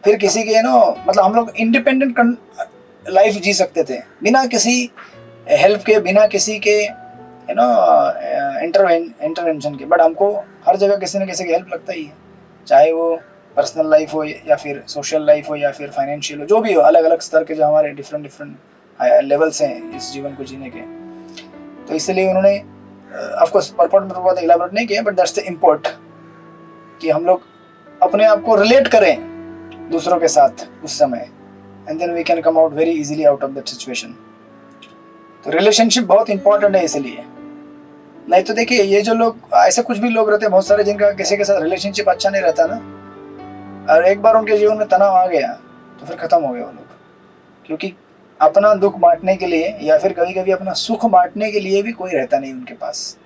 फिर किसी के मतलब हम लोग इंडिपेंडेंट लाइफ जी सकते थे बिना किसी हेल्प के, बिना किसी के इंटरवेंशन के। बट हमको हर जगह किसी न किसी की हेल्प लगता ही है, चाहे वो पर्सनल लाइफ हो या फिर सोशल लाइफ हो या फिर फाइनेंशियल हो, जो भी हो, अलग अलग स्तर के जो हमारे डिफरेंट लेवल्स हैं इस जीवन को जीने के। तो इसलिए उन्होंने ऑफकोर्स पर्पट में तो बहुत इलाबोरेट नहीं किया, बट दैट्स द इम्पोर्ट कि हम लोग अपने आप को रिलेट करें दूसरों के साथ उस समय, and then we can come out very easily out of that situation. तो रिलेशनशिप बहुत इंपॉर्टेंट है इसलिए। नहीं तो देखिए ये जो लोग, ऐसे कुछ भी लोग रहते हैं बहुत सारे जिनका किसी के साथ रिलेशनशिप अच्छा नहीं रहता ना, और एक बार उनके जीवन में तनाव आ गया तो फिर खत्म हो गए वो लोग। क्योंकि अपना दुख बांटने के लिए या फिर कभी कभी अपना सुख बांटने के लिए भी कोई रहता नहीं उनके पास,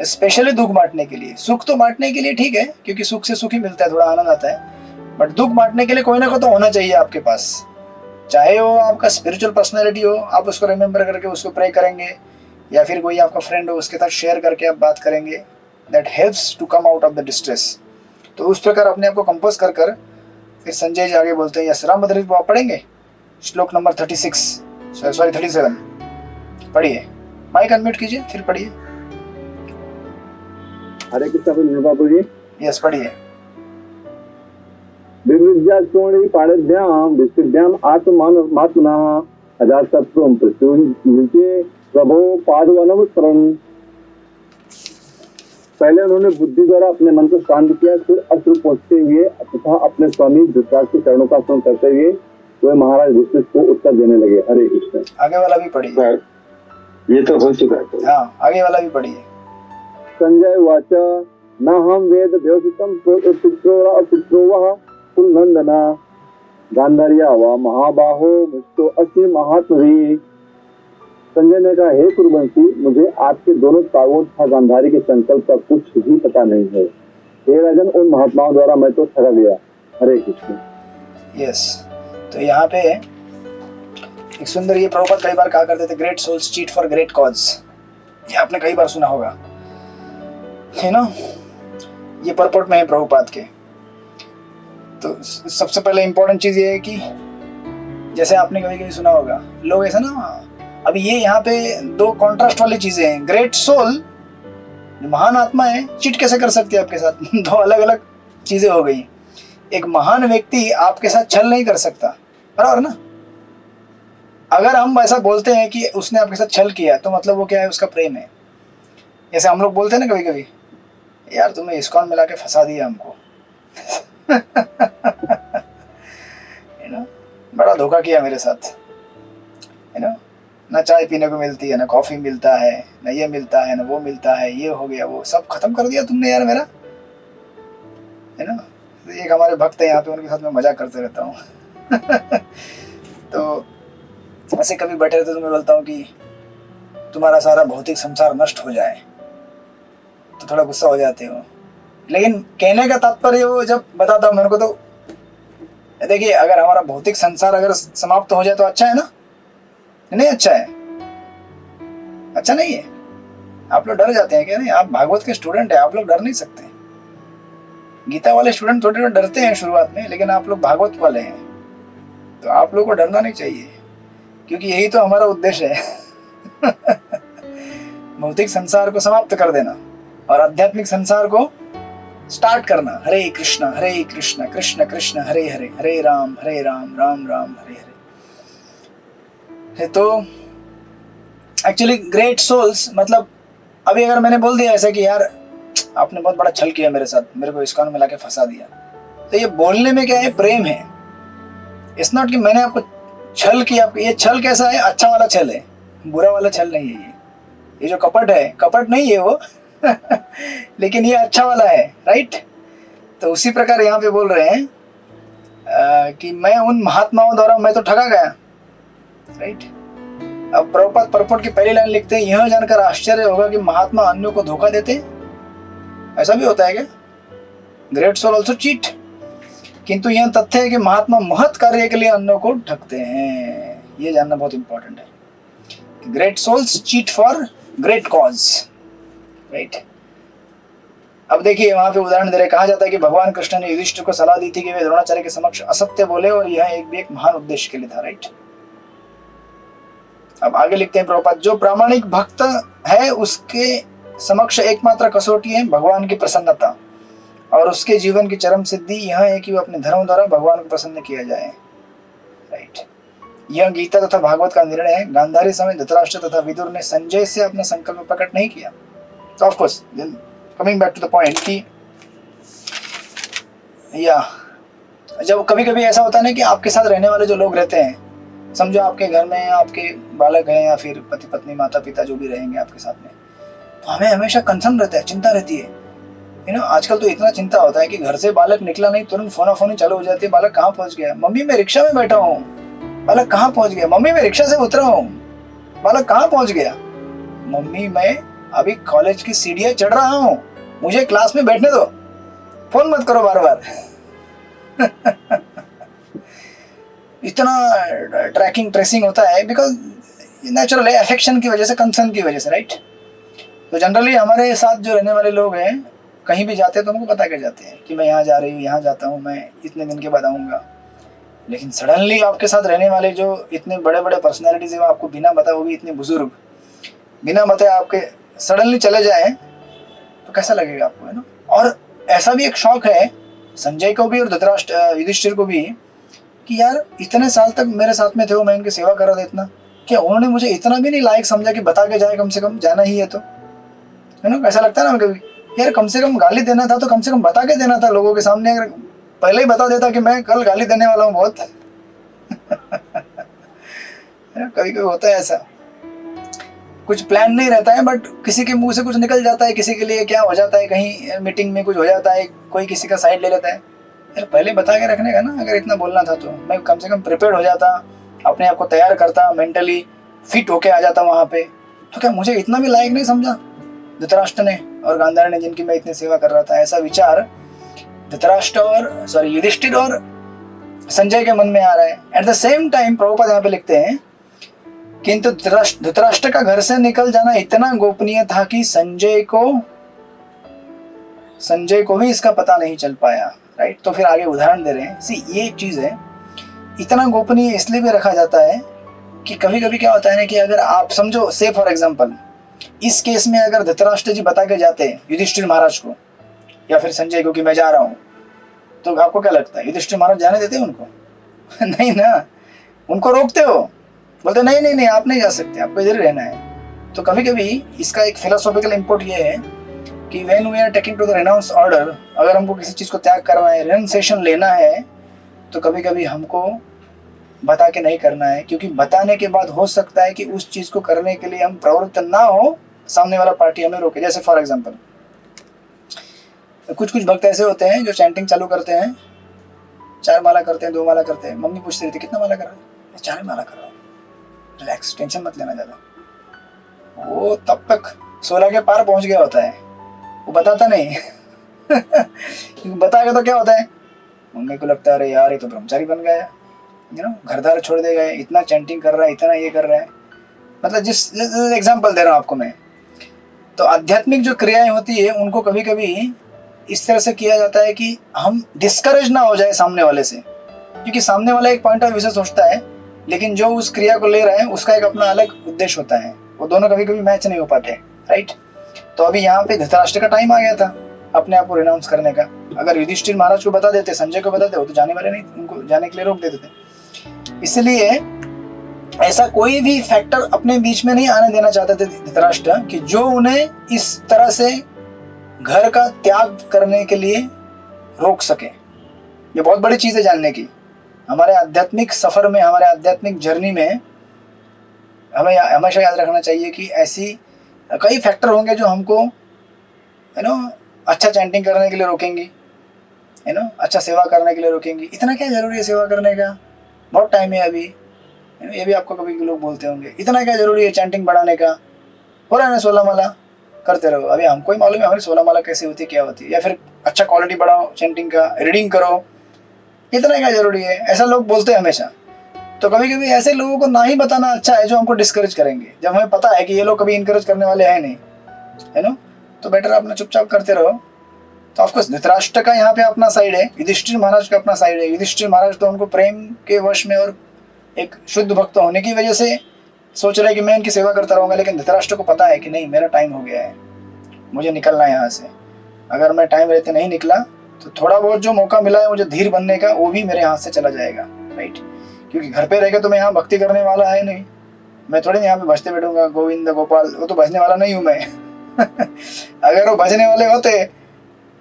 स्पेशली दुख बांटने के लिए। सुख तो बांटने के लिए ठीक है, क्योंकि सुख से सुख ही मिलता है, थोड़ा आनंद आता है, बट दुख बांटने के लिए कोई ना कोई तो होना चाहिए आपके पास। चाहे वो आपका स्पिरिचुअल पर्सनैलिटी हो, आप उसको रिमेम्बर करके उसको प्रे करेंगे, या फिर कोई आपका फ्रेंड हो उसके साथ शेयर करके आप बात करेंगे, that helps to come out of the distress. तो उस प्रकार अपने आप को कंपोज कर फिर संजय जी आगे बोलते हैं, यस राम भद्रित आप पढ़ेंगे श्लोक नंबर 37 पढ़िए, माइक अनम्यूट कीजिए, फिर पढ़िए। हरे कृष्ण बाबू जी, यस पढ़िए। विविद्या चोणी पाणिभ्याम विसिद्ध्याम आत्मात्मना अजातत्वं प्रत्युज्ये प्रभो पादवनम शरण। पहले उन्होंने बुद्धि द्वारा अपने मन को शांत किया, फिर अश्रु पोंछते हुए तथा अपने स्वामी धृतराष्ट्र के चरणों का स्मरण करते हुए वे महाराज युधिष्ठिर को उत्तर देने लगे। हरे कृष्ण। आगे वाला भी पढ़िए। ये तो हो चुका है। हाँ, आगे वाला भी पढ़िए। संजय वाचा न हम वेद देवसितम पित्रो कुलनंदना गांधार्या व महाबाहो मुझको अस्मि महात्मवी। संजय ने कहा, हे कुरुवंशी, मुझे आपके दोनों तावों तथा गांधारी के संकल्प का कुछ भी पता नहीं है। हे राजन, उन महात्माओं द्वारा मैं तो ठगा गया। हरे कृष्ण। यस, तो यहाँ पे एक सुंदर, ये प्रभुपाद कई बार कहा करते थे, great souls cheat for great cause. ये आपने कई बार सुना होगा, है ना। ये परपोर्ट में है प्रभुपाद के। तो सबसे पहले इंपॉर्टेंट चीज ये है कि जैसे आपने कभी कभी सुना होगा, लोग ऐसा ना, अभी ये यहाँ पे दो कॉन्ट्रास्ट वाली चीजें हैं। ग्रेट सोल, महान आत्मा है, चीट कैसे कर सकती है आपके साथ? दो अलग अलग चीजें हो गई। एक महान व्यक्ति आपके साथ छल नहीं कर सकता, बराबर ना। अगर हम ऐसा बोलते हैं कि उसने आपके साथ छल किया, तो मतलब वो क्या है? उसका प्रेम है। जैसे हम लोग बोलते हैं ना कभी कभी, यार तुमने इस्कॉन मिला के फंसा दिया हमको। बड़ा धोखा किया मेरे साथ, ना चाय पीने को मिलती है, ना कॉफी मिलता है, ना ये मिलता है, ना वो मिलता है, ये हो गया, वो सब खत्म कर दिया तुमने यार मेरा, है ना। एक हमारे भक्त है यहाँ पे, उनके साथ मैं मजाक करते रहता हूँ। तो ऐसे कभी बैठे रहते तो मैं बोलता हूँ कि तुम्हारा सारा भौतिक संसार नष्ट हो जाए, तो थोड़ा गुस्सा हो जाते हो। लेकिन कहने का तात्पर्य वो जब बताता हूँ मेरे को, तो देखिए, अगर हमारा भौतिक संसार अगर समाप्त हो जाए तो अच्छा है ना? नहीं अच्छा है, अच्छा नहीं है। आप लोग डर जाते हैं क्या? नहीं, आप भागवत के स्टूडेंट है, आप लोग डर नहीं सकते। गीता वाले स्टूडेंट थोड़े थोड़े डरते हैं शुरुआत में, लेकिन आप लोग भागवत वाले हैं, तो आप लोग को डरना नहीं चाहिए, क्योंकि यही तो हमारा उद्देश्य है। भौतिक संसार को समाप्त कर देना और आध्यात्मिक संसार को स्टार्ट करना। हरे कृष्ण कृष्ण कृष्ण हरे हरे, हरे राम राम राम हरे हरे। तो एक्चुअली ग्रेट सोल्स, मतलब अभी अगर मैंने बोल दिया ऐसा कि यार आपने बहुत बड़ा छल किया मेरे साथ, मेरे को इस्कॉन में लाके फंसा दिया, तो ये बोलने में क्या है? प्रेम है। इट्स नॉट कि मैंने आपको छल किया। ये छल कैसा है? अच्छा वाला छल है, बुरा वाला छल नहीं है। ये जो कपट है, कपट नहीं है वो। लेकिन ये अच्छा वाला है, राइट। तो उसी प्रकार यहाँ पे बोल रहे हैं कि मैं उन महात्माओं द्वारा मैं तो ठगा गया, राइट। अब प्रभुपाद परपोर्ट की पहली लाइन लिखते हैं, यह जानकर आश्चर्य होगा कि महात्मा अन्यों को धोखा देते हैं। ऐसा भी होता है क्या? ग्रेट सोल ऑल्सो चीट, किंतु यह तथ्य है कि महात्मा महत् कार्य के लिए अन्यों को ठगते हैं। ये जानना बहुत इंपॉर्टेंट है। Great souls cheat for great cause, right. अब देखिए वहां पे उदाहरण दे रहे, कहा जाता है कि भगवान कृष्ण ने युधिष्ठिर को सलाह दी थी कि वे द्रोणाचार्य के समक्ष असत्य बोले, और यह एक महान उद्देश्य के लिए था, राइट। अब आगे लिखते हैं प्रभुपाद, जो प्रामाणिक भक्त है उसके समक्ष एकमात्र कसौटी है भगवान की प्रसन्नता, और उसके जीवन की चरम सिद्धि यह है कि वह अपने धर्म द्वारा भगवान को प्रसन्न किया जाए, राइट। यह गीता तथा भागवत का निर्णय है। गांधारी समय धृतराष्ट्र तथा विदुर ने संजय से अपना संकल्प प्रकट नहीं किया। तो of course coming back to the point कि या जब कभी कभी ऐसा होता है ना कि आपके साथ रहने वाले जो लोग रहते हैं, समझो आपके घर में आपके बालक हैं या फिर पति पत्नी माता पिता जो भी रहेंगे आपके साथ में, तो हमें हमेशा कंसर्न रहता है, चिंता रहती है। आजकल तो इतना चिंता होता है कि घर से बालक निकला नहीं, तुरंत फोनाफोनी चालू हो जाती है, बालक कहाँ पहुंच गया, मम्मी मैं रिक्शा में बैठा हूँ, बालक कहाँ पहुंच गया, मम्मी मैं रिक्शा से उतरा हूँ, बालक कहाँ पहुंच गया, मम्मी मैं अभी कॉलेज की सीढ़ियां चढ़ रहा हूँ, मुझे क्लास में बैठने दो, फोन मत करो बार बार। इतना ट्रैकिंग ट्रेसिंग होता है, बिकॉज नेचुरल है, अफेक्शन की वजह से, कंसर्न की वजह से, राइट। तो जनरली हमारे साथ जो रहने वाले लोग हैं, कहीं भी जाते हैं तो उनको बता के जाते हैं कि मैं यहाँ जा रही हूँ, यहाँ जाता हूँ, मैं इतने दिन के बाद आऊँगा। लेकिन सडनली आपके साथ रहने वाले जो इतने बड़े बड़े पर्सनैलिटीज है, आपको बिना बताए, वो भी इतने बुजुर्ग, बिना बताए आपके सडनली चले जाए, तो कैसा लगेगा आपको, है ना। और ऐसा भी एक शौक है संजय को भी और धृतराष्ट्र युधिष्ठिर को भी कि यार इतने साल तक मेरे साथ में थे वो, मैं इनकी सेवा कर रहा था इतना, क्या उन्होंने मुझे इतना भी नहीं लायक समझा कि बता के जाए, कम से कम जाना ही है तो, है ना। ऐसा लगता है ना कभी, यार कम से कम गाली देना था तो कम से कम बता के देना था लोगों के सामने, अगर पहले ही बता देता कि मैं कल गाली देने वाला हूँ बहुत। कभी कभी होता है ऐसा, कुछ प्लान नहीं रहता है, बट किसी के मुंह से कुछ निकल जाता है, किसी के लिए क्या हो जाता है, कहीं मीटिंग में कुछ हो जाता है, कोई किसी का साइड ले लेता है। यार पहले बता के रखने का ना, अगर इतना बोलना था तो मैं कम से कम प्रिपेयर हो जाता, अपने आप को तैयार करता, मेंटली फिट होके आ जाता वहाँ पे। तो क्या मुझे इतना भी लायक नहीं समझा धृतराष्ट्र ने और गांधारी ने, जिनकी मैं इतनी सेवा कर रहा था? ऐसा विचार धृतराष्ट्र और युधिष्ठिर और संजय के मन में आ रहा है। At the same time Prabhupada यहाँ पे लिखते हैं किंतु धृतराष्ट्र का घर से निकल जाना इतना गोपनीय था कि संजय को भी इसका पता नहीं चल पाया, राइट। तो फिर आगे उदाहरण दे रहे हैं। सी, ये एक चीज है, इतना गोपनीय इसलिए भी रखा जाता है कि कभी कभी क्या होता है ना कि अगर आप समझो, से फॉर एग्जांपल इस केस में अगर धृतराष्ट्र जी बता के जाते हैं युधिष्ठिर महाराज को या फिर संजय को कि मैं जा रहा हूँ, तो आपको क्या लगता है युधिष्ठिर महाराज जाने देते उनको? नहीं ना, उनको रोकते हो, बोलते नहीं नहीं नहीं आप नहीं जा सकते, आपको इधर रहना है। तो कभी कभी इसका एक फिलोसॉफिकल इंपोर्ट ये है कि when we are taking to the renounce order, अगर हमको किसी चीज को त्याग करना है, रेनसेशन लेना है, तो कभी कभी हमको बता के नहीं करना है, क्योंकि बताने के बाद हो सकता है कि उस चीज को करने के लिए हम प्रवृत्त ना हो, सामने वाला पार्टी हमें रोके। जैसे फॉर एग्जांपल कुछ भक्त ऐसे होते हैं जो चैंटिंग चालू करते हैं, 4 माला करते हैं, 2 माला करते हैं। मम्मी पूछती रहती कितना माला कर रहे हैं? 4 माला कर रहा हूँ। रिलैक्स, टेंशन मत लेना ज्यादा। वो तब तक 16 के पार पहुंच गया होता है, वो बताता नहीं। बताएगा तो क्या होता है, मम्मी को लगता है अरे यार ये तो ब्रह्मचारी बन गया, घरदार छोड़ देगा, इतना चैंटिंग कर रहा है, इतना ये कर रहा है। मतलब जिस एग्जांपल दे रहा हूँ आपको मैं, तो आध्यात्मिक जो क्रियाएं होती है उनको कभी कभी इस तरह से किया जाता है कि हम डिस्करेज ना हो जाए सामने वाले से, क्योंकि सामने वाला एक पॉइंट ऑफ व्यू से सोचता है, लेकिन जो उस क्रिया को ले रहा है उसका एक अपना अलग उद्देश्य होता है, वो दोनों कभी कभी मैच नहीं हो पाते, राइट। तो अभी यहाँ पे धृतराष्ट्र का टाइम आ गया था अपने आप को रिनाउंस करने का। अगर युधिष्ठिर महाराज को बता देते, संजय को बता देते, वो तो जाने वाले नहीं, उनको जाने के लिए रोक देते थे। इसलिए ऐसा कोई भी फैक्टर अपने बीच में नहीं आने देना चाहते थे धृतराष्ट्र कि जो उन्हें इस तरह से घर का त्याग करने के लिए रोक सके। ये बहुत बड़ी चीज है जानने की। हमारे आध्यात्मिक सफर में, हमारे आध्यात्मिक जर्नी में हमें हमेशा याद रखना चाहिए कि ऐसी कई फैक्टर होंगे जो हमको अच्छा चैंटिंग करने के लिए रोकेंगी, अच्छा सेवा करने के लिए रोकेंगी। इतना क्या जरूरी है सेवा करने का, बहुत टाइम है अभी। ये भी आपको कभी लोग बोलते होंगे, इतना क्या जरूरी है चैंटिंग बढ़ाने का, हो रहा है ना 16 माला करते रहो। अभी हमको ही मालूम है हमारी 16 माला कैसी होती है, क्या होती है। या फिर अच्छा क्वालिटी बढ़ाओ चैंटिंग का, रीडिंग करो, इतना क्या जरूरी है, ऐसा लोग बोलते हैं हमेशा। तो कभी कभी ऐसे लोगों को ना ही बताना अच्छा है जो हमको डिस्करेज करेंगे, जब हमें पता है कि ये लोग कभी इनकरेज करने वाले हैं नहीं, है ना। तो बेटर अपना चुपचाप करते रहो। तो ऑफकोर्स धृतराष्ट्र का यहाँ पे अपना साइड है, युधिष्ठिर महाराज का अपना साइड है। युधिष्ठिर महाराज तो उनको प्रेम के वश में और एक शुद्ध भक्त होने की वजह से सोच रहे कि मैं इनकी सेवा करता रहूंगा, लेकिन धृतराष्ट्र को पता है कि नहीं, मेरा टाइम हो गया है, मुझे निकलना है यहाँ से। अगर मैं टाइम रहते नहीं निकला तो थोड़ा बहुत जो मौका मिला है मुझे धीर बनने का, वो भी मेरे हाथ से चला जाएगा, राइट। क्योंकि घर पे रह के तो मैं यहाँ भक्ति करने वाला है नहीं, मैं थोड़ी यहाँ पे भजते बैठूंगा गोविंद गोपाल, वो तो भजने वाला नहीं हूँ मैं। अगर वो भजने वाले होते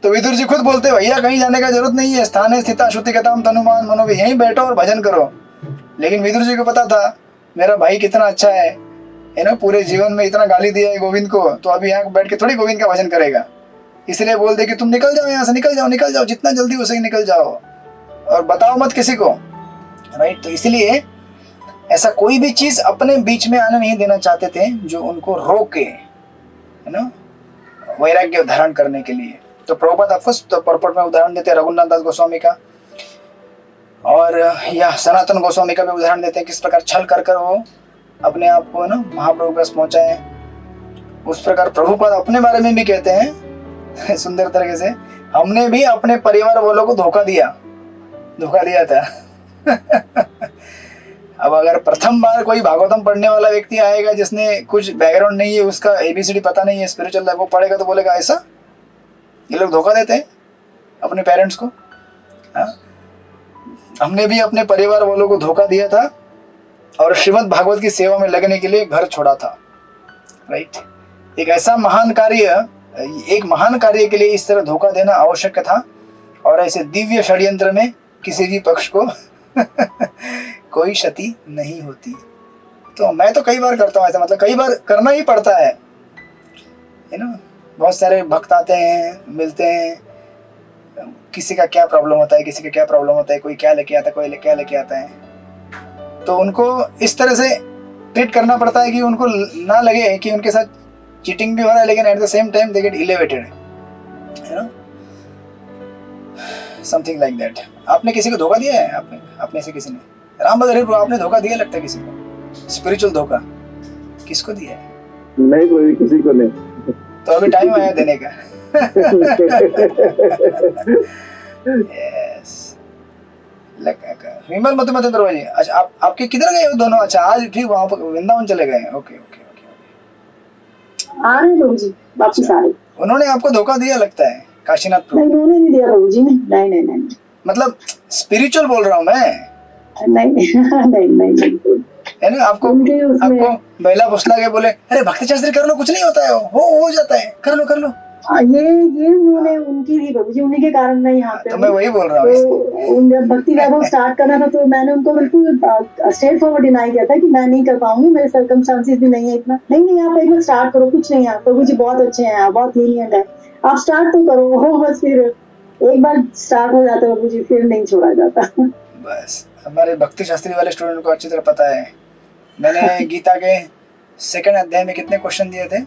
तो विदुर जी खुद बोलते भैया कहीं जाने का जरूरत नहीं है, स्थाने स्थिता श्रुति कथाम तनुमान मनो, यहीं बैठो और भजन करो। लेकिन विदुर जी को पता था मेरा भाई कितना अच्छा है ना, पूरे जीवन में इतना गाली दिया है गोविंद को, तो अभी यहाँ बैठ के थोड़ी गोविंद का भजन करेगा। इसलिए बोल दे कि तुम निकल जाओ यहाँ से, निकल जाओ जितना जल्दी हो सके निकल जाओ, और बताओ मत किसी को, राइट। तो इसलिए ऐसा कोई भी चीज अपने बीच में आने नहीं देना चाहते थे जो उनको रोके, है ना, वैराग्य धारण करने के लिए। तो प्रभुपाद ऑफकोर्स तो पर्पट में उदाहरण देते हैं रघुनाथ दास गोस्वामी का, और या सनातन गोस्वामी का भी उदाहरण देते हैं किस प्रकार छल कर कर वो अपने आप को ना महाप्रभु के पास पहुंचाए। उस प्रकार प्रभुपाद अपने बारे में भी कहते हैं सुंदर तरीके से, हमने भी अपने परिवार वालों को धोखा दिया था। अब अगर प्रथम बार कोई भागवतम पढ़ने वाला व्यक्ति आएगा जिसने कुछ बैकग्राउंड नहीं है, उसका ABCD पता नहीं है, स्पिरिचुअल लाइफ, वो पढ़ेगा तो बोलेगा ऐसा ये लोग धोखा देते हैं अपने पेरेंट्स को। हाँ, हमने भी अपने परिवार वालों को धोखा दिया था और श्रीमद् भागवत की सेवा में लगने के लिए घर छोड़ा था, राइट। एक ऐसा महान कार्य, एक महान कार्य के लिए इस तरह धोखा देना आवश्यक था, और ऐसे दिव्य षड्यंत्र में किसी भी पक्ष को कोई क्षति नहीं होती। तो मैं तो कई बार करता हूँ ऐसा, मतलब कई बार करना ही पड़ता है ना। बहुत सारे भक्त आते हैं, मिलते हैं, किसी का क्या प्रॉब्लम होता है, किसी का क्या प्रॉब्लम होता है, कोई क्या लेके आता है, कोई क्या लेके आता है। तो उनको इस तरह से ट्रीट करना पड़ता है कि उनको ना लगे कि उनके साथ चीटिंग भी हो रहा है, लेकिन at the same time they get elevated, है ना, समथिंग लाइक दैट। आपने किसी को धोखा दिया है? आपने से किसी ने, राम भद्र आपने धोखा दिया लगता है किसी को? स्पिरिचुअल धोखा किसको दिया है? नहीं, कोई किसी को नहीं। तो अभी टाइम आया देने का। यस। विमल मधुमती दरवाजे, अच्छा आपके किधर गए वो दोनों? अच्छा आज ठीक वहां पर वृंदावन चले गए। Okay okay okay. आ रहे प्रभु जी, वापिस आ रहे। उन्होंने आपको धोखा दिया लगता है काशीनाथ नहीं, प्रभु। उन्होंने नहीं दिया प्रभु जी ने। नहीं नहीं नहीं मतलब स्पिरिचुअल बोल रहा हूँ मैं। नहीं नहीं नहीं, है ना? आपको महिला फुसला के बोले अरे भक्ति शास्त्री कर लो, कुछ नहीं होता है, हो जाता है, कर लो कर लो। ये उन्होंने उनकी थी प्रभु जी, उन्हीं के कारण मैं यहाँ पे। तो मैं वही बोल रहा हूँ। तो भक्ति वैभव स्टार्ट करना था तो मैंने उनको बिल्कुल स्ट्रेट फॉरवर्ड डिनाई किया था कि मैं नहीं कर पाऊंगी, मेरे सर्कमस्टांसेस भी नहीं है इतना। नहीं आप एक बार स्टार्ट करो, कुछ नहीं है प्रभु जी, बहुत अच्छे हैं, बहुत लीनियंट है, आप स्टार्ट तो करो। हो बस फिर एक बार स्टार्ट हो जाता है प्रभु जी, फिर नहीं छोड़ा जाता। बस हमारे भक्ति शास्त्री वाले स्टूडेंट को अच्छी तरह पता है। मैंने गीता के 2nd अध्याय में कितने क्वेश्चन दिए थे?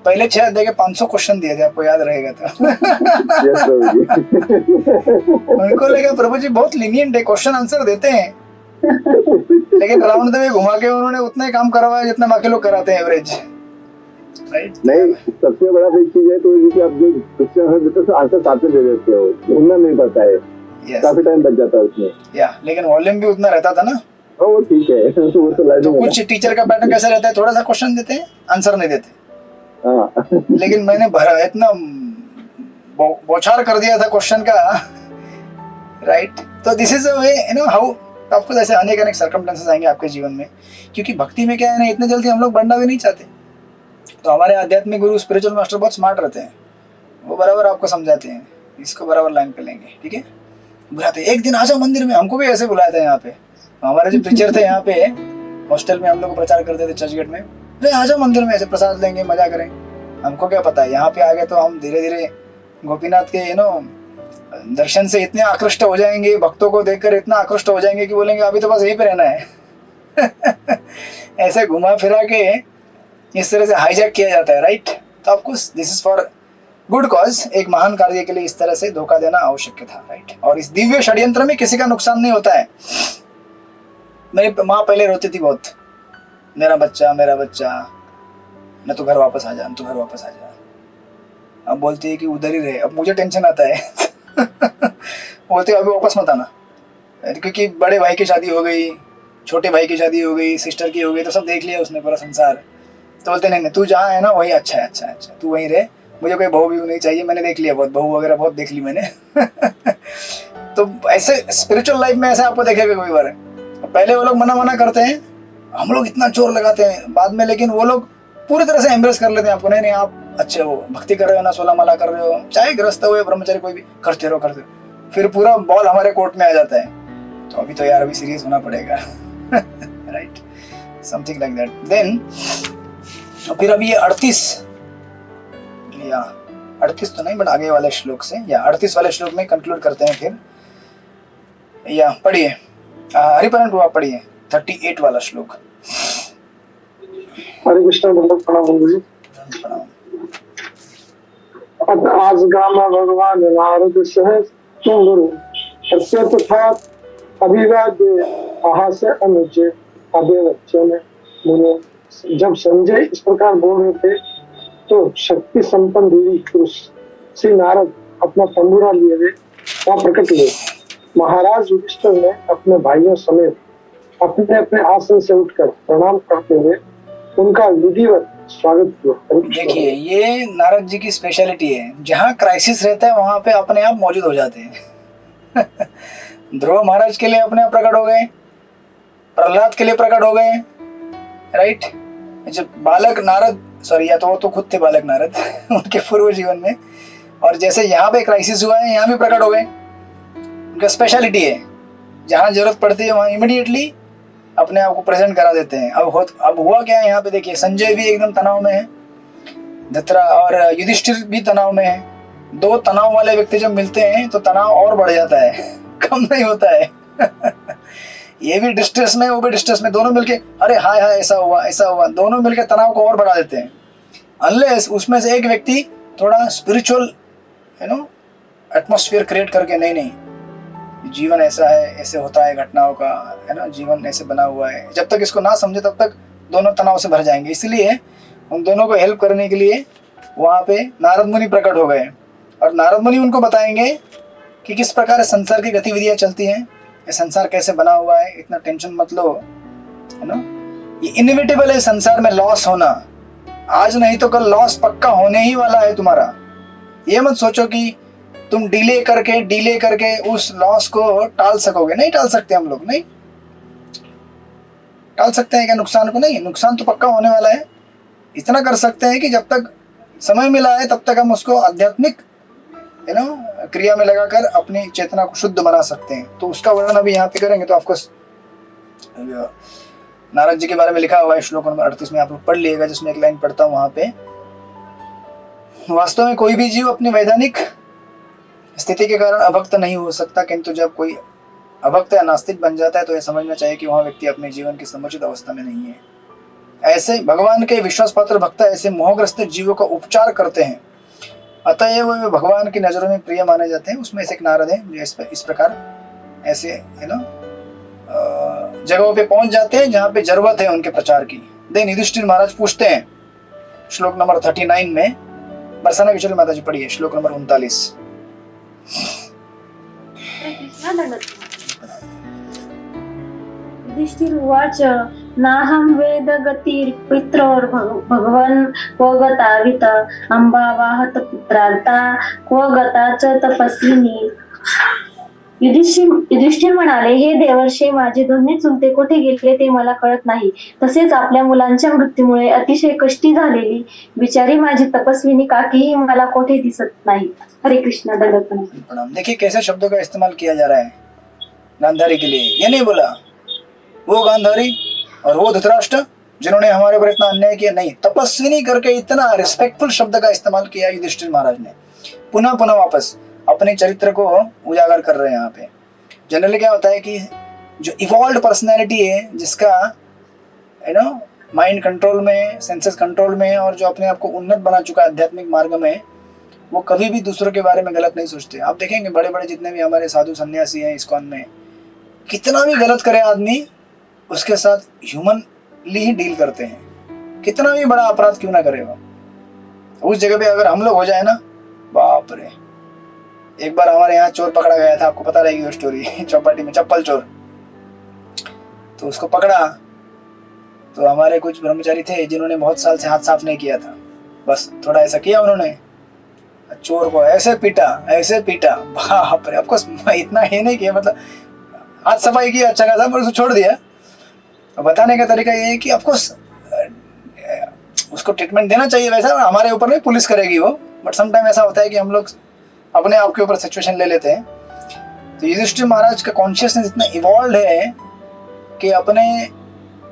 पहले 6 अध्याय के 500 क्वेश्चन दिए थे, आपको याद रहेगा तो। उनको लगा प्रभु जी बहुत लीनियंट है, क्वेश्चन आंसर देते हैं, लेकिन राउंड में घुमा के उन्होंने उतना ही काम करवाया जितना बाकी लोग कराते हैं एवरेज। राइट? नहीं, सबसे बड़ा चीज है तो आप जो क्वेश्चन देते हो आंसर साथ में दे देते हो, उतना नहीं पता है। काफी टाइम बच जाता है उसमें। लेकिन वॉल्यूम भी उतना रहता था ना। वो ठीक है। वो तो कुछ टीचर का पैटर्न कैसा रहता है, थोड़ा सा क्वेश्चन देते हैं, आंसर नहीं देते। लेकिन मैंने भरा इतना बौछार कर दिया था क्वेश्चन का। राइट? तो this is a way, you know how आपको ऐसे अनेक सर्कमस्टेंसेस आएंगे आपके जीवन में, क्योंकि भक्ति में क्या है ना, इतने जल्दी हम लोग बढ़ना भी नहीं चाहते। तो हमारे आध्यात्मिक गुरु स्पिरिचुअल मास्टर बहुत स्मार्ट रहते हैं, वो बराबर आपको समझाते हैं, इसको बराबर लाइन पे लेंगे, ठीक है, बुलाते एक दिन आ जाओ मंदिर में। हमको भी ऐसे बुलाया था यहाँ पे, हमारे जो टीचर थे यहाँ पे हॉस्टल में, हम लोग प्रचार करते थे चर्चगेट में, वे आ जाओ मंदिर में, ऐसे प्रसाद लेंगे, मजा करें। हमको क्या पता है यहाँ पे आगे तो हम धीरे धीरे गोपीनाथ के दर्शन से इतने आकृष्ट हो जाएंगे, भक्तों को देखकर इतना आकृष्ट हो जाएंगे कि बोलेंगे अभी तो बस यहीं पे रहना है। ऐसे घुमा फिरा के इस तरह से हाईजैक किया जाता है। राइट? तो आपको this is for good cause, एक महान कार्य के लिए इस तरह से धोखा देना आवश्यक था। राइट? और इस दिव्य षड्यंत्र में किसी का नुकसान नहीं होता है। मेरी माँ पहले रोती थी बहुत, मेरा बच्चा न तो घर वापस आ जा, न तो घर वापस आ जा। अब बोलती है कि उधर ही रहे। अब मुझे टेंशन आता है। बोलते अभी वापस मत आना, क्योंकि बड़े भाई की शादी हो गई, छोटे भाई की शादी हो गई, सिस्टर की हो गई, तो सब देख लिया उसने पूरा संसार। तो बोलते नहीं तू जहाँ है ना वही अच्छा है, अच्छा तू वहीं रहे, मुझे कोई बहू भी नहीं चाहिए, मैंने देख लिया, बहुत बहू वगैरह बहुत देख ली मैंने। तो ऐसे स्पिरिचुअल लाइफ में ऐसा आपको देखेगा कोई बार, पहले वो लोग मना करते हैं, हम लोग इतना जोर लगाते हैं बाद में, लेकिन वो लोग पूरी तरह से एम्ब्रेस कर लेते हैं आपको। नहीं आप अच्छे हो, भक्ति कर रहे हो ना, 16 माला कर रहे हो, चाहे गृहस्थ हो या ब्रह्मचारी, कोई भी करते रहो। फिर पूरा बॉल हमारे कोर्ट में आ जाता है। तो अभी तो यार अभी सीरियस होना पड़ेगा। Right? Something like that. Then फिर अभी ये 38 तो नहीं, बट आगे वाले श्लोक से, या 38 वाले श्लोक में कंक्लूड करते हैं फिर। या पढ़िए हरिपरन प्रभु, पढ़िए 38 वाला श्लोक। हरे कृष्ण, प्रणाम जी। आज गामा भगवान नारद सह तुम गुरु तथा अभिवाद्य अहास्य अनुज अभिवचन मुने। जब संजय इस प्रकार बोल रहे थे तो शक्ति संपन्न देवी पुरुष श्री नारद अपना तंबूरा लिए हुए वहां प्रकट हुए। महाराज युधिष्ठिर ने अपने भाइयों समेत अपने अपने आसन से उठकर प्रणाम करते हुए उनका विधिवत स्वागत किया। देखिए ये नारद जी की स्पेशलिटी है, जहाँ क्राइसिस रहता है वहां पे अपने आप मौजूद हो जाते हैं। ध्रुव महाराज के लिए अपने आप प्रकट हो गए, प्रहलाद के लिए प्रकट हो गए। राइट? जब बालक नारद, सॉरी या तो वो तो खुद थे बालक नारद उनके पूर्व जीवन में, और जैसे यहाँ पे क्राइसिस हुआ है यहाँ भी प्रकट हो गए। उनका स्पेशलिटी है, जहाँ जरूरत पड़ती है वहाँ इमीडिएटली अपने आप को प्रेजेंट करा देते हैं। अब हुआ क्या है यहाँ पे देखिए, संजय भी एकदम तनाव में है, धतरा और युधिष्ठिर भी तनाव में है। दो तनाव वाले व्यक्ति जब मिलते हैं तो तनाव और बढ़ जाता है, कम नहीं होता है। ये भी डिस्ट्रेस में, वो भी डिस्ट्रेस में, दोनों मिलके अरे हाय ऐसा हुआ, दोनों मिलके तनाव को और बढ़ा देते हैं। अनलेस उसमें से एक व्यक्ति थोड़ा स्पिरिचुअल एटमॉस्फेयर क्रिएट करके नहीं जीवन ऐसा है, ऐसे होता है घटनाओं का, है ना, जीवन ऐसे बना हुआ है। जब तक इसको ना समझे तब तक दोनों तनाव से भर जाएंगे। इसलिए उन दोनों को हेल्प करने के लिए वहाँ पे नारद मुनि प्रकट हो गए और नारद मुनि उनको बताएंगे कि किस प्रकार संसार की गतिविधियाँ चलती हैं, ये संसार कैसे बना हुआ है, इतना टेंशन मत लो, है ना, ये इनविटेबल है संसार में लॉस होना, आज नहीं तो कल लॉस पक्का होने ही वाला है तुम्हारा। ये मत सोचो कि तुम डिले करके उस लॉस को टाल सकोगे, नहीं टाल सकते हम लोग, नहीं टाल सकते हैं क्या नुकसान को? नहीं, नुकसान तो पक्का होने वाला है। इतना कर सकते हैं कि जब तक समय मिला है तब तक हम उसको आध्यात्मिक, है ना, क्रिया में लगाकर अपनी चेतना को शुद्ध बना सकते हैं। तो उसका वर्णन अभी यहाँ पे करेंगे। तो ऑफकोर्स नारद जी के बारे में लिखा हुआ है श्लोक नंबर 38 में, आप लोग पढ़ लिएगा, जिसमें एक लाइन पढ़ता हूँ वहां पे। वास्तव में कोई भी जीव अपनी वैधानिक स्थिति के कारण अभक्त नहीं हो सकता, किंतु जब कोई अभक्त या नास्तिक बन जाता है तो यह समझना चाहिए कि वह व्यक्ति अपने जीवन की समुचित अवस्था में नहीं है। ऐसे भगवान के विश्वास पात्र भक्त ऐसे मोहग्रस्त जीवों का उपचार करते हैं, अतएव वे भगवान की नजरों में प्रिय माने जाते हैं। उसमें से एक नारद है जो इस प्रकार ऐसे, है ना, जगहों पे पहुंच जाते हैं जहाँ पे जरूरत है उनके प्रचार की। देन युधिष्ठिर महाराज पूछते हैं श्लोक नंबर 39 में, बरसाना किशोरी माता जी पढ़िए श्लोक नंबर 39। युधिष्ठिर उवाच नाहं वेद गतिर्पित्रोर् भगवन् क्व गतावित अंबावाहत पुत्रार्ता क्व गता च तपस्विनी। युधिष्ठिर म्हणाले, हे देवर्षे, माझे दोन्ही चुलते कोठे गेले ते मला कळत नाही। तसेच आपल्या मुलांच्या मृत्यूमुळे अतिशय कष्टी झालेली बिचारी माझी तपस्विनी काकीही मला कोठे दिसत नाही। हरे कृष्ण। दंडवत प्रणाम। देखिए कैसे शब्दों का इस्तेमाल किया जा रहा है गांधारी के लिए। ये नहीं बोला वो गांधारी और वो धृतराष्ट्र जिन्होंने हमारे ऊपर इतना अन्याय किया, नहीं, तपस्विनी करके इतना रिस्पेक्टफुल शब्द का इस्तेमाल किया युधिष्ठिर महाराज ने। पुनः पुनः वापस अपने चरित्र को उजागर कर रहे हैं यहाँ पे। जनरली क्या होता है कि जो इवॉल्व पर्सनैलिटी है, जिसका, है ना, माइंड कंट्रोल में, सेंसेस कंट्रोल में, और जो अपने आप को उन्नत बना चुका है आध्यात्मिक मार्ग में, वो कभी भी दूसरों के बारे में गलत नहीं सोचते। आप देखेंगे बड़े बड़े जितने भी हमारे साधु सन्यासी हैं इस्कॉन में, कितना भी गलत करे आदमी उसके साथ ह्यूमनली ही डील करते हैं, कितना भी बड़ा अपराध क्यों ना करे वो। उस जगह पे अगर हम लोग हो जाए ना, बाप रे। एक बार हमारे यहाँ चोर पकड़ा गया था, आपको पता रहेगी वो स्टोरी, चौपाटी में चप्पल चोर। तो उसको पकड़ा तो हमारे कुछ ब्रह्मचारी थे जिन्होंने बहुत साल से हाथ साफ नहीं किया था, बस थोड़ा ऐसा किया उन्होंने, चोर को ऐसे पीटा, बाप रे। आपको इतना ही नहीं किया, मतलब हाथ सफाई किया अच्छा खासा, पर उसको छोड़ दिया। बताने का तरीका ये है कि आपको उसको ट्रीटमेंट देना चाहिए वैसा, और हमारे ऊपर नहीं पुलिस करेगी वो, बट समटाइम ऐसा होता है कि हम लोग अपने आप के ऊपर सिचुएशन ले लेते हैं। तो युधिष्ठिर महाराज का कॉन्शियसनेस इतना इवॉल्व है कि अपने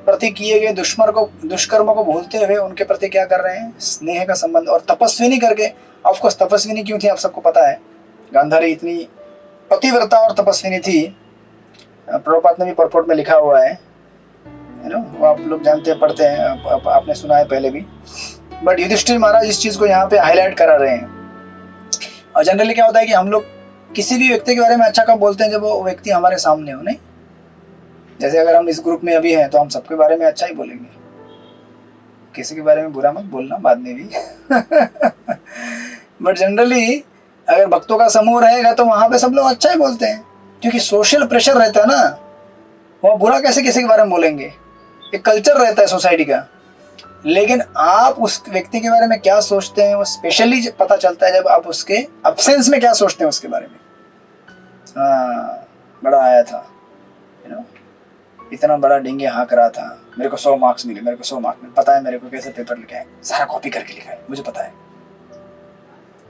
प्रति किए गए दुष्कर्मों को भूलते हुए उनके प्रति क्या कर रहे हैं, स्नेह का संबंध। और तपस्विनी करके, ऑफकोर्स तपस्विनी क्यों थी आप सबको पता है, गांधारी इतनी पतिव्रता और तपस्विनी थी। प्रभुपाद ने भी परपोर्ट में लिखा हुआ है, वो आप लोग जानते हैं, पढ़ते हैं, आपने सुना है पहले भी। बट युधिष्ठिर महाराज इस चीज को यहाँ पे हाईलाइट करा रहे हैं। और जनरली क्या होता है कि हम लोग किसी भी व्यक्ति के बारे में अच्छा कब बोलते हैं, जब वो व्यक्ति हमारे सामने हो, नहीं? जैसे अगर हम इस ग्रुप में अभी हैं तो हम सबके बारे में अच्छा ही बोलेंगे, किसी के बारे में बुरा मत बोलना बाद में भी। बट जनरली अगर भक्तों का समूह रहेगा तो वहां पे सब लोग अच्छा ही बोलते हैं, क्योंकि सोशल प्रेशर रहता है ना, वो बुरा कैसे किसी के बारे में बोलेंगे, एक कल्चर रहता है सोसाइटी का। लेकिन आप उस व्यक्ति के बारे में क्या सोचते हैं वो स्पेशली पता चलता है जब आप उसके अब्सेंस में क्या सोचते हैं उसके बारे में। बड़ा आया था, इतना बड़ा डिंगे हाँक रहा था, मेरे को 100 मार्क्स मिले, मेरे को 100 मार्क्स मिले, पता है मेरे को कैसे पेपर लिखा है, सारा कॉपी करके लिखा है, मुझे पता है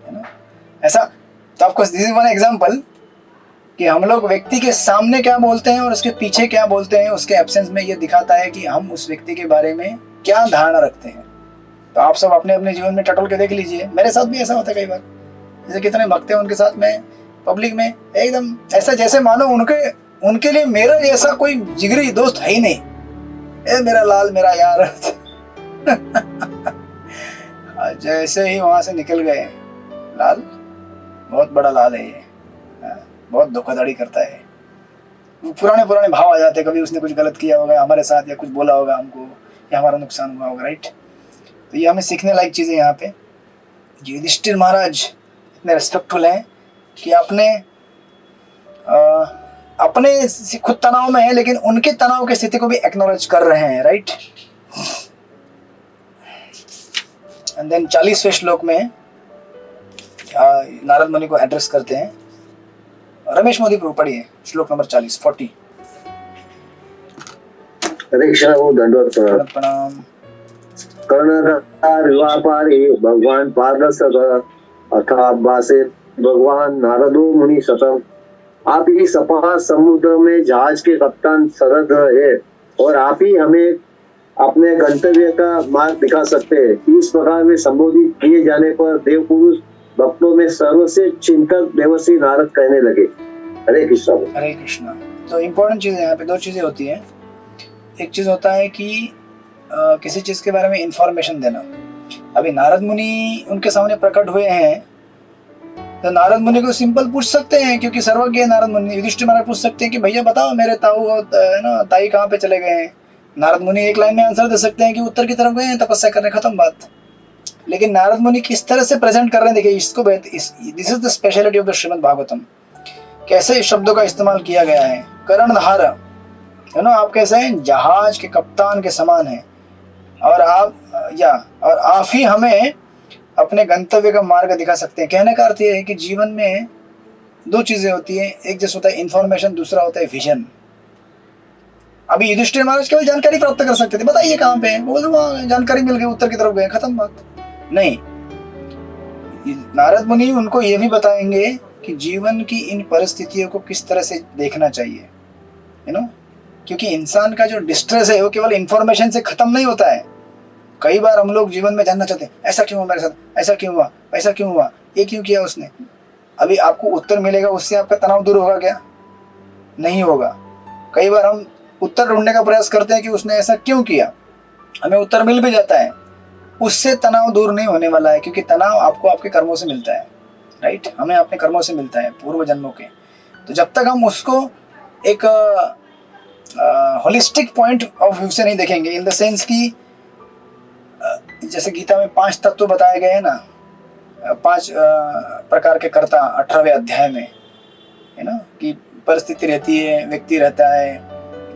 ना, ऐसा। तो आपको दिस इज वन एग्जांपल कि हम लोग व्यक्ति के सामने क्या बोलते हैं और उसके पीछे क्या बोलते हैं, उसके एब्सेंस में ये दिखाता है कि हम उस व्यक्ति के बारे में क्या धारणा रखते हैं। तो आप सब अपने अपने जीवन में टटोल के देख लीजिए, मेरे साथ भी ऐसा होता है कई बार। जैसे कितने भक्त हैं, उनके साथ में पब्लिक में एकदम ऐसा जैसे मानो उनके लिए मेरा जैसा कोई जिगरी दोस्त है ही नहीं, ए मेरा लाल, मेरा यार। जैसे ही वहां से निकल गए, लाल बहुत बड़ा लाल है ये, बहुत धोखाधड़ी करता है, पुराने पुराने भाव आ जाते हैं, कभी उसने कुछ गलत किया होगा हमारे साथ या कुछ बोला होगा हमको या हमारा नुकसान हुआ होगा, राइट। तो ये हमें सीखने लायक चीज़ें यहाँ पे। युधिष्ठिर महाराज इतने रिस्पेक्टफुल हैं कि अपने खुद तनाव में है लेकिन उनके तनाव की स्थिति को भी एक्नॉलेज कर रहे हैं, राइट। एंड देन 40वें श्लोक में नारद मुनि को एड्रेस करते हैं। रमेश मोदी को पढ़िए श्लोक नंबर 40। हरे कृष्ण। वो दंडवत प्रणाम। कर्णधारिवापारे भगवान पार्दसक अथाभासे भगवान नारदो मुनि सतम। आप ही सपा समुद्र में जहाज के कप्तान सरद है और आप ही हमें अपने गंतव्य का मार्ग दिखा सकते हैं। इस प्रकार में संबोधित किए जाने पर देव पुरुष भक्तों में सर्वश्रेष्ठ चिंतक देवर्षि नारद कहने लगे। हरे कृष्ण। हरे कृष्ण। तो इम्पोर्टेंट चीज़ यहाँ पे दो चीज़ें होती हैं। एक चीज़ होता है कि किसी चीज़ के बारे में इंफॉर्मेशन देना। अभी नारद मुनि उनके सामने प्रकट हुए हैं तो नारद मुनि को सिंपल पूछ सकते हैं, क्योंकि सर्वज्ञ है नारद मुनि। युधिष्ठिर महाराज पूछ सकते हैं कि भैया बताओ मेरे ताऊ है ना ताई कहाँ पे चले गए हैं। नारद मुनि एक लाइन में आंसर दे सकते हैं कि उत्तर की तरफ गए हैं तपस्या करने, खत्म बात। लेकिन नारद मुनि किस तरह से प्रेजेंट कर रहे हैं, देखिए इसको this is the speciality of the Shrimad Bhagavatam. कैसे इस शब्दों का इस्तेमाल किया गया है। कर्णधार है ना, आप कैसे हैं, जहाज के कप्तान के समान हैं और आप ही हमें अपने गंतव्य का मार्ग दिखा सकते हैं। कहने का अर्थ ये है कि जीवन में दो चीजें होती हैं, एक जैसे होता है इंफॉर्मेशन, दूसरा होता है विजन। अभी युधिष्ठिर महाराज केवल जानकारी प्राप्त कर सकते थे, बताइए कहाँ पे है, बोल वहाँ जानकारी मिल गई, उत्तर की तरफ गए, खत्म बात। नहीं, नारद मुनि उनको ये भी बताएंगे कि जीवन की इन परिस्थितियों को किस तरह से देखना चाहिए, यू नो। क्योंकि इंसान का जो डिस्ट्रेस है वो केवल इंफॉर्मेशन से खत्म नहीं होता है। कई बार हम लोग जीवन में जानना चाहते हैं, ऐसा क्यों हुआ मेरे साथ, ऐसा क्यों हुआ, ऐसा क्यों हुआ, ये क्यों किया उसने। अभी आपको उत्तर मिलेगा, उससे आपका तनाव दूर होगा क्या? नहीं होगा। कई बार हम उत्तर ढूंढने का प्रयास करते हैं कि उसने ऐसा क्यों किया, हमें उत्तर मिल भी जाता है, उससे तनाव दूर नहीं होने वाला है। क्योंकि तनाव आपको आपके कर्मों से मिलता है, राइट। हमें अपने कर्मों से मिलता है, पूर्व जन्मों के। तो जब तक हम उसको एक होलिस्टिक पॉइंट ऑफ व्यू से नहीं देखेंगे, इन द सेंस कि जैसे गीता में 5 तत्व बताए गए हैं ना, 5 प्रकार के कर्ता 18वें अध्याय में, है ना, कि परिस्थिति रहती है, व्यक्ति रहता है,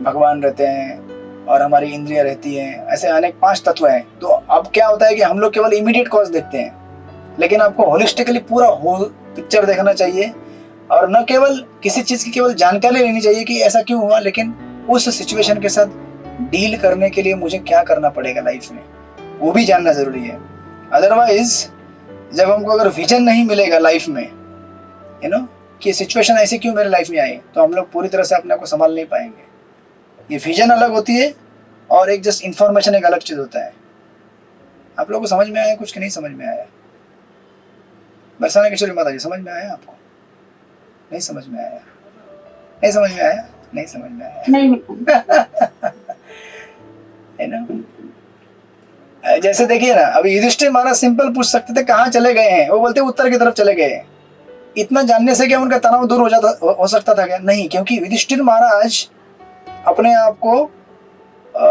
भगवान रहते हैं और हमारी इंद्रियां रहती हैं, ऐसे अनेक 5 तत्व हैं। तो अब क्या होता है कि हम लोग केवल इमीडिएट कॉज देखते हैं, लेकिन आपको होलिस्टिकली पूरा होल पिक्चर देखना चाहिए और न केवल किसी चीज़ की केवल जानकारी लेनी चाहिए कि ऐसा क्यों हुआ, लेकिन उस सिचुएशन के साथ डील करने के लिए मुझे क्या करना पड़ेगा लाइफ में, वो भी जानना जरूरी है। अदरवाइज जब हमको अगर विजन नहीं मिलेगा लाइफ में, यू नो, कि सिचुएशन ऐसे क्यों मेरे लाइफ में आई, तो हम लोग पूरी तरह से अपने को संभाल नहीं पाएंगे। ये विजन अलग होती है और एक जस्ट इंफॉर्मेशन एक अलग चीज होता है। आप लोगों को समझ में आया कुछ कि नहीं समझ में आया? बरसाना किशोरी माता जी, समझ में आया आपको? नहीं समझ में आया? नहीं समझ में आया? नहीं समझ में आया? नहीं है ना। जैसे देखिए ना, अभी युधिष्ठिर महाराज सिंपल पूछ सकते थे कहाँ चले गए हैं, वो बोलते उत्तर की तरफ चले गए। इतना जानने से क्या उनका तनाव दूर हो सकता था क्या? नहीं, क्योंकि युधिष्ठिर महाराज अपने आप को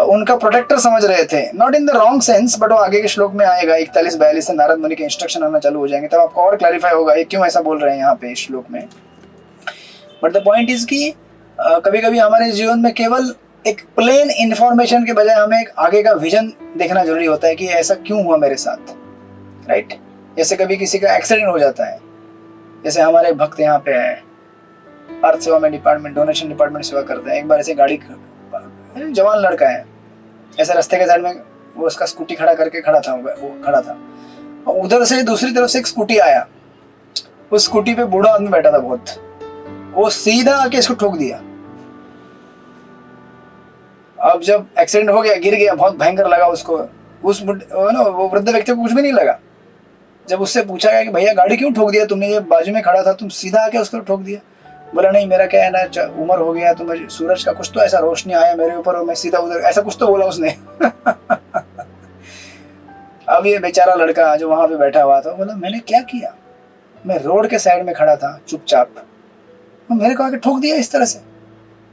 उनका प्रोटेक्टर समझ रहे थे, not in the wrong sense, but वो आगे के श्लोक में आएगा 41-42 से नारद मुनि के इंस्ट्रक्शन आना चालू हो जाएंगे, तब आपको और क्लैरिफाई होगा ये क्यों ऐसा बोल रहे हैं यहाँ पे इस श्लोक में। बट द पॉइंट इज कि कभी कभी हमारे जीवन में केवल एक प्लेन इंफॉर्मेशन के बजाय हमें एक आगे का विजन देखना जरूरी होता है कि ऐसा क्यों हुआ मेरे साथ, राइट। जैसे कभी किसी का एक्सीडेंट हो जाता है, जैसे हमारे भक्त यहाँ पे है, अर्थ सेवा में डिपार्टमेंट, डोनेशन डिपार्टमेंट सेवा करते हैं। एक बार ऐसे गाड़ी, जवान लड़का है, ऐसे रास्ते के साइड में वो उसका स्कूटी खड़ा करके खड़ा था, वो खड़ा था, और उधर से दूसरी तरफ से एक स्कूटी आया, उस स्कूटी पे बूढ़ा आदमी बैठा था बहुत, वो सीधा आके इसको ठोक दिया। अब जब एक्सीडेंट हो गया, गिर गया, बहुत भयंकर लगा उसको, वो वृद्ध व्यक्ति को कुछ भी नहीं लगा। जब उससे पूछा गया कि भैया गाड़ी क्यों ठोक दिया तुमने, ये बाजू में खड़ा था, तुम सीधा आके उसको ठोक दिया। बोला नहीं, मेरा क्या है ना, उम्र हो गया तो मुझे सूरज का कुछ तो ऐसा रोशनी आया मेरे ऊपर और मैं सीधा उधर, ऐसा कुछ तो बोला उसने। अब ये बेचारा लड़का जो वहां पे बैठा हुआ था बोला मैंने क्या किया, मैं रोड के साइड में खड़ा था चुपचाप, मैंने को आके ठोक दिया इस तरह से।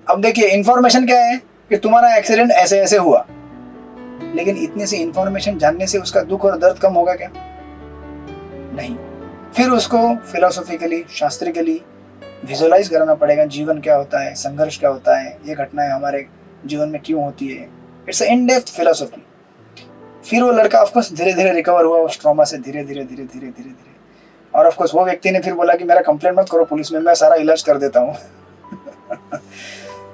अब देखिए इंफॉर्मेशन क्या है कि तुम्हारा एक्सीडेंट ऐसे ऐसे हुआ, लेकिन इतनी सी इंफॉर्मेशन जानने से उसका दुख और दर्द कम होगा क्या? नहीं। फिर उसको फिलोसॉफिकली, शास्त्रिकली विजुअलाइज कराना पड़ेगा, जीवन क्या होता है, संघर्ष क्या होता है, ये घटनाएं हमारे जीवन में क्यों होती है। It's in depth philosophy. फिर वो लड़का ऑफकोर्स धीरे धीरे रिकवर हुआ उस ट्रॉमा से, धीरे धीरे धीरे धीरे धीरे धीरे। और ऑफकोर्स वो व्यक्ति ने फिर बोला कि मेरा कंप्लेंट मत करो पुलिस में, मैं सारा इलाज कर देता हूँ।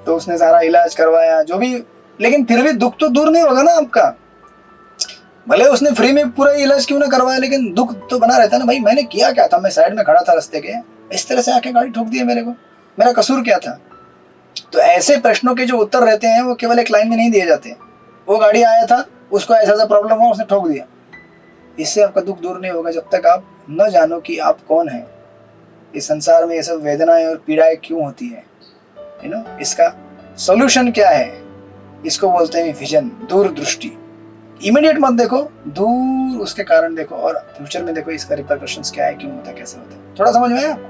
तो उसने सारा इलाज करवाया जो भी, लेकिन फिर भी दुख तो दूर नहीं होगा ना आपका। भले उसने फ्री में पूरा इलाज क्यों ना करवाया, लेकिन दुख तो बना रहता है ना। भाई मैंने किया क्या था, मैं साइड में खड़ा था रास्ते के, इस तरह से आके गाड़ी ठोक दी है मेरे को, मेरा कसूर क्या था? तो ऐसे प्रश्नों के जो उत्तर रहते हैं वो केवल एक लाइन में नहीं दिए जाते। वो गाड़ी आया था, उसको ऐसा ऐसा प्रॉब्लम हुआ, उसने ठोक दिया। इससे आपका दुख दूर नहीं होगा जब तक आप न जानो कि आप कौन हैं, इस संसार में ये सब वेदनाएं और पीड़ाएं क्यों होती है, यू नो, इसका सॉल्यूशन क्या है। इसको बोलते हैं विजन, दूरदृष्टि। इमीडिएट मत देखो, दूर उसके कारण देखो और फ्यूचर में देखो इसका रिपरकशंस क्या है, क्यों होता है, कैसे होता है। थोड़ा समझ में आया आपको?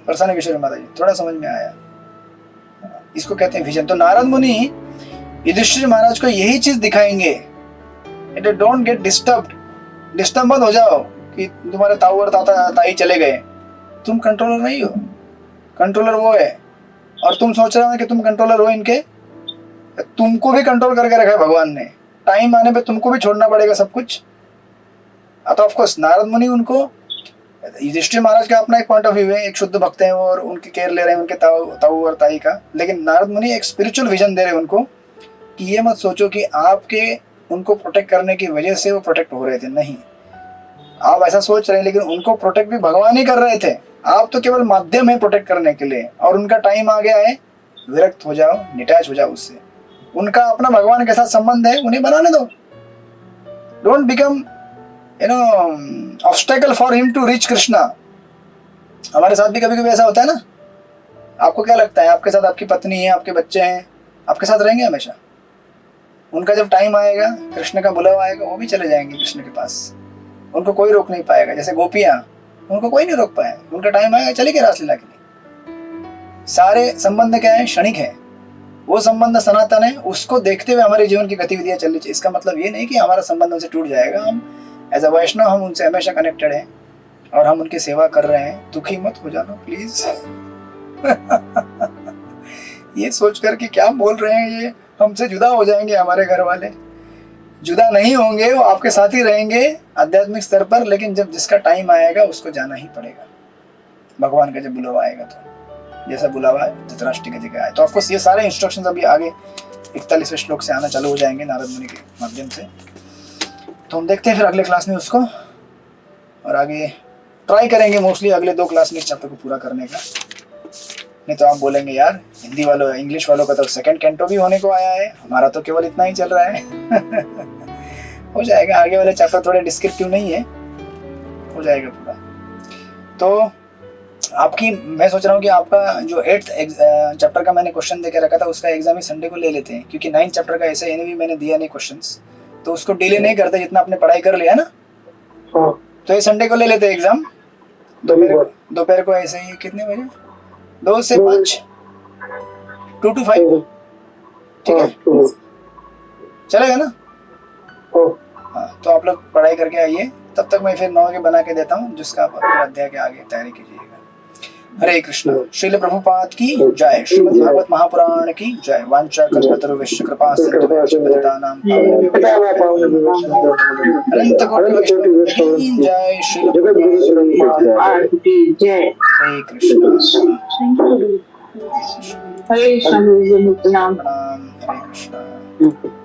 प्रसन्न किशोरी माता जी, थोड़ा समझ में आया? इसको कहते हैं विजन। तो नारद मुनि युधिष्ठिर महाराज को यही चीज दिखाएंगे, डोंट गेट डिस्टर्ब मत हो जाओ कि तुम्हारे ताऊ और ताई चले गए। तुम कंट्रोलर नहीं हो, कंट्रोलर वो है। और तुम सोच रहे हो कि तुम कंट्रोलर हो इनके, तुमको भी कंट्रोल करके रखा है भगवान ने। टाइम आने पे तुमको भी छोड़ना पड़ेगा सब कुछ। तो ऑफ कोर्स नारद मुनि उनको, युधिष्ठिर महाराज का अपना एक पॉइंट ऑफ व्यू है, एक शुद्ध भक्त हैं और उनकी केयर ले रहे हैं उनके ताऊ और ताई का। लेकिन नारद मुनि एक स्पिरिचुअल विजन दे रहे हैं उनको कि ये मत सोचो कि आपके उनको प्रोटेक्ट करने की वजह से वो प्रोटेक्ट हो रहे थे। नहीं, आप ऐसा सोच रहे हैं, लेकिन उनको प्रोटेक्ट भी भगवान ही कर रहे थे। आप तो केवल माध्यम है प्रोटेक्ट करने के लिए। और उनका टाइम आ गया है, विरक्त हो जाओ, डिटैच हो जाओ उससे। उनका अपना भगवान के साथ संबंध है, उन्हें बनाने दो। Don't become obstacle for him to reach Krishna. हमारे साथ भी कभी कभी ऐसा होता है ना। आपको क्या लगता है, आपके साथ आपकी पत्नी है, आपके बच्चे हैं, आपके साथ रहेंगे हमेशा? उनका जब टाइम आएगा, कृष्ण का बुलावा आएगा, वो भी चले जाएंगे कृष्ण के पास। उनको कोई रोक नहीं पाएगा। जैसे गोपियां, उनको कोई नहीं रोक पाए, उनका टाइम आएगा, चले गए रासलीला के लिए। सारे संबंध क्या है, क्षणिक है। वो संबंध सनातन है, उसको देखते हुए हमारे जीवन की गतिविधियां चलनी चाहिए। इसका मतलब ये नहीं कि हमारा संबंध उनसे टूट जाएगा। हम एज अ वैष्णव हम उनसे हमेशा कनेक्टेड हैं और हम उनकी सेवा कर रहे हैं। दुखी मत हो जाना प्लीज। ये सोच कर कि क्या बोल रहे हैं, ये हमसे जुदा हो जाएंगे हमारे घर वाले। जुदा नहीं होंगे, वो आपके साथ ही रहेंगे आध्यात्मिक स्तर पर। लेकिन जब जिसका टाइम आएगा उसको जाना ही पड़ेगा। भगवान का जब बुलावा आएगा, तो जैसा बुलावा धृतराष्ट्र की जगह आए। तो ऑफकोर्स ये सारे इंस्ट्रक्शंस अभी आगे 41वें श्लोक से आना चालू हो जाएंगे नारद मुनि के माध्यम से। तो हम देखते हैं फिर अगले क्लास में उसको, और आगे ट्राई करेंगे मोस्टली अगले 2 क्लास में इस चैप्टर को पूरा करने का। नहीं तो आप बोलेंगे यार हिंदी वालों, इंग्लिश वालों का तो सेकंड कैंटो भी होने को आया है, हमारा तो केवल इतना ही चल रहा है। हो जाएगा, आगे वाले चैप्टर थोड़े डिस्क्रिप्टिव नहीं है, हो जाएगा पूरा। तो आपकी, मैं सोच रहा हूँ कि आपका जो 8th चैप्टर का मैंने क्वेश्चन देके रखा था, उसका एग्जाम ही संडे को ले लेते हैं, क्योंकि 9th चैप्टर का ऐसे भी मैंने दिया नहीं क्वेश्चंस, तो उसको डिले नहीं करते। जितना आपने पढ़ाई कर लिया ना, तो ये संडे को ले लेते हैं एग्जाम। दोपहर को ऐसे ही कितने बजे, 2 से 5, 2 to 5, ठीक है, चलेगा ना? हाँ, तो आप लोग पढ़ाई करके आइए। तब तक मैं फिर 9 के बना के देता हूँ, जिसका आप अपने अध्याय के आगे तैयारी कीजिएगा। हरे कृष्ण। श्रील प्रभुपाद की जय। श्रीमद् भागवत महापुराण की जय। वांछा कल्पतरुभ्यश्च कृपा सिन्धुभ्यश्च पतितानां अनंत कोटि वैष्णव की जय। श्रील प्रभुपाद की जय। हरे कृष्ण। हरे कृष्ण। हरे कृष्ण।